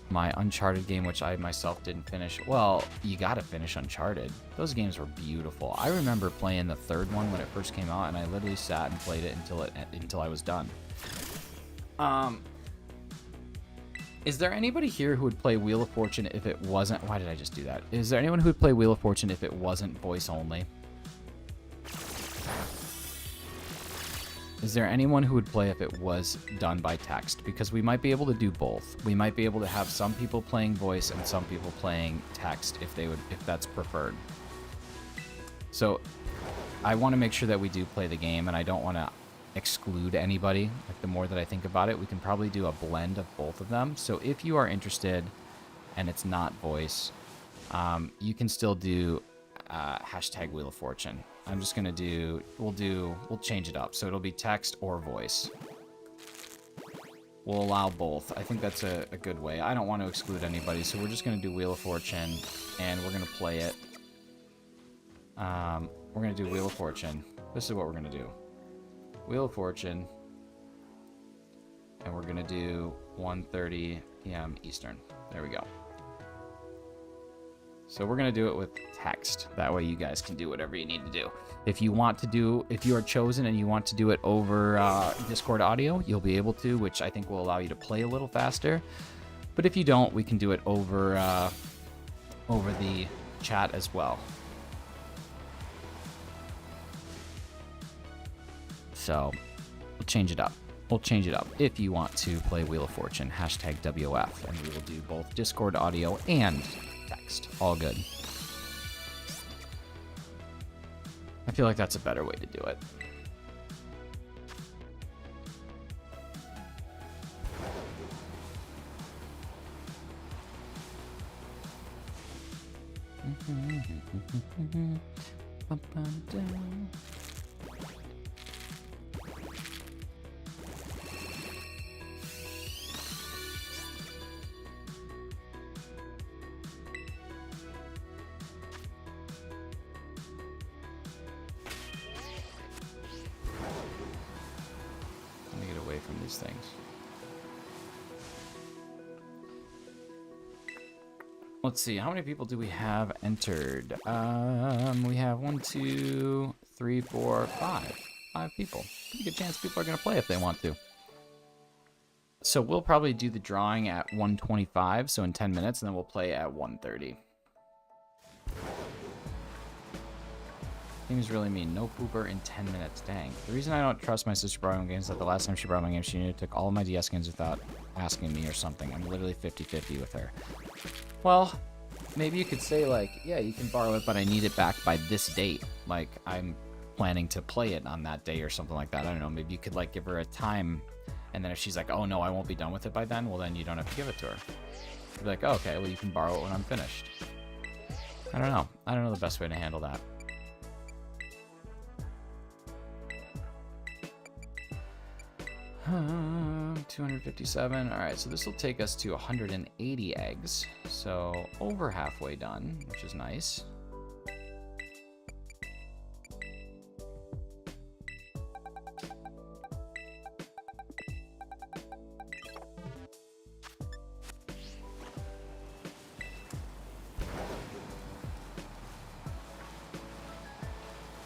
Speaker 1: my Uncharted game, which I myself didn't finish. Well, you gotta finish Uncharted. Those games were beautiful. I remember playing the 3rd one when it first came out, and I literally sat and played it until I was done. Is there anybody here who would play Wheel of Fortune if it wasn't... Why did I just do that? Is there anyone who would play Wheel of Fortune if it wasn't voice only? Is there anyone who would play if it was done by text? Because we might be able to do both. We might be able to have some people playing voice and some people playing text if that's preferred. So I want to make sure that we do play the game, and I don't want to exclude anybody. Like, the more that I think about it, we can probably do a blend of both of them. So if you are interested and it's not voice, you can still do hashtag Wheel of Fortune. I'm just gonna we'll change it up, so it'll be text or voice. We'll allow both. I think that's a good way. I don't want to exclude anybody, so we're just gonna do Wheel of Fortune, and we're gonna play it. We're gonna do Wheel of Fortune. This is what we're gonna do. Wheel of Fortune, and we're gonna do 1:30 p.m. Eastern. There we go. So we're gonna do it with text. That way you guys can do whatever you need to do. If you are chosen and you want to do it over Discord audio, you'll be able to, which I think will allow you to play a little faster. But if you don't, we can do it over the chat as well. So we'll change it up. We'll change it up. If you want to play Wheel of Fortune, hashtag WF, and we will do both Discord audio and text. All good. I feel like that's a better way to do it. Let me get away from these things. Let's see, how many people do we have entered? We have 1, 2, 3, 4, 5. 5 people. Pretty good chance people are going to play if they want to. So we'll probably do the drawing at 1:25, so in 10 minutes, and then we'll play at 1:30. Seems really mean. No pooper in 10 minutes. Dang. The reason I don't trust my sister borrowing games is that the last time she borrowed my game, she nearly took all of my DS games without asking me or something. I'm literally 50-50 with her. Well, maybe you could say, like, yeah, you can borrow it, but I need it back by this date. Like, I'm planning to play it on that day or something like that. I don't know. Maybe you could, like, give her a time, and then if she's like, oh, no, I won't be done with it by then, well, then you don't have to give it to her. You'd be like, oh, okay, well, you can borrow it when I'm finished. I don't know. I don't know the best way to handle that. Uh, 257. All right, so this will take us to 180 eggs. So over halfway done, which is nice.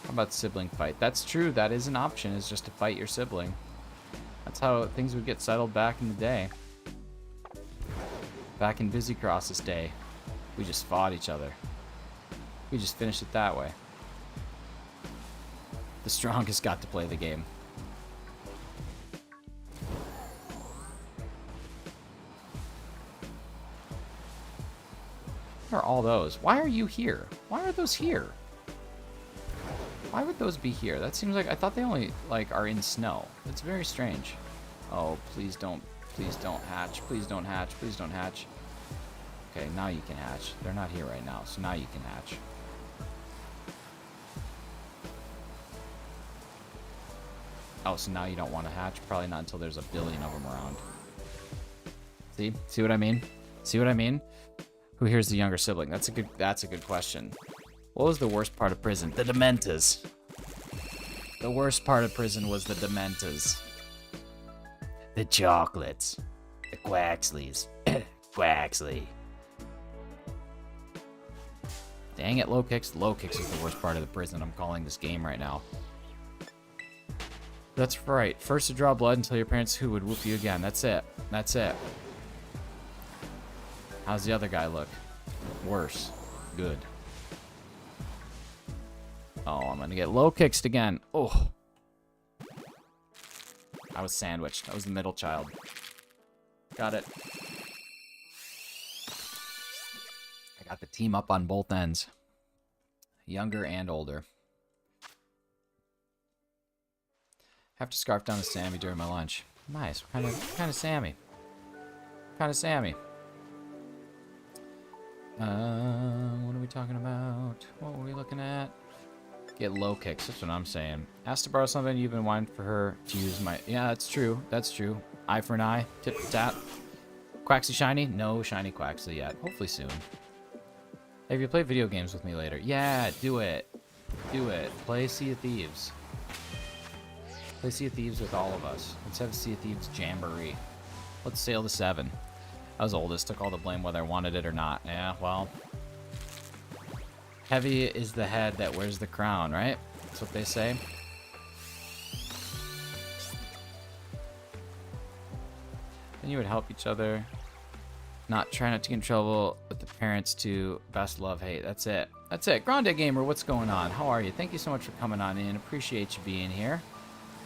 Speaker 1: How about sibling fight? That's true. That is an option, is just to fight your sibling. That's how things would get settled back in the day. Back in Busy Cross's day, we just fought each other. We just finished it that way. The strongest got to play the game. What are all those? Why are you here? Why are those here? Why would those be here? That seems like, I thought they only, like, are in snow. It's very strange. Oh, please don't hatch. Please don't hatch. Please don't hatch. Okay, now you can hatch. They're not here right now, so now you can hatch. Oh, so now you don't want to hatch? Probably not until there's a billion of them around. See? See what I mean? See what I mean? Who here's the younger sibling? That's a good question. What was the worst part of prison? The Dementors. The worst part of prison was the Dementors. The chocolates. The Quaxlys. Quaxly. Dang it, low kicks. Low kicks is the worst part of the prison. I'm calling this game right now. That's right. First to draw blood until your parents who would whoop you again. That's it. That's it. How's the other guy look? Worse. Good. Oh, I'm gonna get low kicked again. Oh. I was sandwiched. I was the middle child. Got it. I got the team up on both ends. Younger and older. Have to scarf down to Sammy during my lunch. Nice. What kind of Sammy? What kind of Sammy? What are we talking about? What were we looking at? Get low kicks, that's what I'm saying. Asked to borrow something, you've been wanting for her to use my... Yeah, that's true, that's true. Eye for an eye, tip for tap. Quaxly shiny? No shiny Quaxly yet. Hopefully soon. Hey, have you played video games with me later? Yeah, do it. Do it. Play Sea of Thieves. Play Sea of Thieves with all of us. Let's have Sea of Thieves Jamboree. Let's sail to 7. I was oldest, took all the blame whether I wanted it or not. Yeah, well... Heavy is the head that wears the crown, right? That's what they say. Then you would help each other. Try not to get in trouble with the parents to best love hate. That's it. That's it. Grande Gamer, what's going on? How are you? Thank you so much for coming on in. Appreciate you being here.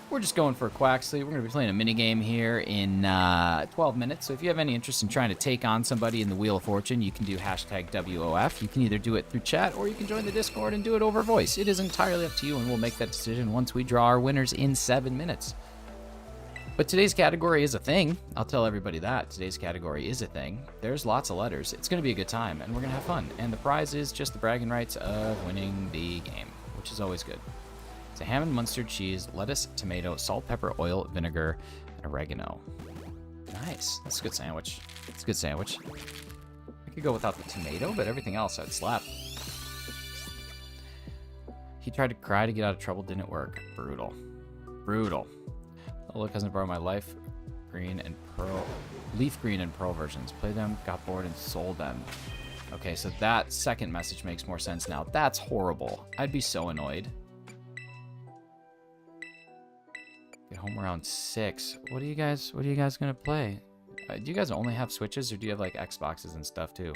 Speaker 1: We're just going for a Quaxly. We're going to be playing a minigame here in 12 minutes. So if you have any interest in trying to take on somebody in the Wheel of Fortune, you can do #WOF. You can either do it through chat or you can join the Discord and do it over voice. It is entirely up to you, and we'll make that decision once we draw our winners in 7 minutes. But today's category is a thing. I'll tell everybody that. Today's category is a thing. There's lots of letters. It's going to be a good time, and we're going to have fun. And the prize is just the bragging rights of winning the game, which is always good. It's a ham and mustard cheese, lettuce, tomato, salt, pepper, oil, vinegar, and oregano. Nice. That's a good sandwich. It's a good sandwich. I could go without the tomato, but everything else I'd slap. He tried to cry to get out of trouble. Didn't work. Brutal. Brutal. Hello, cousin, borrow my leaf green and pearl versions. Play them, got bored, and sold them. Okay, so that second message makes more sense now. That's horrible. I'd be so annoyed. Get home around 6. What are you guys gonna play? Do you guys only have Switches, or do you have like Xboxes and stuff too?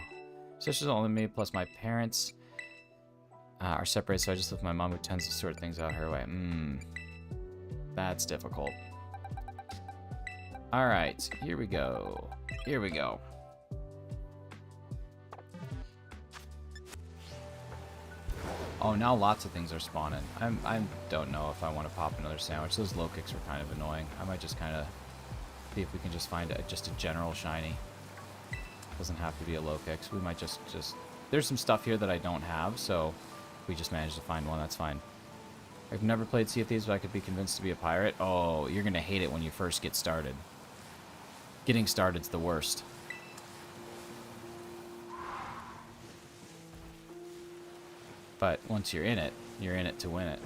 Speaker 1: Switches only me plus my parents are separated, so I just live with my mom, who tends to sort things out her way. That's difficult. All right, here we go. Here we go. Oh, now lots of things are spawning. I don't know if I want to pop another sandwich. Those low kicks were kind of annoying. I might just kind of see if we can just find just a general shiny. Doesn't have to be a low kicks. We might just there's some stuff here that I don't have, so if we just managed to find one, that's fine. I've never played Sea of Thieves, but I could be convinced to be a pirate. Oh, you're gonna hate it when you first get started. Getting started's the worst. But once you're in it to win it.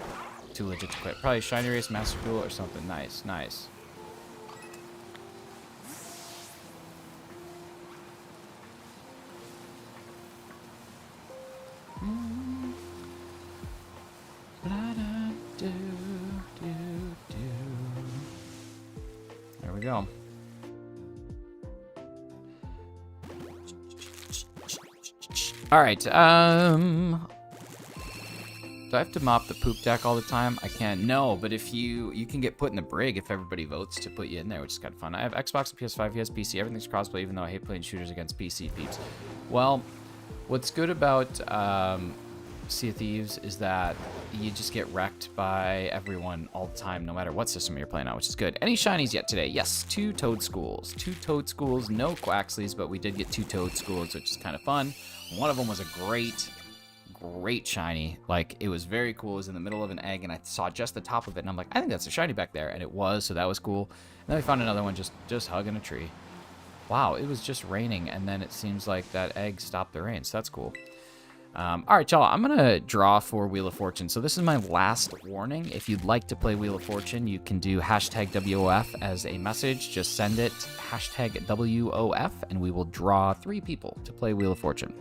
Speaker 1: Too legit to quit. Probably Shiny Race, Master Duel, or something. Nice, nice. There we go. All right, do I have to mop the poop deck all the time? I can't. No, but if you can get put in the brig if everybody votes to put you in there, which is kind of fun. I have Xbox and PS5, he has PC. Everything's crossplay, even though I hate playing shooters against PC peeps. Well, what's good about Sea of Thieves is that you just get wrecked by everyone all the time, no matter what system you're playing on, which is good. Any shinies yet today? Yes, 2 Toad Schools. 2 Toad Schools, no Quaxlys, but we did get 2 Toad Schools, which is kind of fun. One of them was a great shiny. Like, it was very cool. It was in the middle of an egg, and I saw just the top of it, and I'm like, I think that's a shiny back there, and it was, so that was cool. And then we found another one just hugging a tree. Wow, it was just raining, and then it seems like that egg stopped the rain, so that's cool. All right, y'all, I'm gonna draw for Wheel of Fortune. So this is my last warning. If you'd like to play Wheel of Fortune, you can do hashtag WOF as a message. Just send it, hashtag WOF, and we will draw 3 people to play Wheel of Fortune.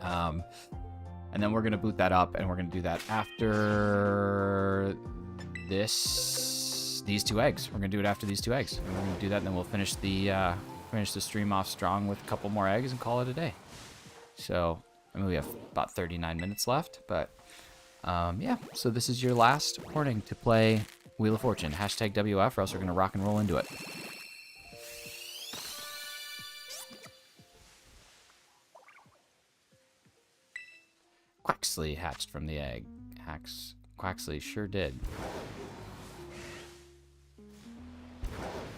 Speaker 1: And then we're going to boot that up, and we're going to do that after these 2 eggs. We're going to do it after these 2 eggs. And we're going to do that, and then we'll finish the stream off strong with a couple more eggs and call it a day. So, I mean, we have about 39 minutes left, but yeah. So this is your last warning to play Wheel of Fortune. Hashtag WF, or else we're going to rock and roll into it. Quaxly hatched from the egg. Quaxly sure did.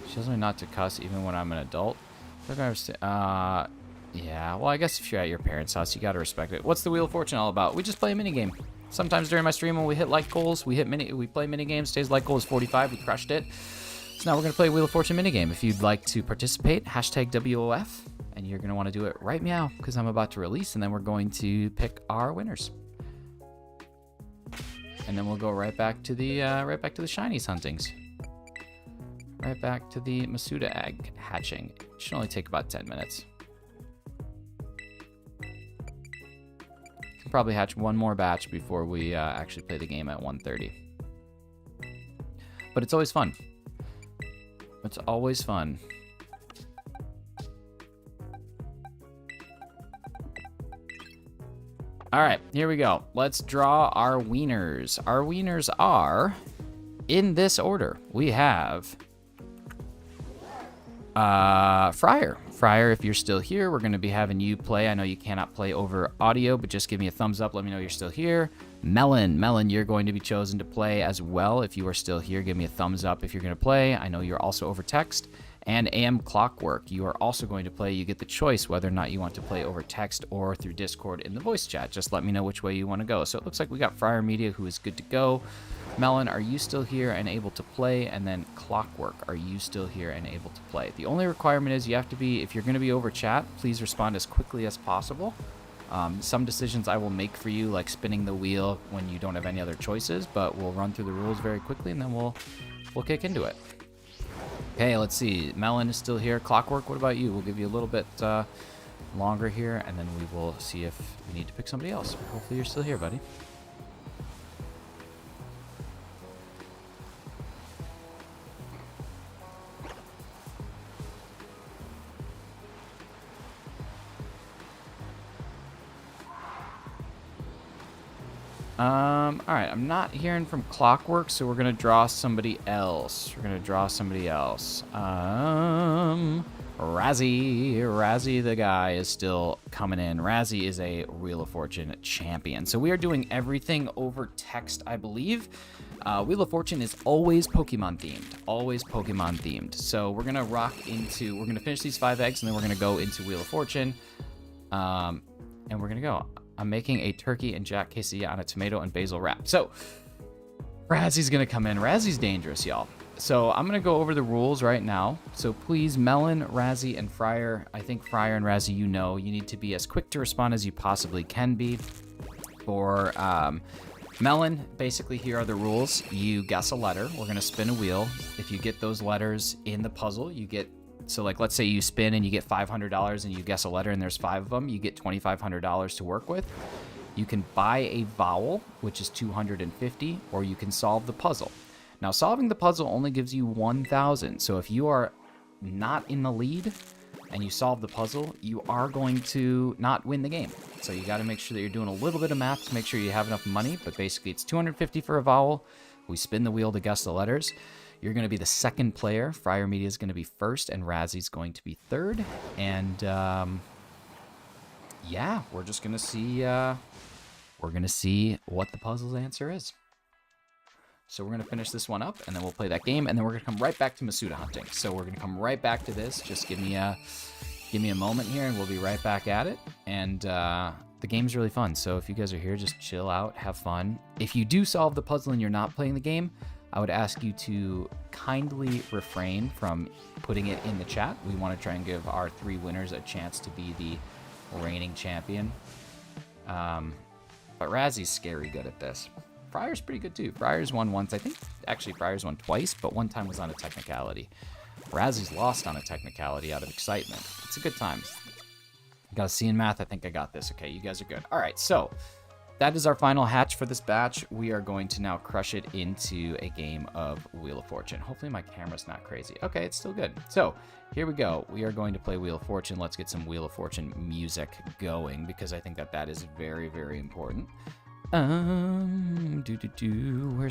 Speaker 1: She tells me not to cuss even when I'm an adult. Yeah, well, I guess if you're at your parents' house, you gotta respect it. What's the Wheel of Fortune all about? We just play a minigame. Sometimes during my stream when we hit like goals, we play minigames. Today's like goal is 45. We crushed it. So now we're gonna play a Wheel of Fortune minigame. If you'd like to participate, hashtag WOF. And you're gonna want to do it right meow, because I'm about to release, and then we're going to pick our winners. And then we'll go right back to the shinies huntings. Right back to the Masuda egg hatching. It should only take about 10 minutes. Can probably hatch one more batch before we actually play the game at 1:30. But it's always fun. It's always fun. All right, here we go. Let's draw our wieners. Our wieners are in this order. We have Fryer Fryer, if you're still here, we're going to be having you play. I know you cannot play over audio, but just give me a thumbs up. Let me know you're still here. Melon, you're going to be chosen to play as well. If you are still here, give me a thumbs up if you're going to play. I know you're also over text. And AM Clockwork, you are also going to play. You get the choice whether or not you want to play over text or through Discord in the voice chat. Just let me know which way you want to go. So it looks like we got Fryer Media, who is good to go. Melon, are you still here and able to play? And then Clockwork, are you still here and able to play? The only requirement is you have to be, if you're going to be over chat, please respond as quickly as possible. Some decisions I will make for you, like spinning the wheel when you don't have any other choices, but we'll run through the rules very quickly and then we'll kick into it. Okay, let's see. Melon is still here. Clockwork, what about you? We'll give you a little bit longer here, and then we will see if we need to pick somebody else. Hopefully you're still here, buddy. All right, I'm not hearing from Clockwork, so we're gonna draw somebody else. Razzie the guy is still coming in. Razzie is a Wheel of Fortune champion. So we are doing everything over text, I believe. Wheel of Fortune is always Pokemon themed. So we're gonna we're gonna finish these 5 eggs, and then we're gonna go into Wheel of Fortune. And we're gonna go. I'm making a turkey and jack quesadilla on a tomato and basil wrap. So Razzie's gonna come in. Razzie's dangerous, y'all. So I'm gonna go over the rules right now. So please, Melon, Razzie, and Fryer. I think Fryer and Razzie, you need to be as quick to respond as you possibly can be. For Melon, basically here are the rules. You guess a letter. We're gonna spin a wheel. If you get those letters in the puzzle, you get. So like, let's say you spin and you get $500 and you guess a letter and there's 5 of them, you get $2,500 to work with. You can buy a vowel, which is $250, or you can solve the puzzle. Now, solving the puzzle only gives you 1,000. So if you are not in the lead and you solve the puzzle, you are going to not win the game. So you got to make sure that you're doing a little bit of math to make sure you have enough money. But basically, it's $250 for a vowel. We spin the wheel to guess the letters. You're going to be the second player. Fryer Media is going to be first, and Razzie's going to be third. And yeah, we're just going to see. We're going to see what the puzzle's answer is. So we're going to finish this one up, and then we'll play that game, and then we're going to come right back to Masuda hunting. So we're going to come right back to this. Just give me a moment here, and we'll be right back at it. And the game's really fun. So if you guys are here, just chill out, have fun. If you do solve the puzzle and you're not playing the game, I would ask you to kindly refrain from putting it in the chat. We want to try and give our 3 winners a chance to be the reigning champion. But Razzie's scary good at this. Fryer's pretty good too. Fryer's won once. I think actually Fryer's won twice, but one time was on a technicality. Razzie's lost on a technicality out of excitement. It's a good time. Got a C in math. I think I got this. Okay, you guys are good. All right, so that is our final hatch for this batch. We are going to now crush it into a game of Wheel of Fortune. Hopefully my camera's not crazy. Okay, it's still good. So here we go. We are going to play Wheel of Fortune. Let's get some Wheel of Fortune music going because I think that is very, very important. Where's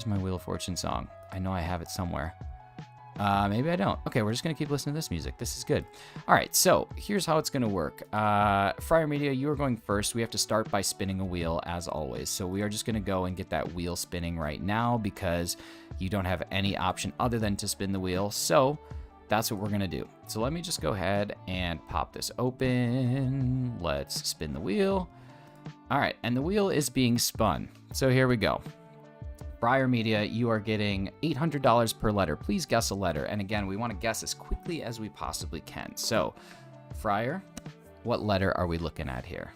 Speaker 1: my Wheel of Fortune song? I know I have it somewhere. Maybe I don't. Okay, we're just going to keep listening to this music. This is good. All right, so here's how it's going to work. Fryer Media, you are going first. We have to start by spinning a wheel, as always. So we are just going to go and get that wheel spinning right now because you don't have any option other than to spin the wheel. So that's what we're going to do. So let me just go ahead and pop this open. Let's spin the wheel. All right, and the wheel is being spun. So here we go. Fryer Media, you are getting $800 per letter. Please guess a letter. And again, we want to guess as quickly as we possibly can. So, Fryer, what letter are we looking at here?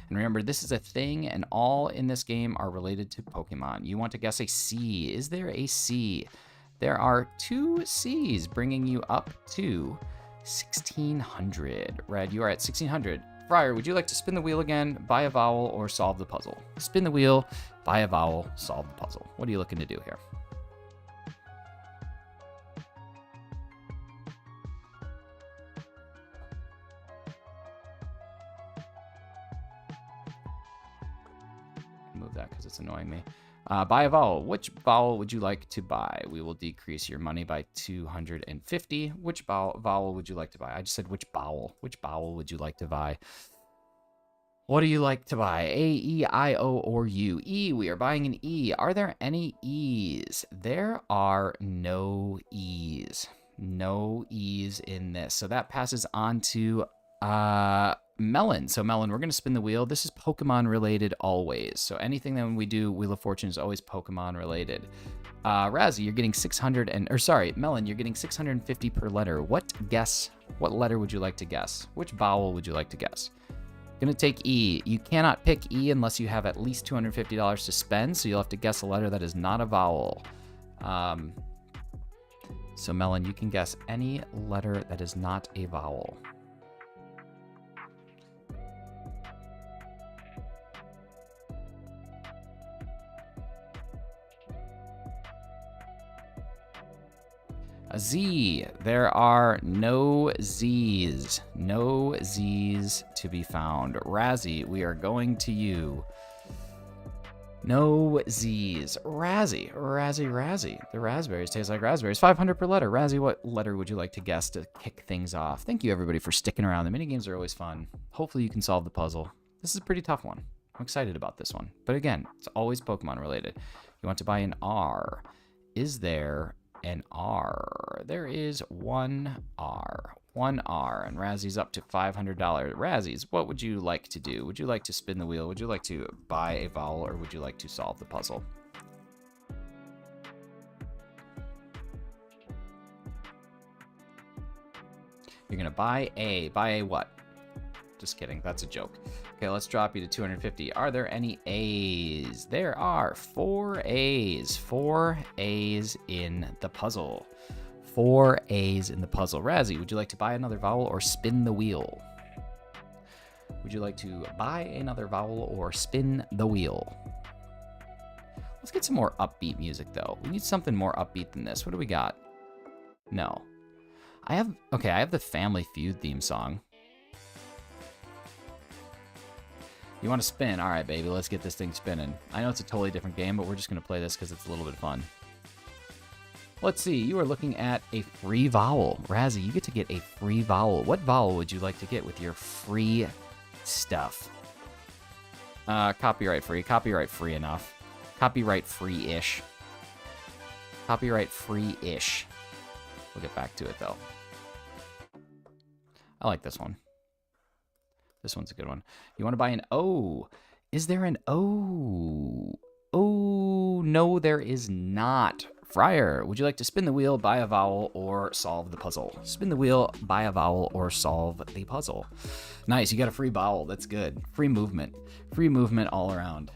Speaker 1: And remember, this is a thing, and all in this game are related to Pokemon. You want to guess a C. Is there a C? There are 2 C's, bringing you up to 1,600. Red, you are at 1,600. Fryer, would you like to spin the wheel again, buy a vowel, or solve the puzzle? Spin the wheel, buy a vowel, solve the puzzle. What are you looking to do here? Move that because it's annoying me. Buy a vowel. Which vowel would you like to buy? We will decrease your money by 250. Which vowel would you like to buy? I just said which vowel. Which vowel would you like to buy? What do you like to buy? A, E, I, O, or U? E, we are buying an E. Are there any E's? There are no E's. No E's in this. So that passes on to Melon. So Melon, we're going to spin the wheel. This is Pokemon related always. So anything that we do, Wheel of Fortune is always Pokemon related. Razzie, you're getting 600 and, or sorry, Melon, you're getting 650 per letter. What letter would you like to guess? Which vowel would you like to guess? Gonna take E. You cannot pick E unless you have at least $250 to spend, so you'll have to guess a letter that is not a vowel. So Melon, you can guess any letter that is not a vowel. A Z. There are no Z's. No Z's to be found. Razzie, we are going to you. No Z's. Razzie. The raspberries taste like raspberries. 500 per letter. Razzie, what letter would you like to guess to kick things off? Thank you, everybody, for sticking around. The minigames are always fun. Hopefully you can solve the puzzle. This is a pretty tough one. I'm excited about this one. But again, it's always Pokemon related. You want to buy an R. Is there an R? There is one R. One R, and Razzie's up to $500. Razzies, what would you like to do? Would you like to spin the wheel? Would you like to buy a vowel, or would you like to solve the puzzle? You're gonna buy a. Buy a what? Just kidding, that's a joke. Okay, let's drop you to 250. Are there any A's? There are 4 A's. 4 A's in the puzzle. 4 A's in the puzzle. Razzie, would you like to buy another vowel or spin the wheel? Would you like to buy another vowel or spin the wheel? Let's get some more upbeat music, though. We need something more upbeat than this. What do we got? No. I have the Family Feud theme song. You want to spin? All right, baby, let's get this thing spinning. I know it's a totally different game, but we're just going to play this because it's a little bit fun. Let's see. You are looking at a free vowel. Razzie, you get to get a free vowel. What vowel would you like to get with your free stuff? Copyright free. Copyright free enough. Copyright free-ish. Copyright free-ish. We'll get back to it, though. I like this one. This one's a good one. You want to buy an O. Is there an O? Oh, no, there is not. Fryer, would you like to spin the wheel, buy a vowel, or solve the puzzle? Spin the wheel, buy a vowel, or solve the puzzle. Nice, you got a free vowel. That's good. Free movement. Free movement all around.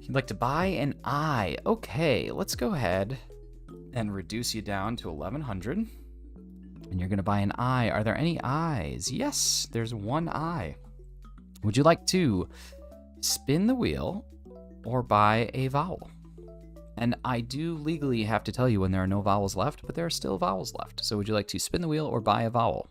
Speaker 1: You'd like to buy an I. Okay, let's go ahead and reduce you down to 1,100. And you're going to buy an I. Are there any I's? Yes, there's one I. Would you like to spin the wheel or buy a vowel? And I do legally have to tell you when there are no vowels left, but there are still vowels left. So would you like to spin the wheel or buy a vowel?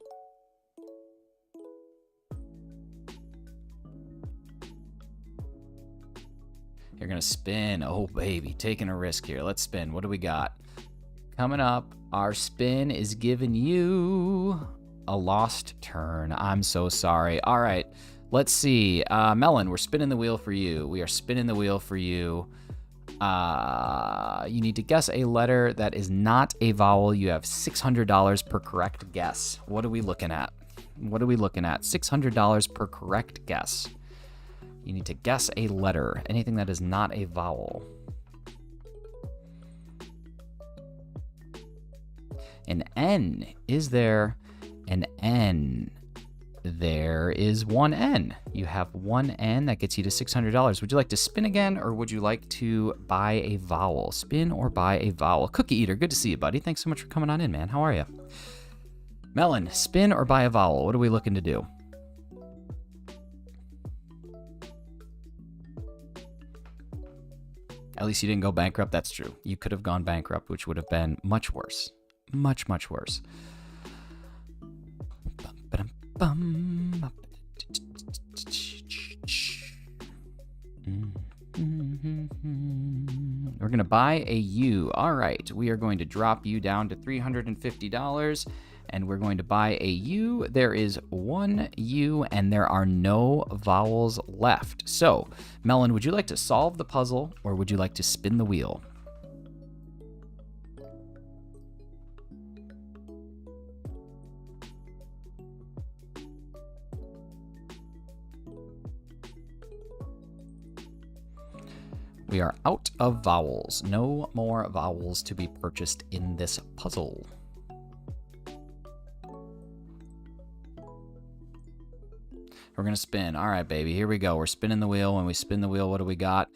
Speaker 1: You're going to spin. Oh, baby, taking a risk here. Let's spin. What do we got? Coming up, our spin is giving you a lost turn. I'm so sorry. All right, let's see. Melon, we're spinning the wheel for you. We are spinning the wheel for you. You need to guess a letter that is not a vowel. You have $600 per correct guess. What are we looking at? What are we looking at? $600 per correct guess. You need to guess a letter, anything that is not a vowel. An N. Is there an N? There is one N. You have one N. That gets you to $600. Would you like to spin again, or would you like to buy a vowel? Spin or buy a vowel. Cookie Eater, good to see you, buddy. Thanks so much for coming on in, man. How are you? Melon, spin or buy a vowel? What are we looking to do? At least you didn't go bankrupt. That's true. You could have gone bankrupt, which would have been much worse. Much, much worse. We're going to buy a U. All right. We are going to drop you down to $350. And we're going to buy a U. There is one U, and there are no vowels left. So, Melon, would you like to solve the puzzle, or would you like to spin the wheel? We are out of vowels. No more vowels to be purchased in this puzzle. We're going to spin. All right, baby. Here we go. We're spinning the wheel. When we spin the wheel, what do we got?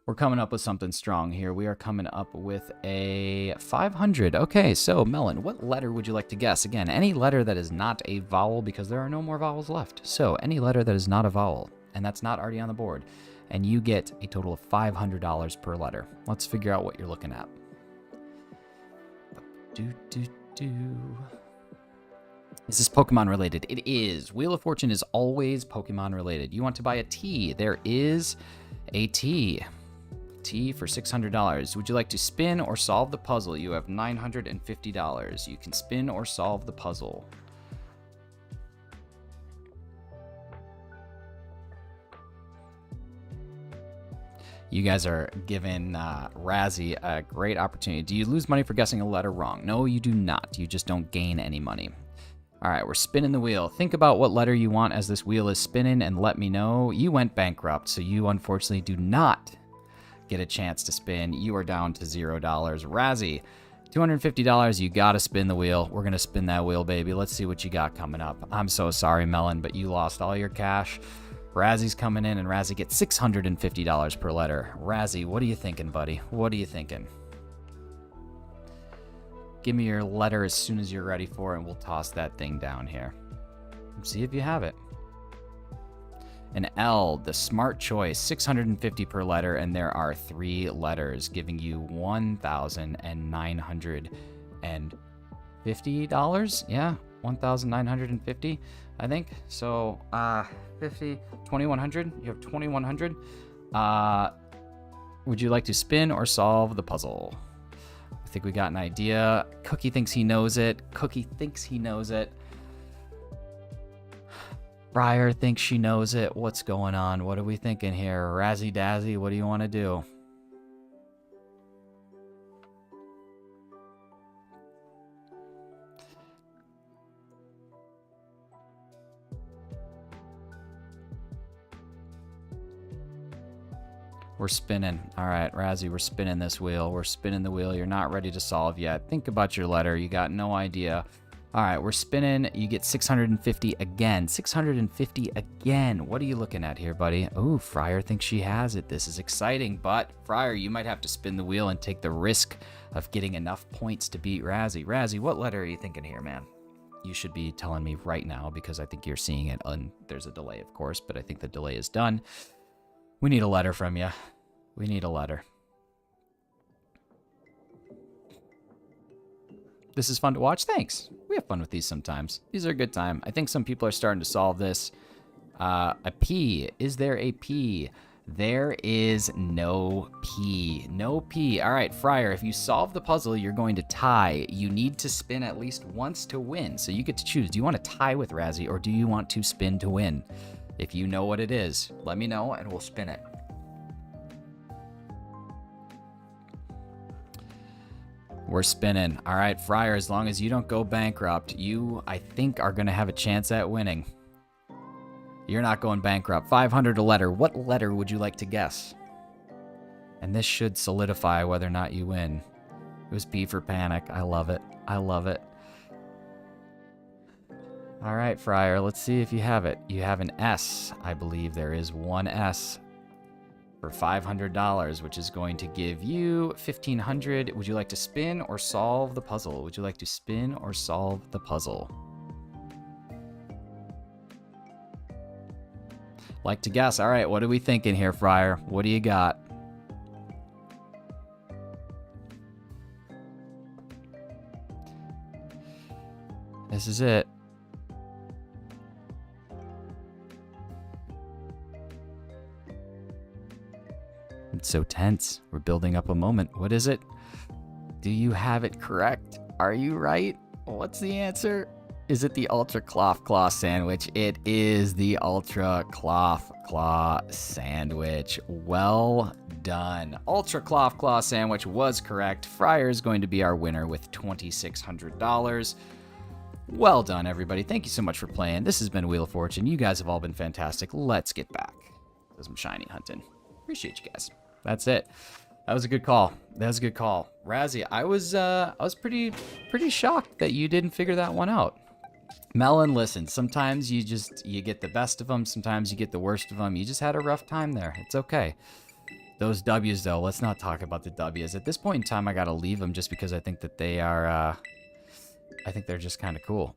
Speaker 1: We're coming up with something strong here. We are coming up with a 500. Okay, so Melon, what letter would you like to guess? Again, any letter that is not a vowel, because there are no more vowels left. So any letter that is not a vowel, and that's not already on the board. And you get a total of $500 per letter. Let's figure out what you're looking at. Is this Pokemon related? It is. Wheel of Fortune is always Pokemon related. You want to buy a T. There is a T. T for $600. Would you like to spin or solve the puzzle? You have $950. You can spin or solve the puzzle. You guys are giving Razzie a great opportunity. Do you lose money for guessing a letter wrong? No, you do not. You just don't gain any money. All right, we're spinning the wheel. Think about what letter you want as this wheel is spinning and let me know. You went bankrupt, so you unfortunately do not get a chance to spin. You are down to $0. Razzie, $250, you gotta spin the wheel. We're gonna spin that wheel, baby. Let's see what you got coming up. I'm so sorry, Melon, but you lost all your cash. Razzie's coming in, and Razzie gets $650 per letter. Razzie, what are you thinking, buddy? What are you thinking? Give me your letter as soon as you're ready for it, and we'll toss that thing down here. See if you have it. An L, the smart choice, $650 per letter, and there are 3 letters, giving you $1,950. Yeah, $1,950, I think. So, 50, 2,100. You have 2,100. Would you like to spin or solve the puzzle? I think we got an idea. Cookie thinks he knows it. Cookie thinks he knows it. Briar thinks she knows it. What's going on? What are we thinking here? Razzie Dazzy, what do you want to do? We're spinning. All right, Razzie, we're spinning this wheel. We're spinning the wheel. You're not ready to solve yet. Think about your letter. You got no idea. All right, we're spinning. You get 650 again. 650 again. What are you looking at here, buddy? Oh, Fryer thinks she has it. This is exciting, but Fryer, you might have to spin the wheel and take the risk of getting enough points to beat Razzie. Razzie, what letter are you thinking here, man? You should be telling me right now because I think you're seeing it. And there's a delay, of course, but I think the delay is done. We need a letter from you. We need a letter. This is fun to watch. Thanks. We have fun with these sometimes. These are a good time. I think some people are starting to solve this. A P. Is there a P? There is no P. No P. All right, Fryer, if you solve the puzzle, you're going to tie. You need to spin at least once to win. So you get to choose. Do you want to tie with Razzie or do you want to spin to win? If you know what it is, let me know and we'll spin it. We're spinning. All right, Fryer, as long as you don't go bankrupt, you, I think, are going to have a chance at winning. You're not going bankrupt. 500 a letter. What letter would you like to guess? And this should solidify whether or not you win. It was P for panic. I love it. I love it. All right, Fryer, let's see if you have it. You have an S. I believe there is one S. For $500, which is going to give you $1,500. Would you like to spin or solve the puzzle? Would you like to spin or solve the puzzle? Like to guess. All right, what are we thinking here, Fryer? What do you got? This is it. It's so tense. We're building up a moment. What is it? Do you have it correct? Are you right? What's the answer? Is it the Ultra Cloth Claw sandwich? It is the Ultra Cloth Claw sandwich. Well done. Ultra Cloth Claw sandwich was correct. Fryer is going to be our winner with $2,600. Well done, everybody. Thank you so much for playing. This has been Wheel of Fortune. You guys have all been fantastic. Let's get back to some shiny hunting. Appreciate you guys. That's it. That was a good call. That was a good call. Razzie, I was pretty shocked that you didn't figure that one out. Melon, listen, sometimes you get the best of them. Sometimes you get the worst of them. You just had a rough time there. It's okay. Those W's, though, let's not talk about the W's. At this point in time, I got to leave them just because I think that they are, I think they're just kind of cool.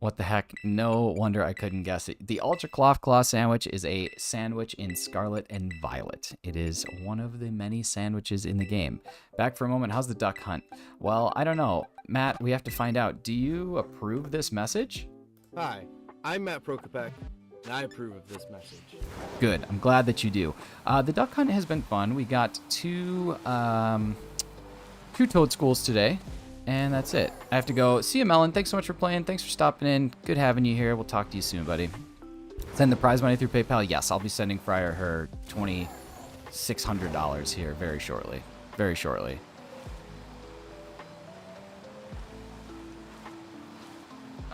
Speaker 1: What the heck? No wonder I couldn't guess it. The Ultra Cloth Claw sandwich is a sandwich in Scarlet and Violet. It is one of the many sandwiches in the game. Back for a moment. How's the duck hunt? Well, I don't know. Matt, we have to find out. Do you approve this message?
Speaker 6: Hi, I'm Matt Prokopek, and I approve of this message.
Speaker 1: Good. I'm glad that you do. The duck hunt has been fun. We got two toad schools today. And that's it. I have to go. See you, Melon. Thanks so much for playing. Thanks for stopping in. Good having you here. We'll talk to you soon, buddy. Send the prize money through PayPal. Yes, I'll be sending Fryer her $2,600 here very shortly. Very shortly.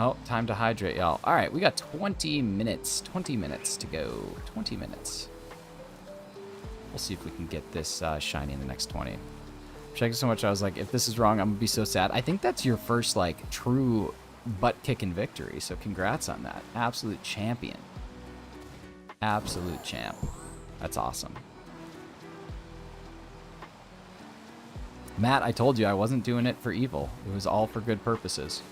Speaker 1: Oh, time to hydrate, y'all. All right, we got 20 minutes. 20 minutes to go. 20 minutes. We'll see if we can get this shiny in the next 20. Checking so much, I was like, if this is wrong, I'm gonna be so sad. I think that's your first, like, true butt-kicking victory, so congrats on that. Absolute champion. Absolute champ. That's awesome. Matt, I told you I wasn't doing it for evil. It was all for good purposes.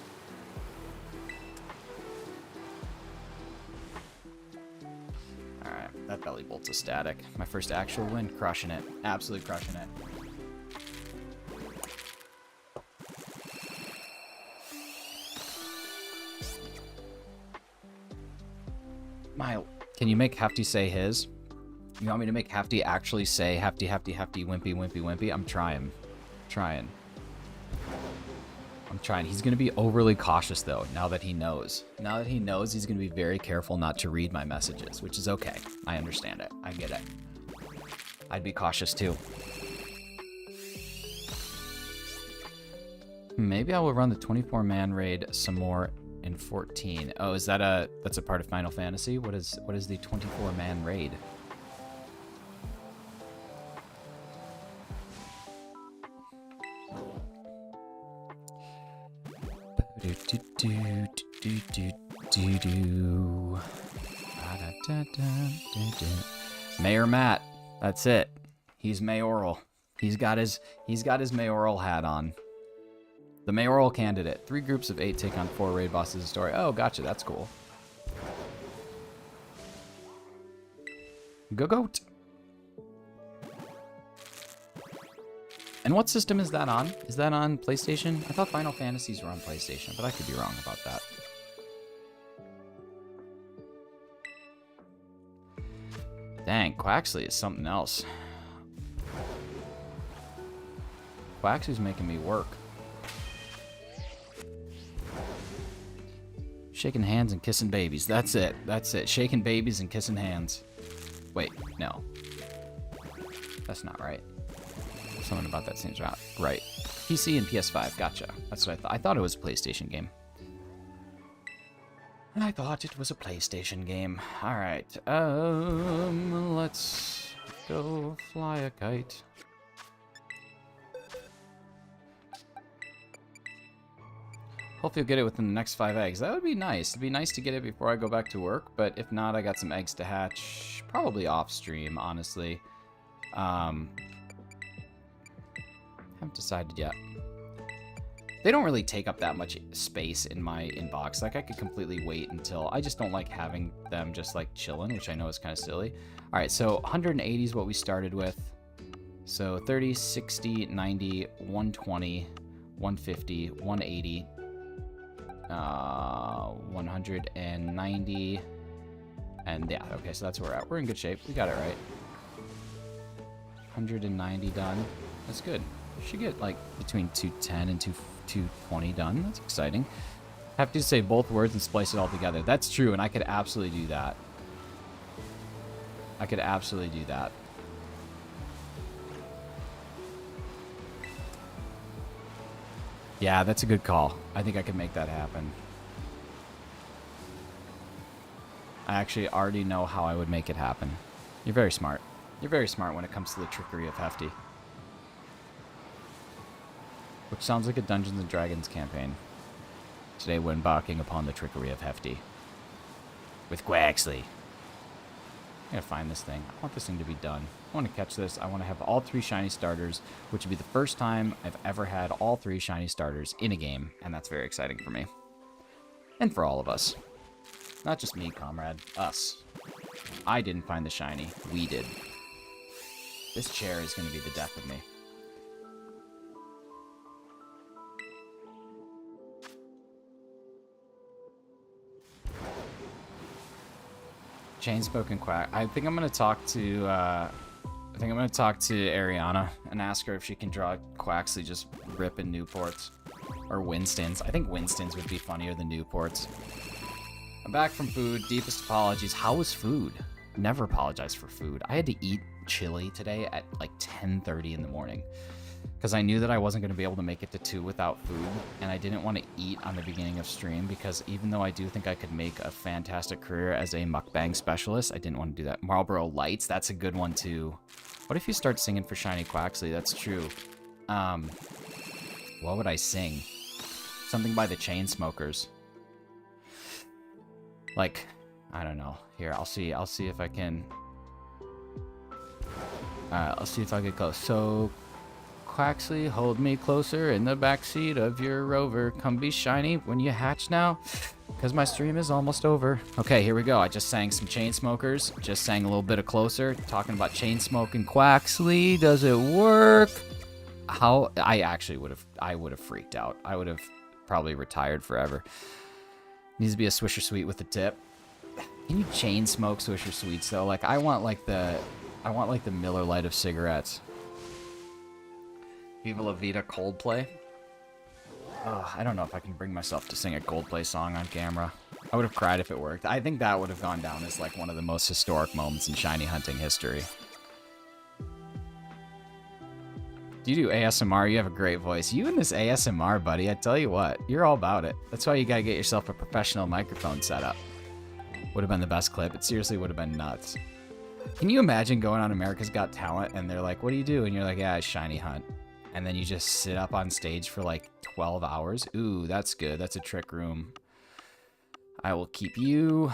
Speaker 1: Alright, that belly bolt's a static. My first actual win, crushing it. Absolutely crushing it. Can you make Hefty say his? You want me to make Hefty actually say Hefty, Hefty, Hefty, Wimpy, Wimpy, Wimpy? I'm trying. I'm trying. He's going to be overly cautious, though, now that he knows. Now that he knows, he's going to be very careful not to read my messages, which is okay. I understand it. I get it. I'd be cautious, too. Maybe I will run the 24-man raid some more in 14. Oh, is that that's a part of Final Fantasy? What is the 24-man raid? Mayor Matt. That's it. He's mayoral. He's got his mayoral hat on. The mayoral candidate. 3 groups of 8 take on 4 raid bosses. Story. Oh, gotcha. That's cool. Go goat. And what system is that on? Is that on PlayStation? I thought Final Fantasies were on PlayStation, but I could be wrong about that. Dang, Quaxly is something else. Quaxly's making me work. Shaking hands and kissing babies. That's it. That's it. Shaking babies and kissing hands. Wait, no. That's not right. Something about that seems right. PC and PS5. Gotcha. That's what I thought. I thought it was a PlayStation game. I thought it was a PlayStation game. Alright. Let's go fly a kite. Hope you'll get it within the next 5 eggs. That would be nice. It'd be nice to get it before I go back to work, but if not, I got some eggs to hatch. Probably off stream, honestly. Haven't decided yet. They don't really take up that much space in my inbox. Like, I could completely wait until... I just don't like having them just, like, chilling, which I know is kind of silly. Alright, so 180 is what we started with. So 30, 60, 90, 120, 150, 180... 190. And yeah, okay, so that's where we're at. We're in good shape. We got it right. 190 done. That's good. Should get like between 210 and 220 done. That's exciting. Have to say both words and splice it all together. That's true, and I could absolutely do that. I could absolutely do that. Yeah, that's a good call. I think I could make that happen. I actually already know how I would make it happen. You're very smart. You're very smart when it comes to the trickery of Hefty. Which sounds like a Dungeons & Dragons campaign. Today we're embarking upon the trickery of Hefty. With QUAXLY. I gotta find this thing. I want this thing to be done. I want to catch this. I want to have all 3 shiny starters, which would be the first time I've ever had all 3 shiny starters in a game, and that's very exciting for me. And for all of us. Not just me, comrade. Us. I didn't find the shiny. We did. This chair is going to be the death of me. Chainspoken Quack. I think I'm gonna talk to Ariana and ask her if she can draw QUAXLY just ripping Newports or Winstons. I think Winstons would be funnier than Newports. I'm back from food. Deepest apologies. How was food? Never apologize for food. I had to eat chili today at like 10:30 in the morning because I knew that I wasn't going to be able to make it to 2 without food, and I didn't want to eat on the beginning of stream because even though I do think I could make a fantastic career as a mukbang specialist, I didn't want to do that. Marlboro Lights, that's a good one too. What if you start singing for Shiny QUAXLY? That's true. What would I sing? Something by the Chainsmokers. Like, I don't know. Here, I'll see if I can. Alright, I'll see if I get close. So, QUAXLY, hold me closer in the backseat of your Rover. Come be shiny when you hatch now, because my stream is almost over. Okay, here we go. I just sang some Chainsmokers. Just sang a little bit of Closer, talking about Chainsmoking QUAXLY. Does it work? How? I would have freaked out. I would have probably retired forever. Needs to be a Swisher Sweet with a tip. Can you chain smoke Swisher Sweets though? Like I want like the Miller Lite of cigarettes. Viva La Vida Coldplay. Oh, I don't know if I can bring myself to sing a Coldplay song on camera. I would have cried if it worked. I think that would have gone down as like one of the most historic moments in shiny hunting history. You do ASMR, you have a great voice. You and this ASMR, buddy, I tell you what, you're all about it. That's why you gotta get yourself a professional microphone setup. Would have been the best clip. It seriously would have been nuts. Can you imagine going on America's Got Talent and they're like, what do you do? And you're like, yeah, I shiny hunt. And then you just sit up on stage for like 12 hours. Ooh, that's good. That's a trick room. I will keep you.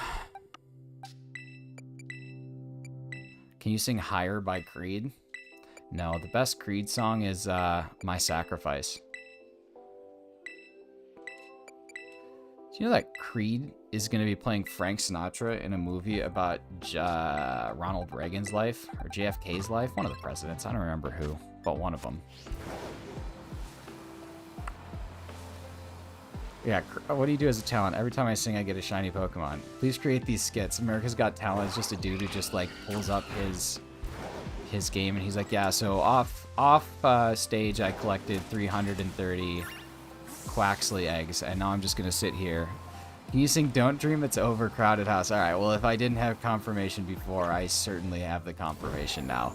Speaker 1: Can you sing Higher by Creed? No, the best Creed song is My Sacrifice. Do you know that Creed is going to be playing Frank Sinatra in a movie about Ronald Reagan's life? Or JFK's life? One of the presidents. I don't remember who, but one of them. Yeah, what do you do as a talent? Every time I sing, I get a shiny Pokemon. Please create these skits. America's Got Talent is just a dude who just like pulls up his game and he's like, yeah, so off stage I collected 330 QUAXLY eggs and now I'm just gonna sit here. Can you sing Don't Dream It's Over, Crowded House? All right, well, if I didn't have confirmation before, I certainly have the confirmation now.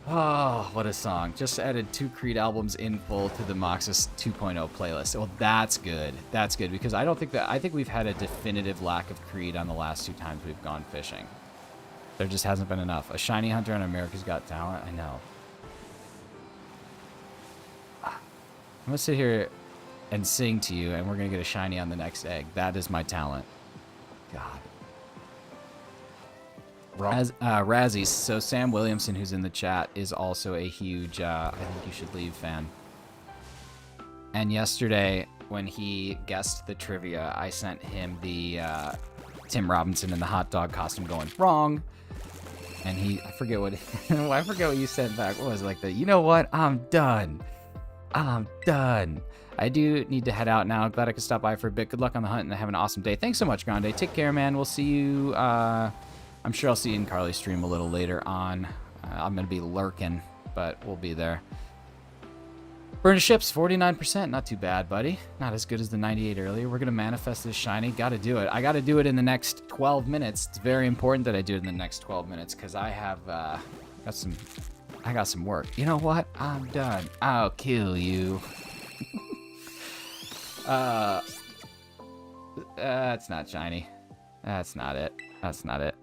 Speaker 1: Oh, what a song. Just added 2 Creed albums in full to the Moxus 2.0 playlist. Well, that's good. That's good because I think we've had a definitive lack of Creed on the last 2 times we've gone fishing. There just hasn't been enough. A shiny hunter on America's Got Talent? I know. I'm gonna sit here and sing to you, and we're gonna get a shiny on the next egg. That is my talent. God. Razzies. So Sam Williamson, who's in the chat, is also a huge I Think You Should Leave fan. And yesterday, when he guessed the trivia, I sent him the Tim Robinson in the hot dog costume going, wrong. And I forget what you sent back. What was it, like you know what? I'm done. I'm done. I do need to head out now. Glad I could stop by for a bit. Good luck on the hunt and have an awesome day. Thanks so much, Grande. Take care, man. We'll see you. I'm sure I'll see you in Carly's stream a little later on. I'm going to be lurking, but we'll be there. Burn ships, 49%. Not too bad, buddy. Not as good as the 98 earlier. We're going to manifest this shiny. Got to do it. I got to do it in the next 12 minutes. It's very important that I do it in the next 12 minutes because I have got some work. You know what? I'm done. I'll kill you. That's not shiny. That's not it. That's not it.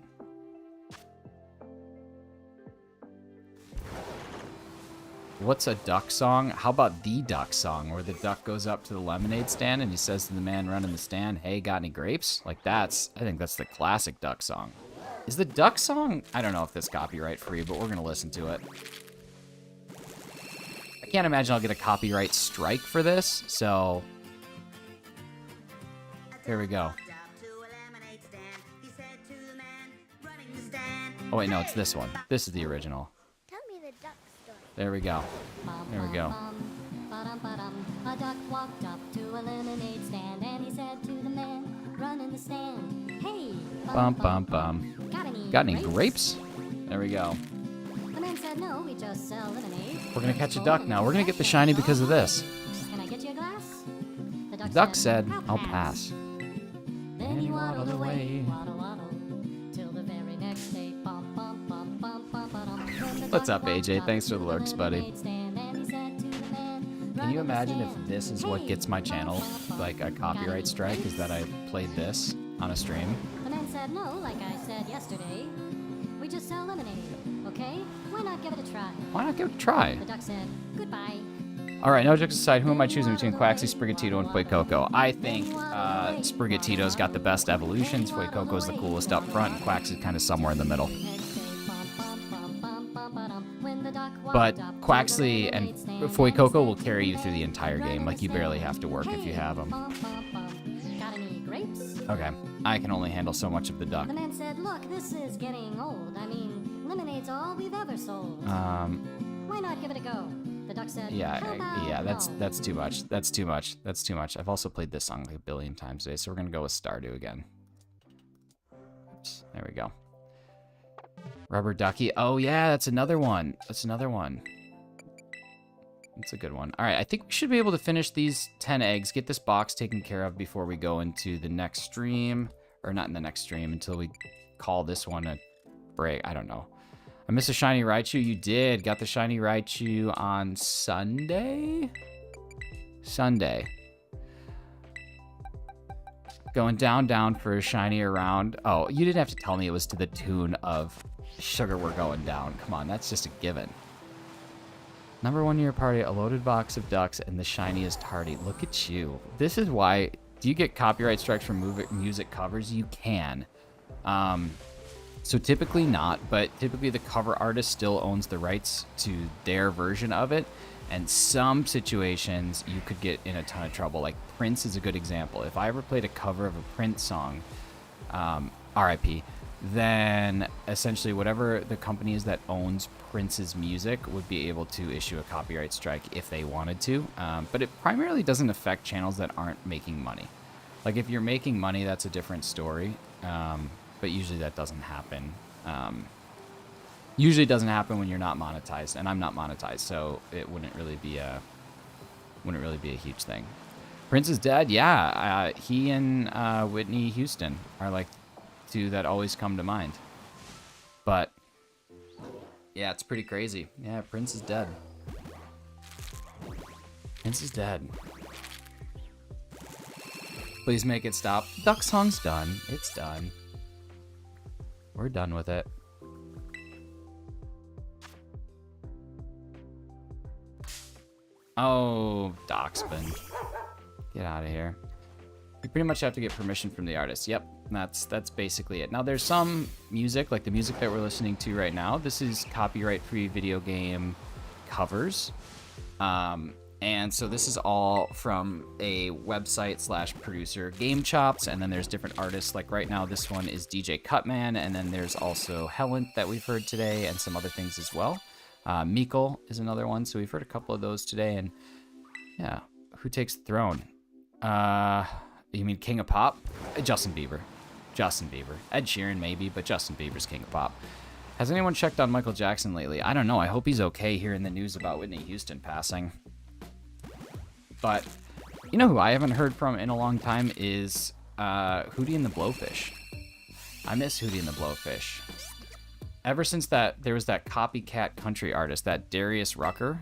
Speaker 1: What's a duck song? How about the duck song, where the duck goes up to the lemonade stand and he says to the man running the stand, "Hey, got any grapes?" Like I think that's the classic duck song. Is the duck song? I don't know if that's copyright free, but we're gonna listen to it. I can't imagine I'll get a copyright strike for this, so here we go. Oh wait, no, it's this one. This is the original. There we go. There we go.
Speaker 7: A duck walked up to a lemonade stand and he said to the man running the stand, "Hey,
Speaker 1: Bum bum bum. Got any grapes?" There we go.
Speaker 7: The man said, "No, we just sell lemonade."
Speaker 1: We're gonna catch a duck now. We're gonna get the shiny because of this.
Speaker 7: "Can I get you a glass?" The
Speaker 1: Duck said, "I'll pass."
Speaker 7: Then he waddled away, waddle waddle, till the very next day. Bum bum bum bum bum bum.
Speaker 1: What's up, AJ? Thanks for the lurks, buddy. Can you imagine if this is what gets my channel like a copyright strike? Is that I played this on a stream?
Speaker 7: The man said, "No, like I said yesterday, we just sell lemonade, okay? Why not give it a try?"
Speaker 1: Why not give it a try?
Speaker 7: The duck said, "Goodbye."
Speaker 1: All right, no jokes aside, who am I choosing between Quaxly, Sprigatito, and Fuecoco? I think Sprigatito's got the best evolutions. Fuecoco's the coolest up front, and Quaxly's kind of somewhere in the middle. But Quaxly and Fuecoco will carry you through the entire game. Like, you barely have to work if you have them.
Speaker 7: Got any grapes?
Speaker 1: Okay, I can only handle so much of the duck.
Speaker 7: The man said, "Look, this is getting old. I mean, lemonade's all we've ever sold. Why not give it a go?" The duck said,
Speaker 1: Yeah,
Speaker 7: "How about
Speaker 1: that's
Speaker 7: no?"
Speaker 1: that's too much. That's too much. That's too much. I've also played this song like a billion times today, so we're gonna go with Stardew again. Oops, there we go. Rubber Ducky. Oh yeah, that's another one. That's another one. That's a good one. All right, I think we should be able to finish these 10 eggs, get this box taken care of before we go into the next stream, or not in the next stream, until we call this one a break. I don't know. I missed a shiny Raichu. You did. Got the shiny Raichu on Sunday? Sunday. Going down for a shiny around. Oh, you didn't have to tell me it was to the tune of Sugar We're Going Down. Come on, that's just a given. Number 1 in your party, a loaded box of ducks, and the shiny is tardy. Look at you. This is why. Do you get copyright strikes for music covers? You can. So typically not, but typically the cover artist still owns the rights to their version of it. And some situations you could get in a ton of trouble. Like Prince is a good example. If I ever played a cover of a Prince song, RIP, then essentially whatever the company is that owns Prince's music would be able to issue a copyright strike if they wanted to. But it primarily doesn't affect channels that aren't making money. Like if you're making money, that's a different story. But usually that doesn't happen. Usually it doesn't happen when you're not monetized, and I'm not monetized, so it wouldn't really be a huge thing. Prince is dead. Yeah, he and Whitney Houston are like two that always come to mind. But yeah, it's pretty crazy. Yeah, Prince is dead. Prince is dead. Please make it stop. Duck song's done. It's done. We're done with it. Oh, Doxman. Get out of here. You pretty much have to get permission from the artist. Yep, that's basically it. Now, there's some music, like the music that we're listening to right now. This is copyright-free video game covers. And so this is all from a website / producer, Game Chops, and then there's different artists. Like right now, this one is DJ Cutman, and then there's also Helen that we've heard today, and some other things as well. Meekle is another one, so we've heard a couple of those today, and Yeah. Who takes the throne? You mean King of Pop? Justin Bieber. Justin Bieber. Ed Sheeran maybe, but Justin Bieber's King of Pop. Has anyone checked on Michael Jackson lately? I don't know. I hope he's okay hearing the news about Whitney Houston passing. But you know who I haven't heard from in a long time is Hootie and the Blowfish. I miss Hootie and the Blowfish. Ever since there was that copycat country artist, that Darius Rucker,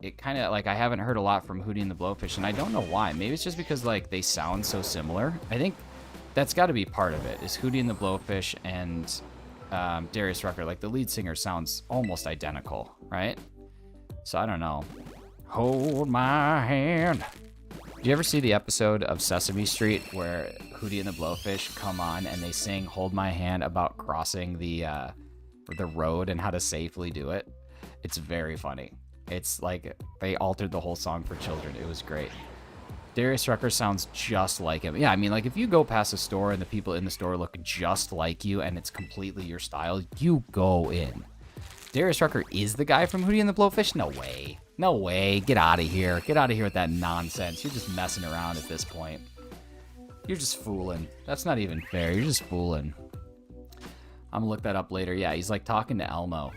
Speaker 1: it kind of like I haven't heard a lot from Hootie and the Blowfish, and I don't know why. Maybe it's just because like they sound so similar. I think that's got to be part of it. Is Hootie and the Blowfish and Darius Rucker, like the lead singer sounds almost identical, right? So I don't know. Hold my hand. Do you ever see the episode of Sesame Street where Hootie and the Blowfish come on and they sing "Hold My Hand" about crossing the road and how to safely do it? It's very funny. It's like they altered the whole song for children. It was great. Darius Rucker sounds just like him. Yeah, I mean, like if you go past a store and the people in the store look just like you and it's completely your style, you go in. Darius Rucker is the guy from Hootie and the Blowfish? No way. No way. Get out of here. Get out of here with that nonsense. You're just messing around at this point. You're just fooling. That's not even fair. You're just fooling. I'm gonna look that up later. Yeah, he's like talking to Elmo.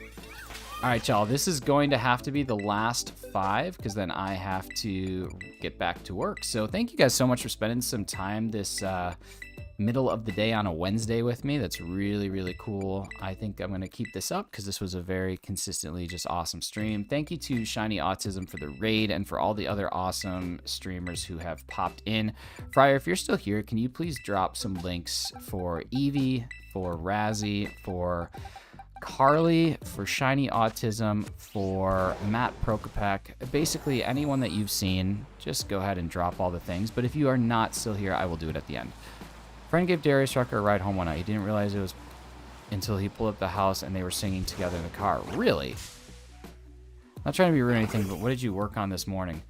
Speaker 1: All right, y'all. This is going to have to be the last 5 because then I have to get back to work. So thank you guys so much for spending some time this middle of the day on a Wednesday with me. That's really, really cool. I think I'm going to keep this up because this was a very consistently just awesome stream. Thank you to Shiny Autism for the raid and for all the other awesome streamers who have popped in. Fryer, if you're still here, can you please drop some links for Evie, for Razzie, for Carly, for Shiny Autism, for Matt Prokopek, basically anyone that you've seen, just go ahead and drop all the things. But if you are not still here, I will do it at the end. Friend gave Darius Rucker a ride home one night. He didn't realize it was until he pulled up the house and they were singing together in the car. Really? Not trying to be rude or anything, but what did you work on this morning?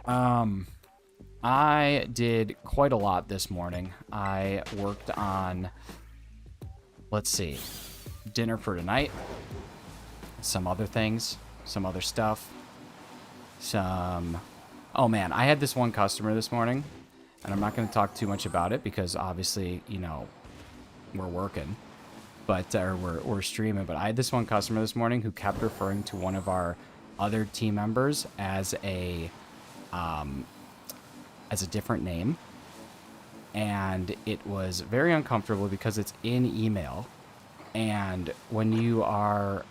Speaker 1: I did quite a lot this morning. I worked on, let's see, dinner for tonight, some other things, some other stuff, oh man, I had this one customer this morning, and I'm not going to talk too much about it because obviously, you know, we're working, but we're streaming. But I had this one customer this morning who kept referring to one of our other team members as a different name, and it was very uncomfortable because it's in email, and when you are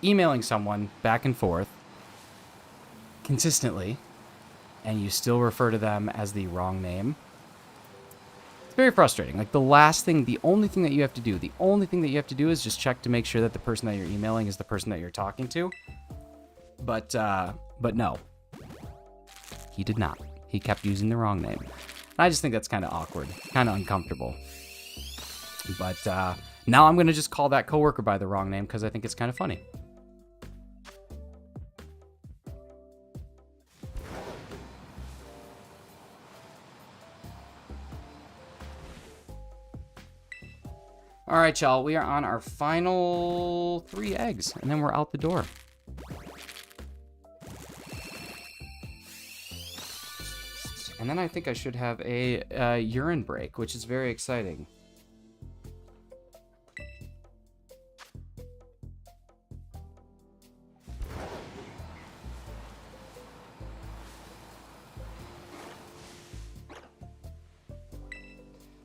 Speaker 1: emailing someone back and forth consistently, and you still refer to them as the wrong name, it's very frustrating. Like the only thing that you have to do is just check to make sure that the person that you're emailing is the person that you're talking to. But no, he did not. He kept using the wrong name. I just think that's kind of awkward, kind of uncomfortable. But now I'm going to just call that coworker by the wrong name because I think it's kind of funny. All right, y'all, we are on our final 3 eggs, and then we're out the door. And then I think I should have a urine break, which is very exciting.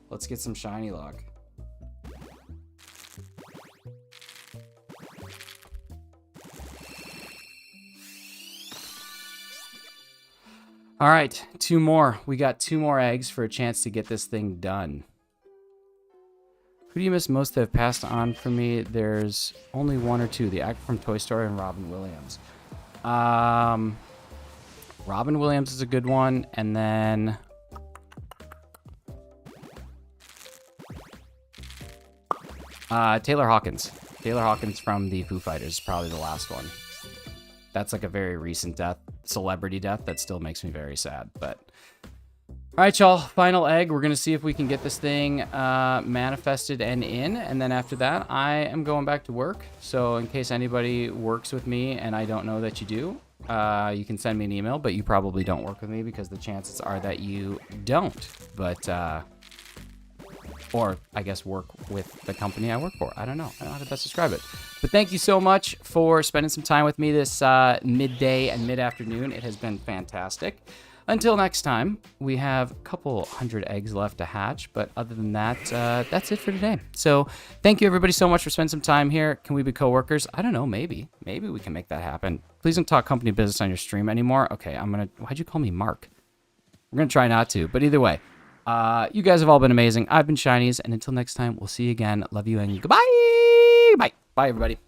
Speaker 1: Let's get some shiny luck. All right, 2 more. We got 2 more eggs for a chance to get this thing done. Who do you miss most that have passed on for me? There's only 1 or 2. The actor from Toy Story and Robin Williams. Robin Williams is a good one. And then Taylor Hawkins. Taylor Hawkins from the Foo Fighters is probably the last one. That's like a very recent death, celebrity death, that still makes me very sad. But all right, y'all, final egg. We're gonna see if we can get this thing manifested and in, and then after that, I am going back to work. So in case anybody works with me and I don't know that you do, you can send me an email, but you probably don't work with me because the chances are that you don't. But, or I guess work with the company I work for. I don't know. I don't know how to best describe it. But thank you so much for spending some time with me this midday and mid-afternoon. It has been fantastic. Until next time, we have a couple hundred eggs left to hatch, but other than that, that's it for today. So thank you everybody so much for spending some time here. Can we be coworkers? I don't know, maybe. Maybe we can make that happen. Please don't talk company business on your stream anymore. Okay, why'd you call me Mark? We're gonna try not to, but either way, you guys have all been amazing. I've been Shinies, and until next time, we'll see you again. Love you and goodbye. Bye. Bye, everybody.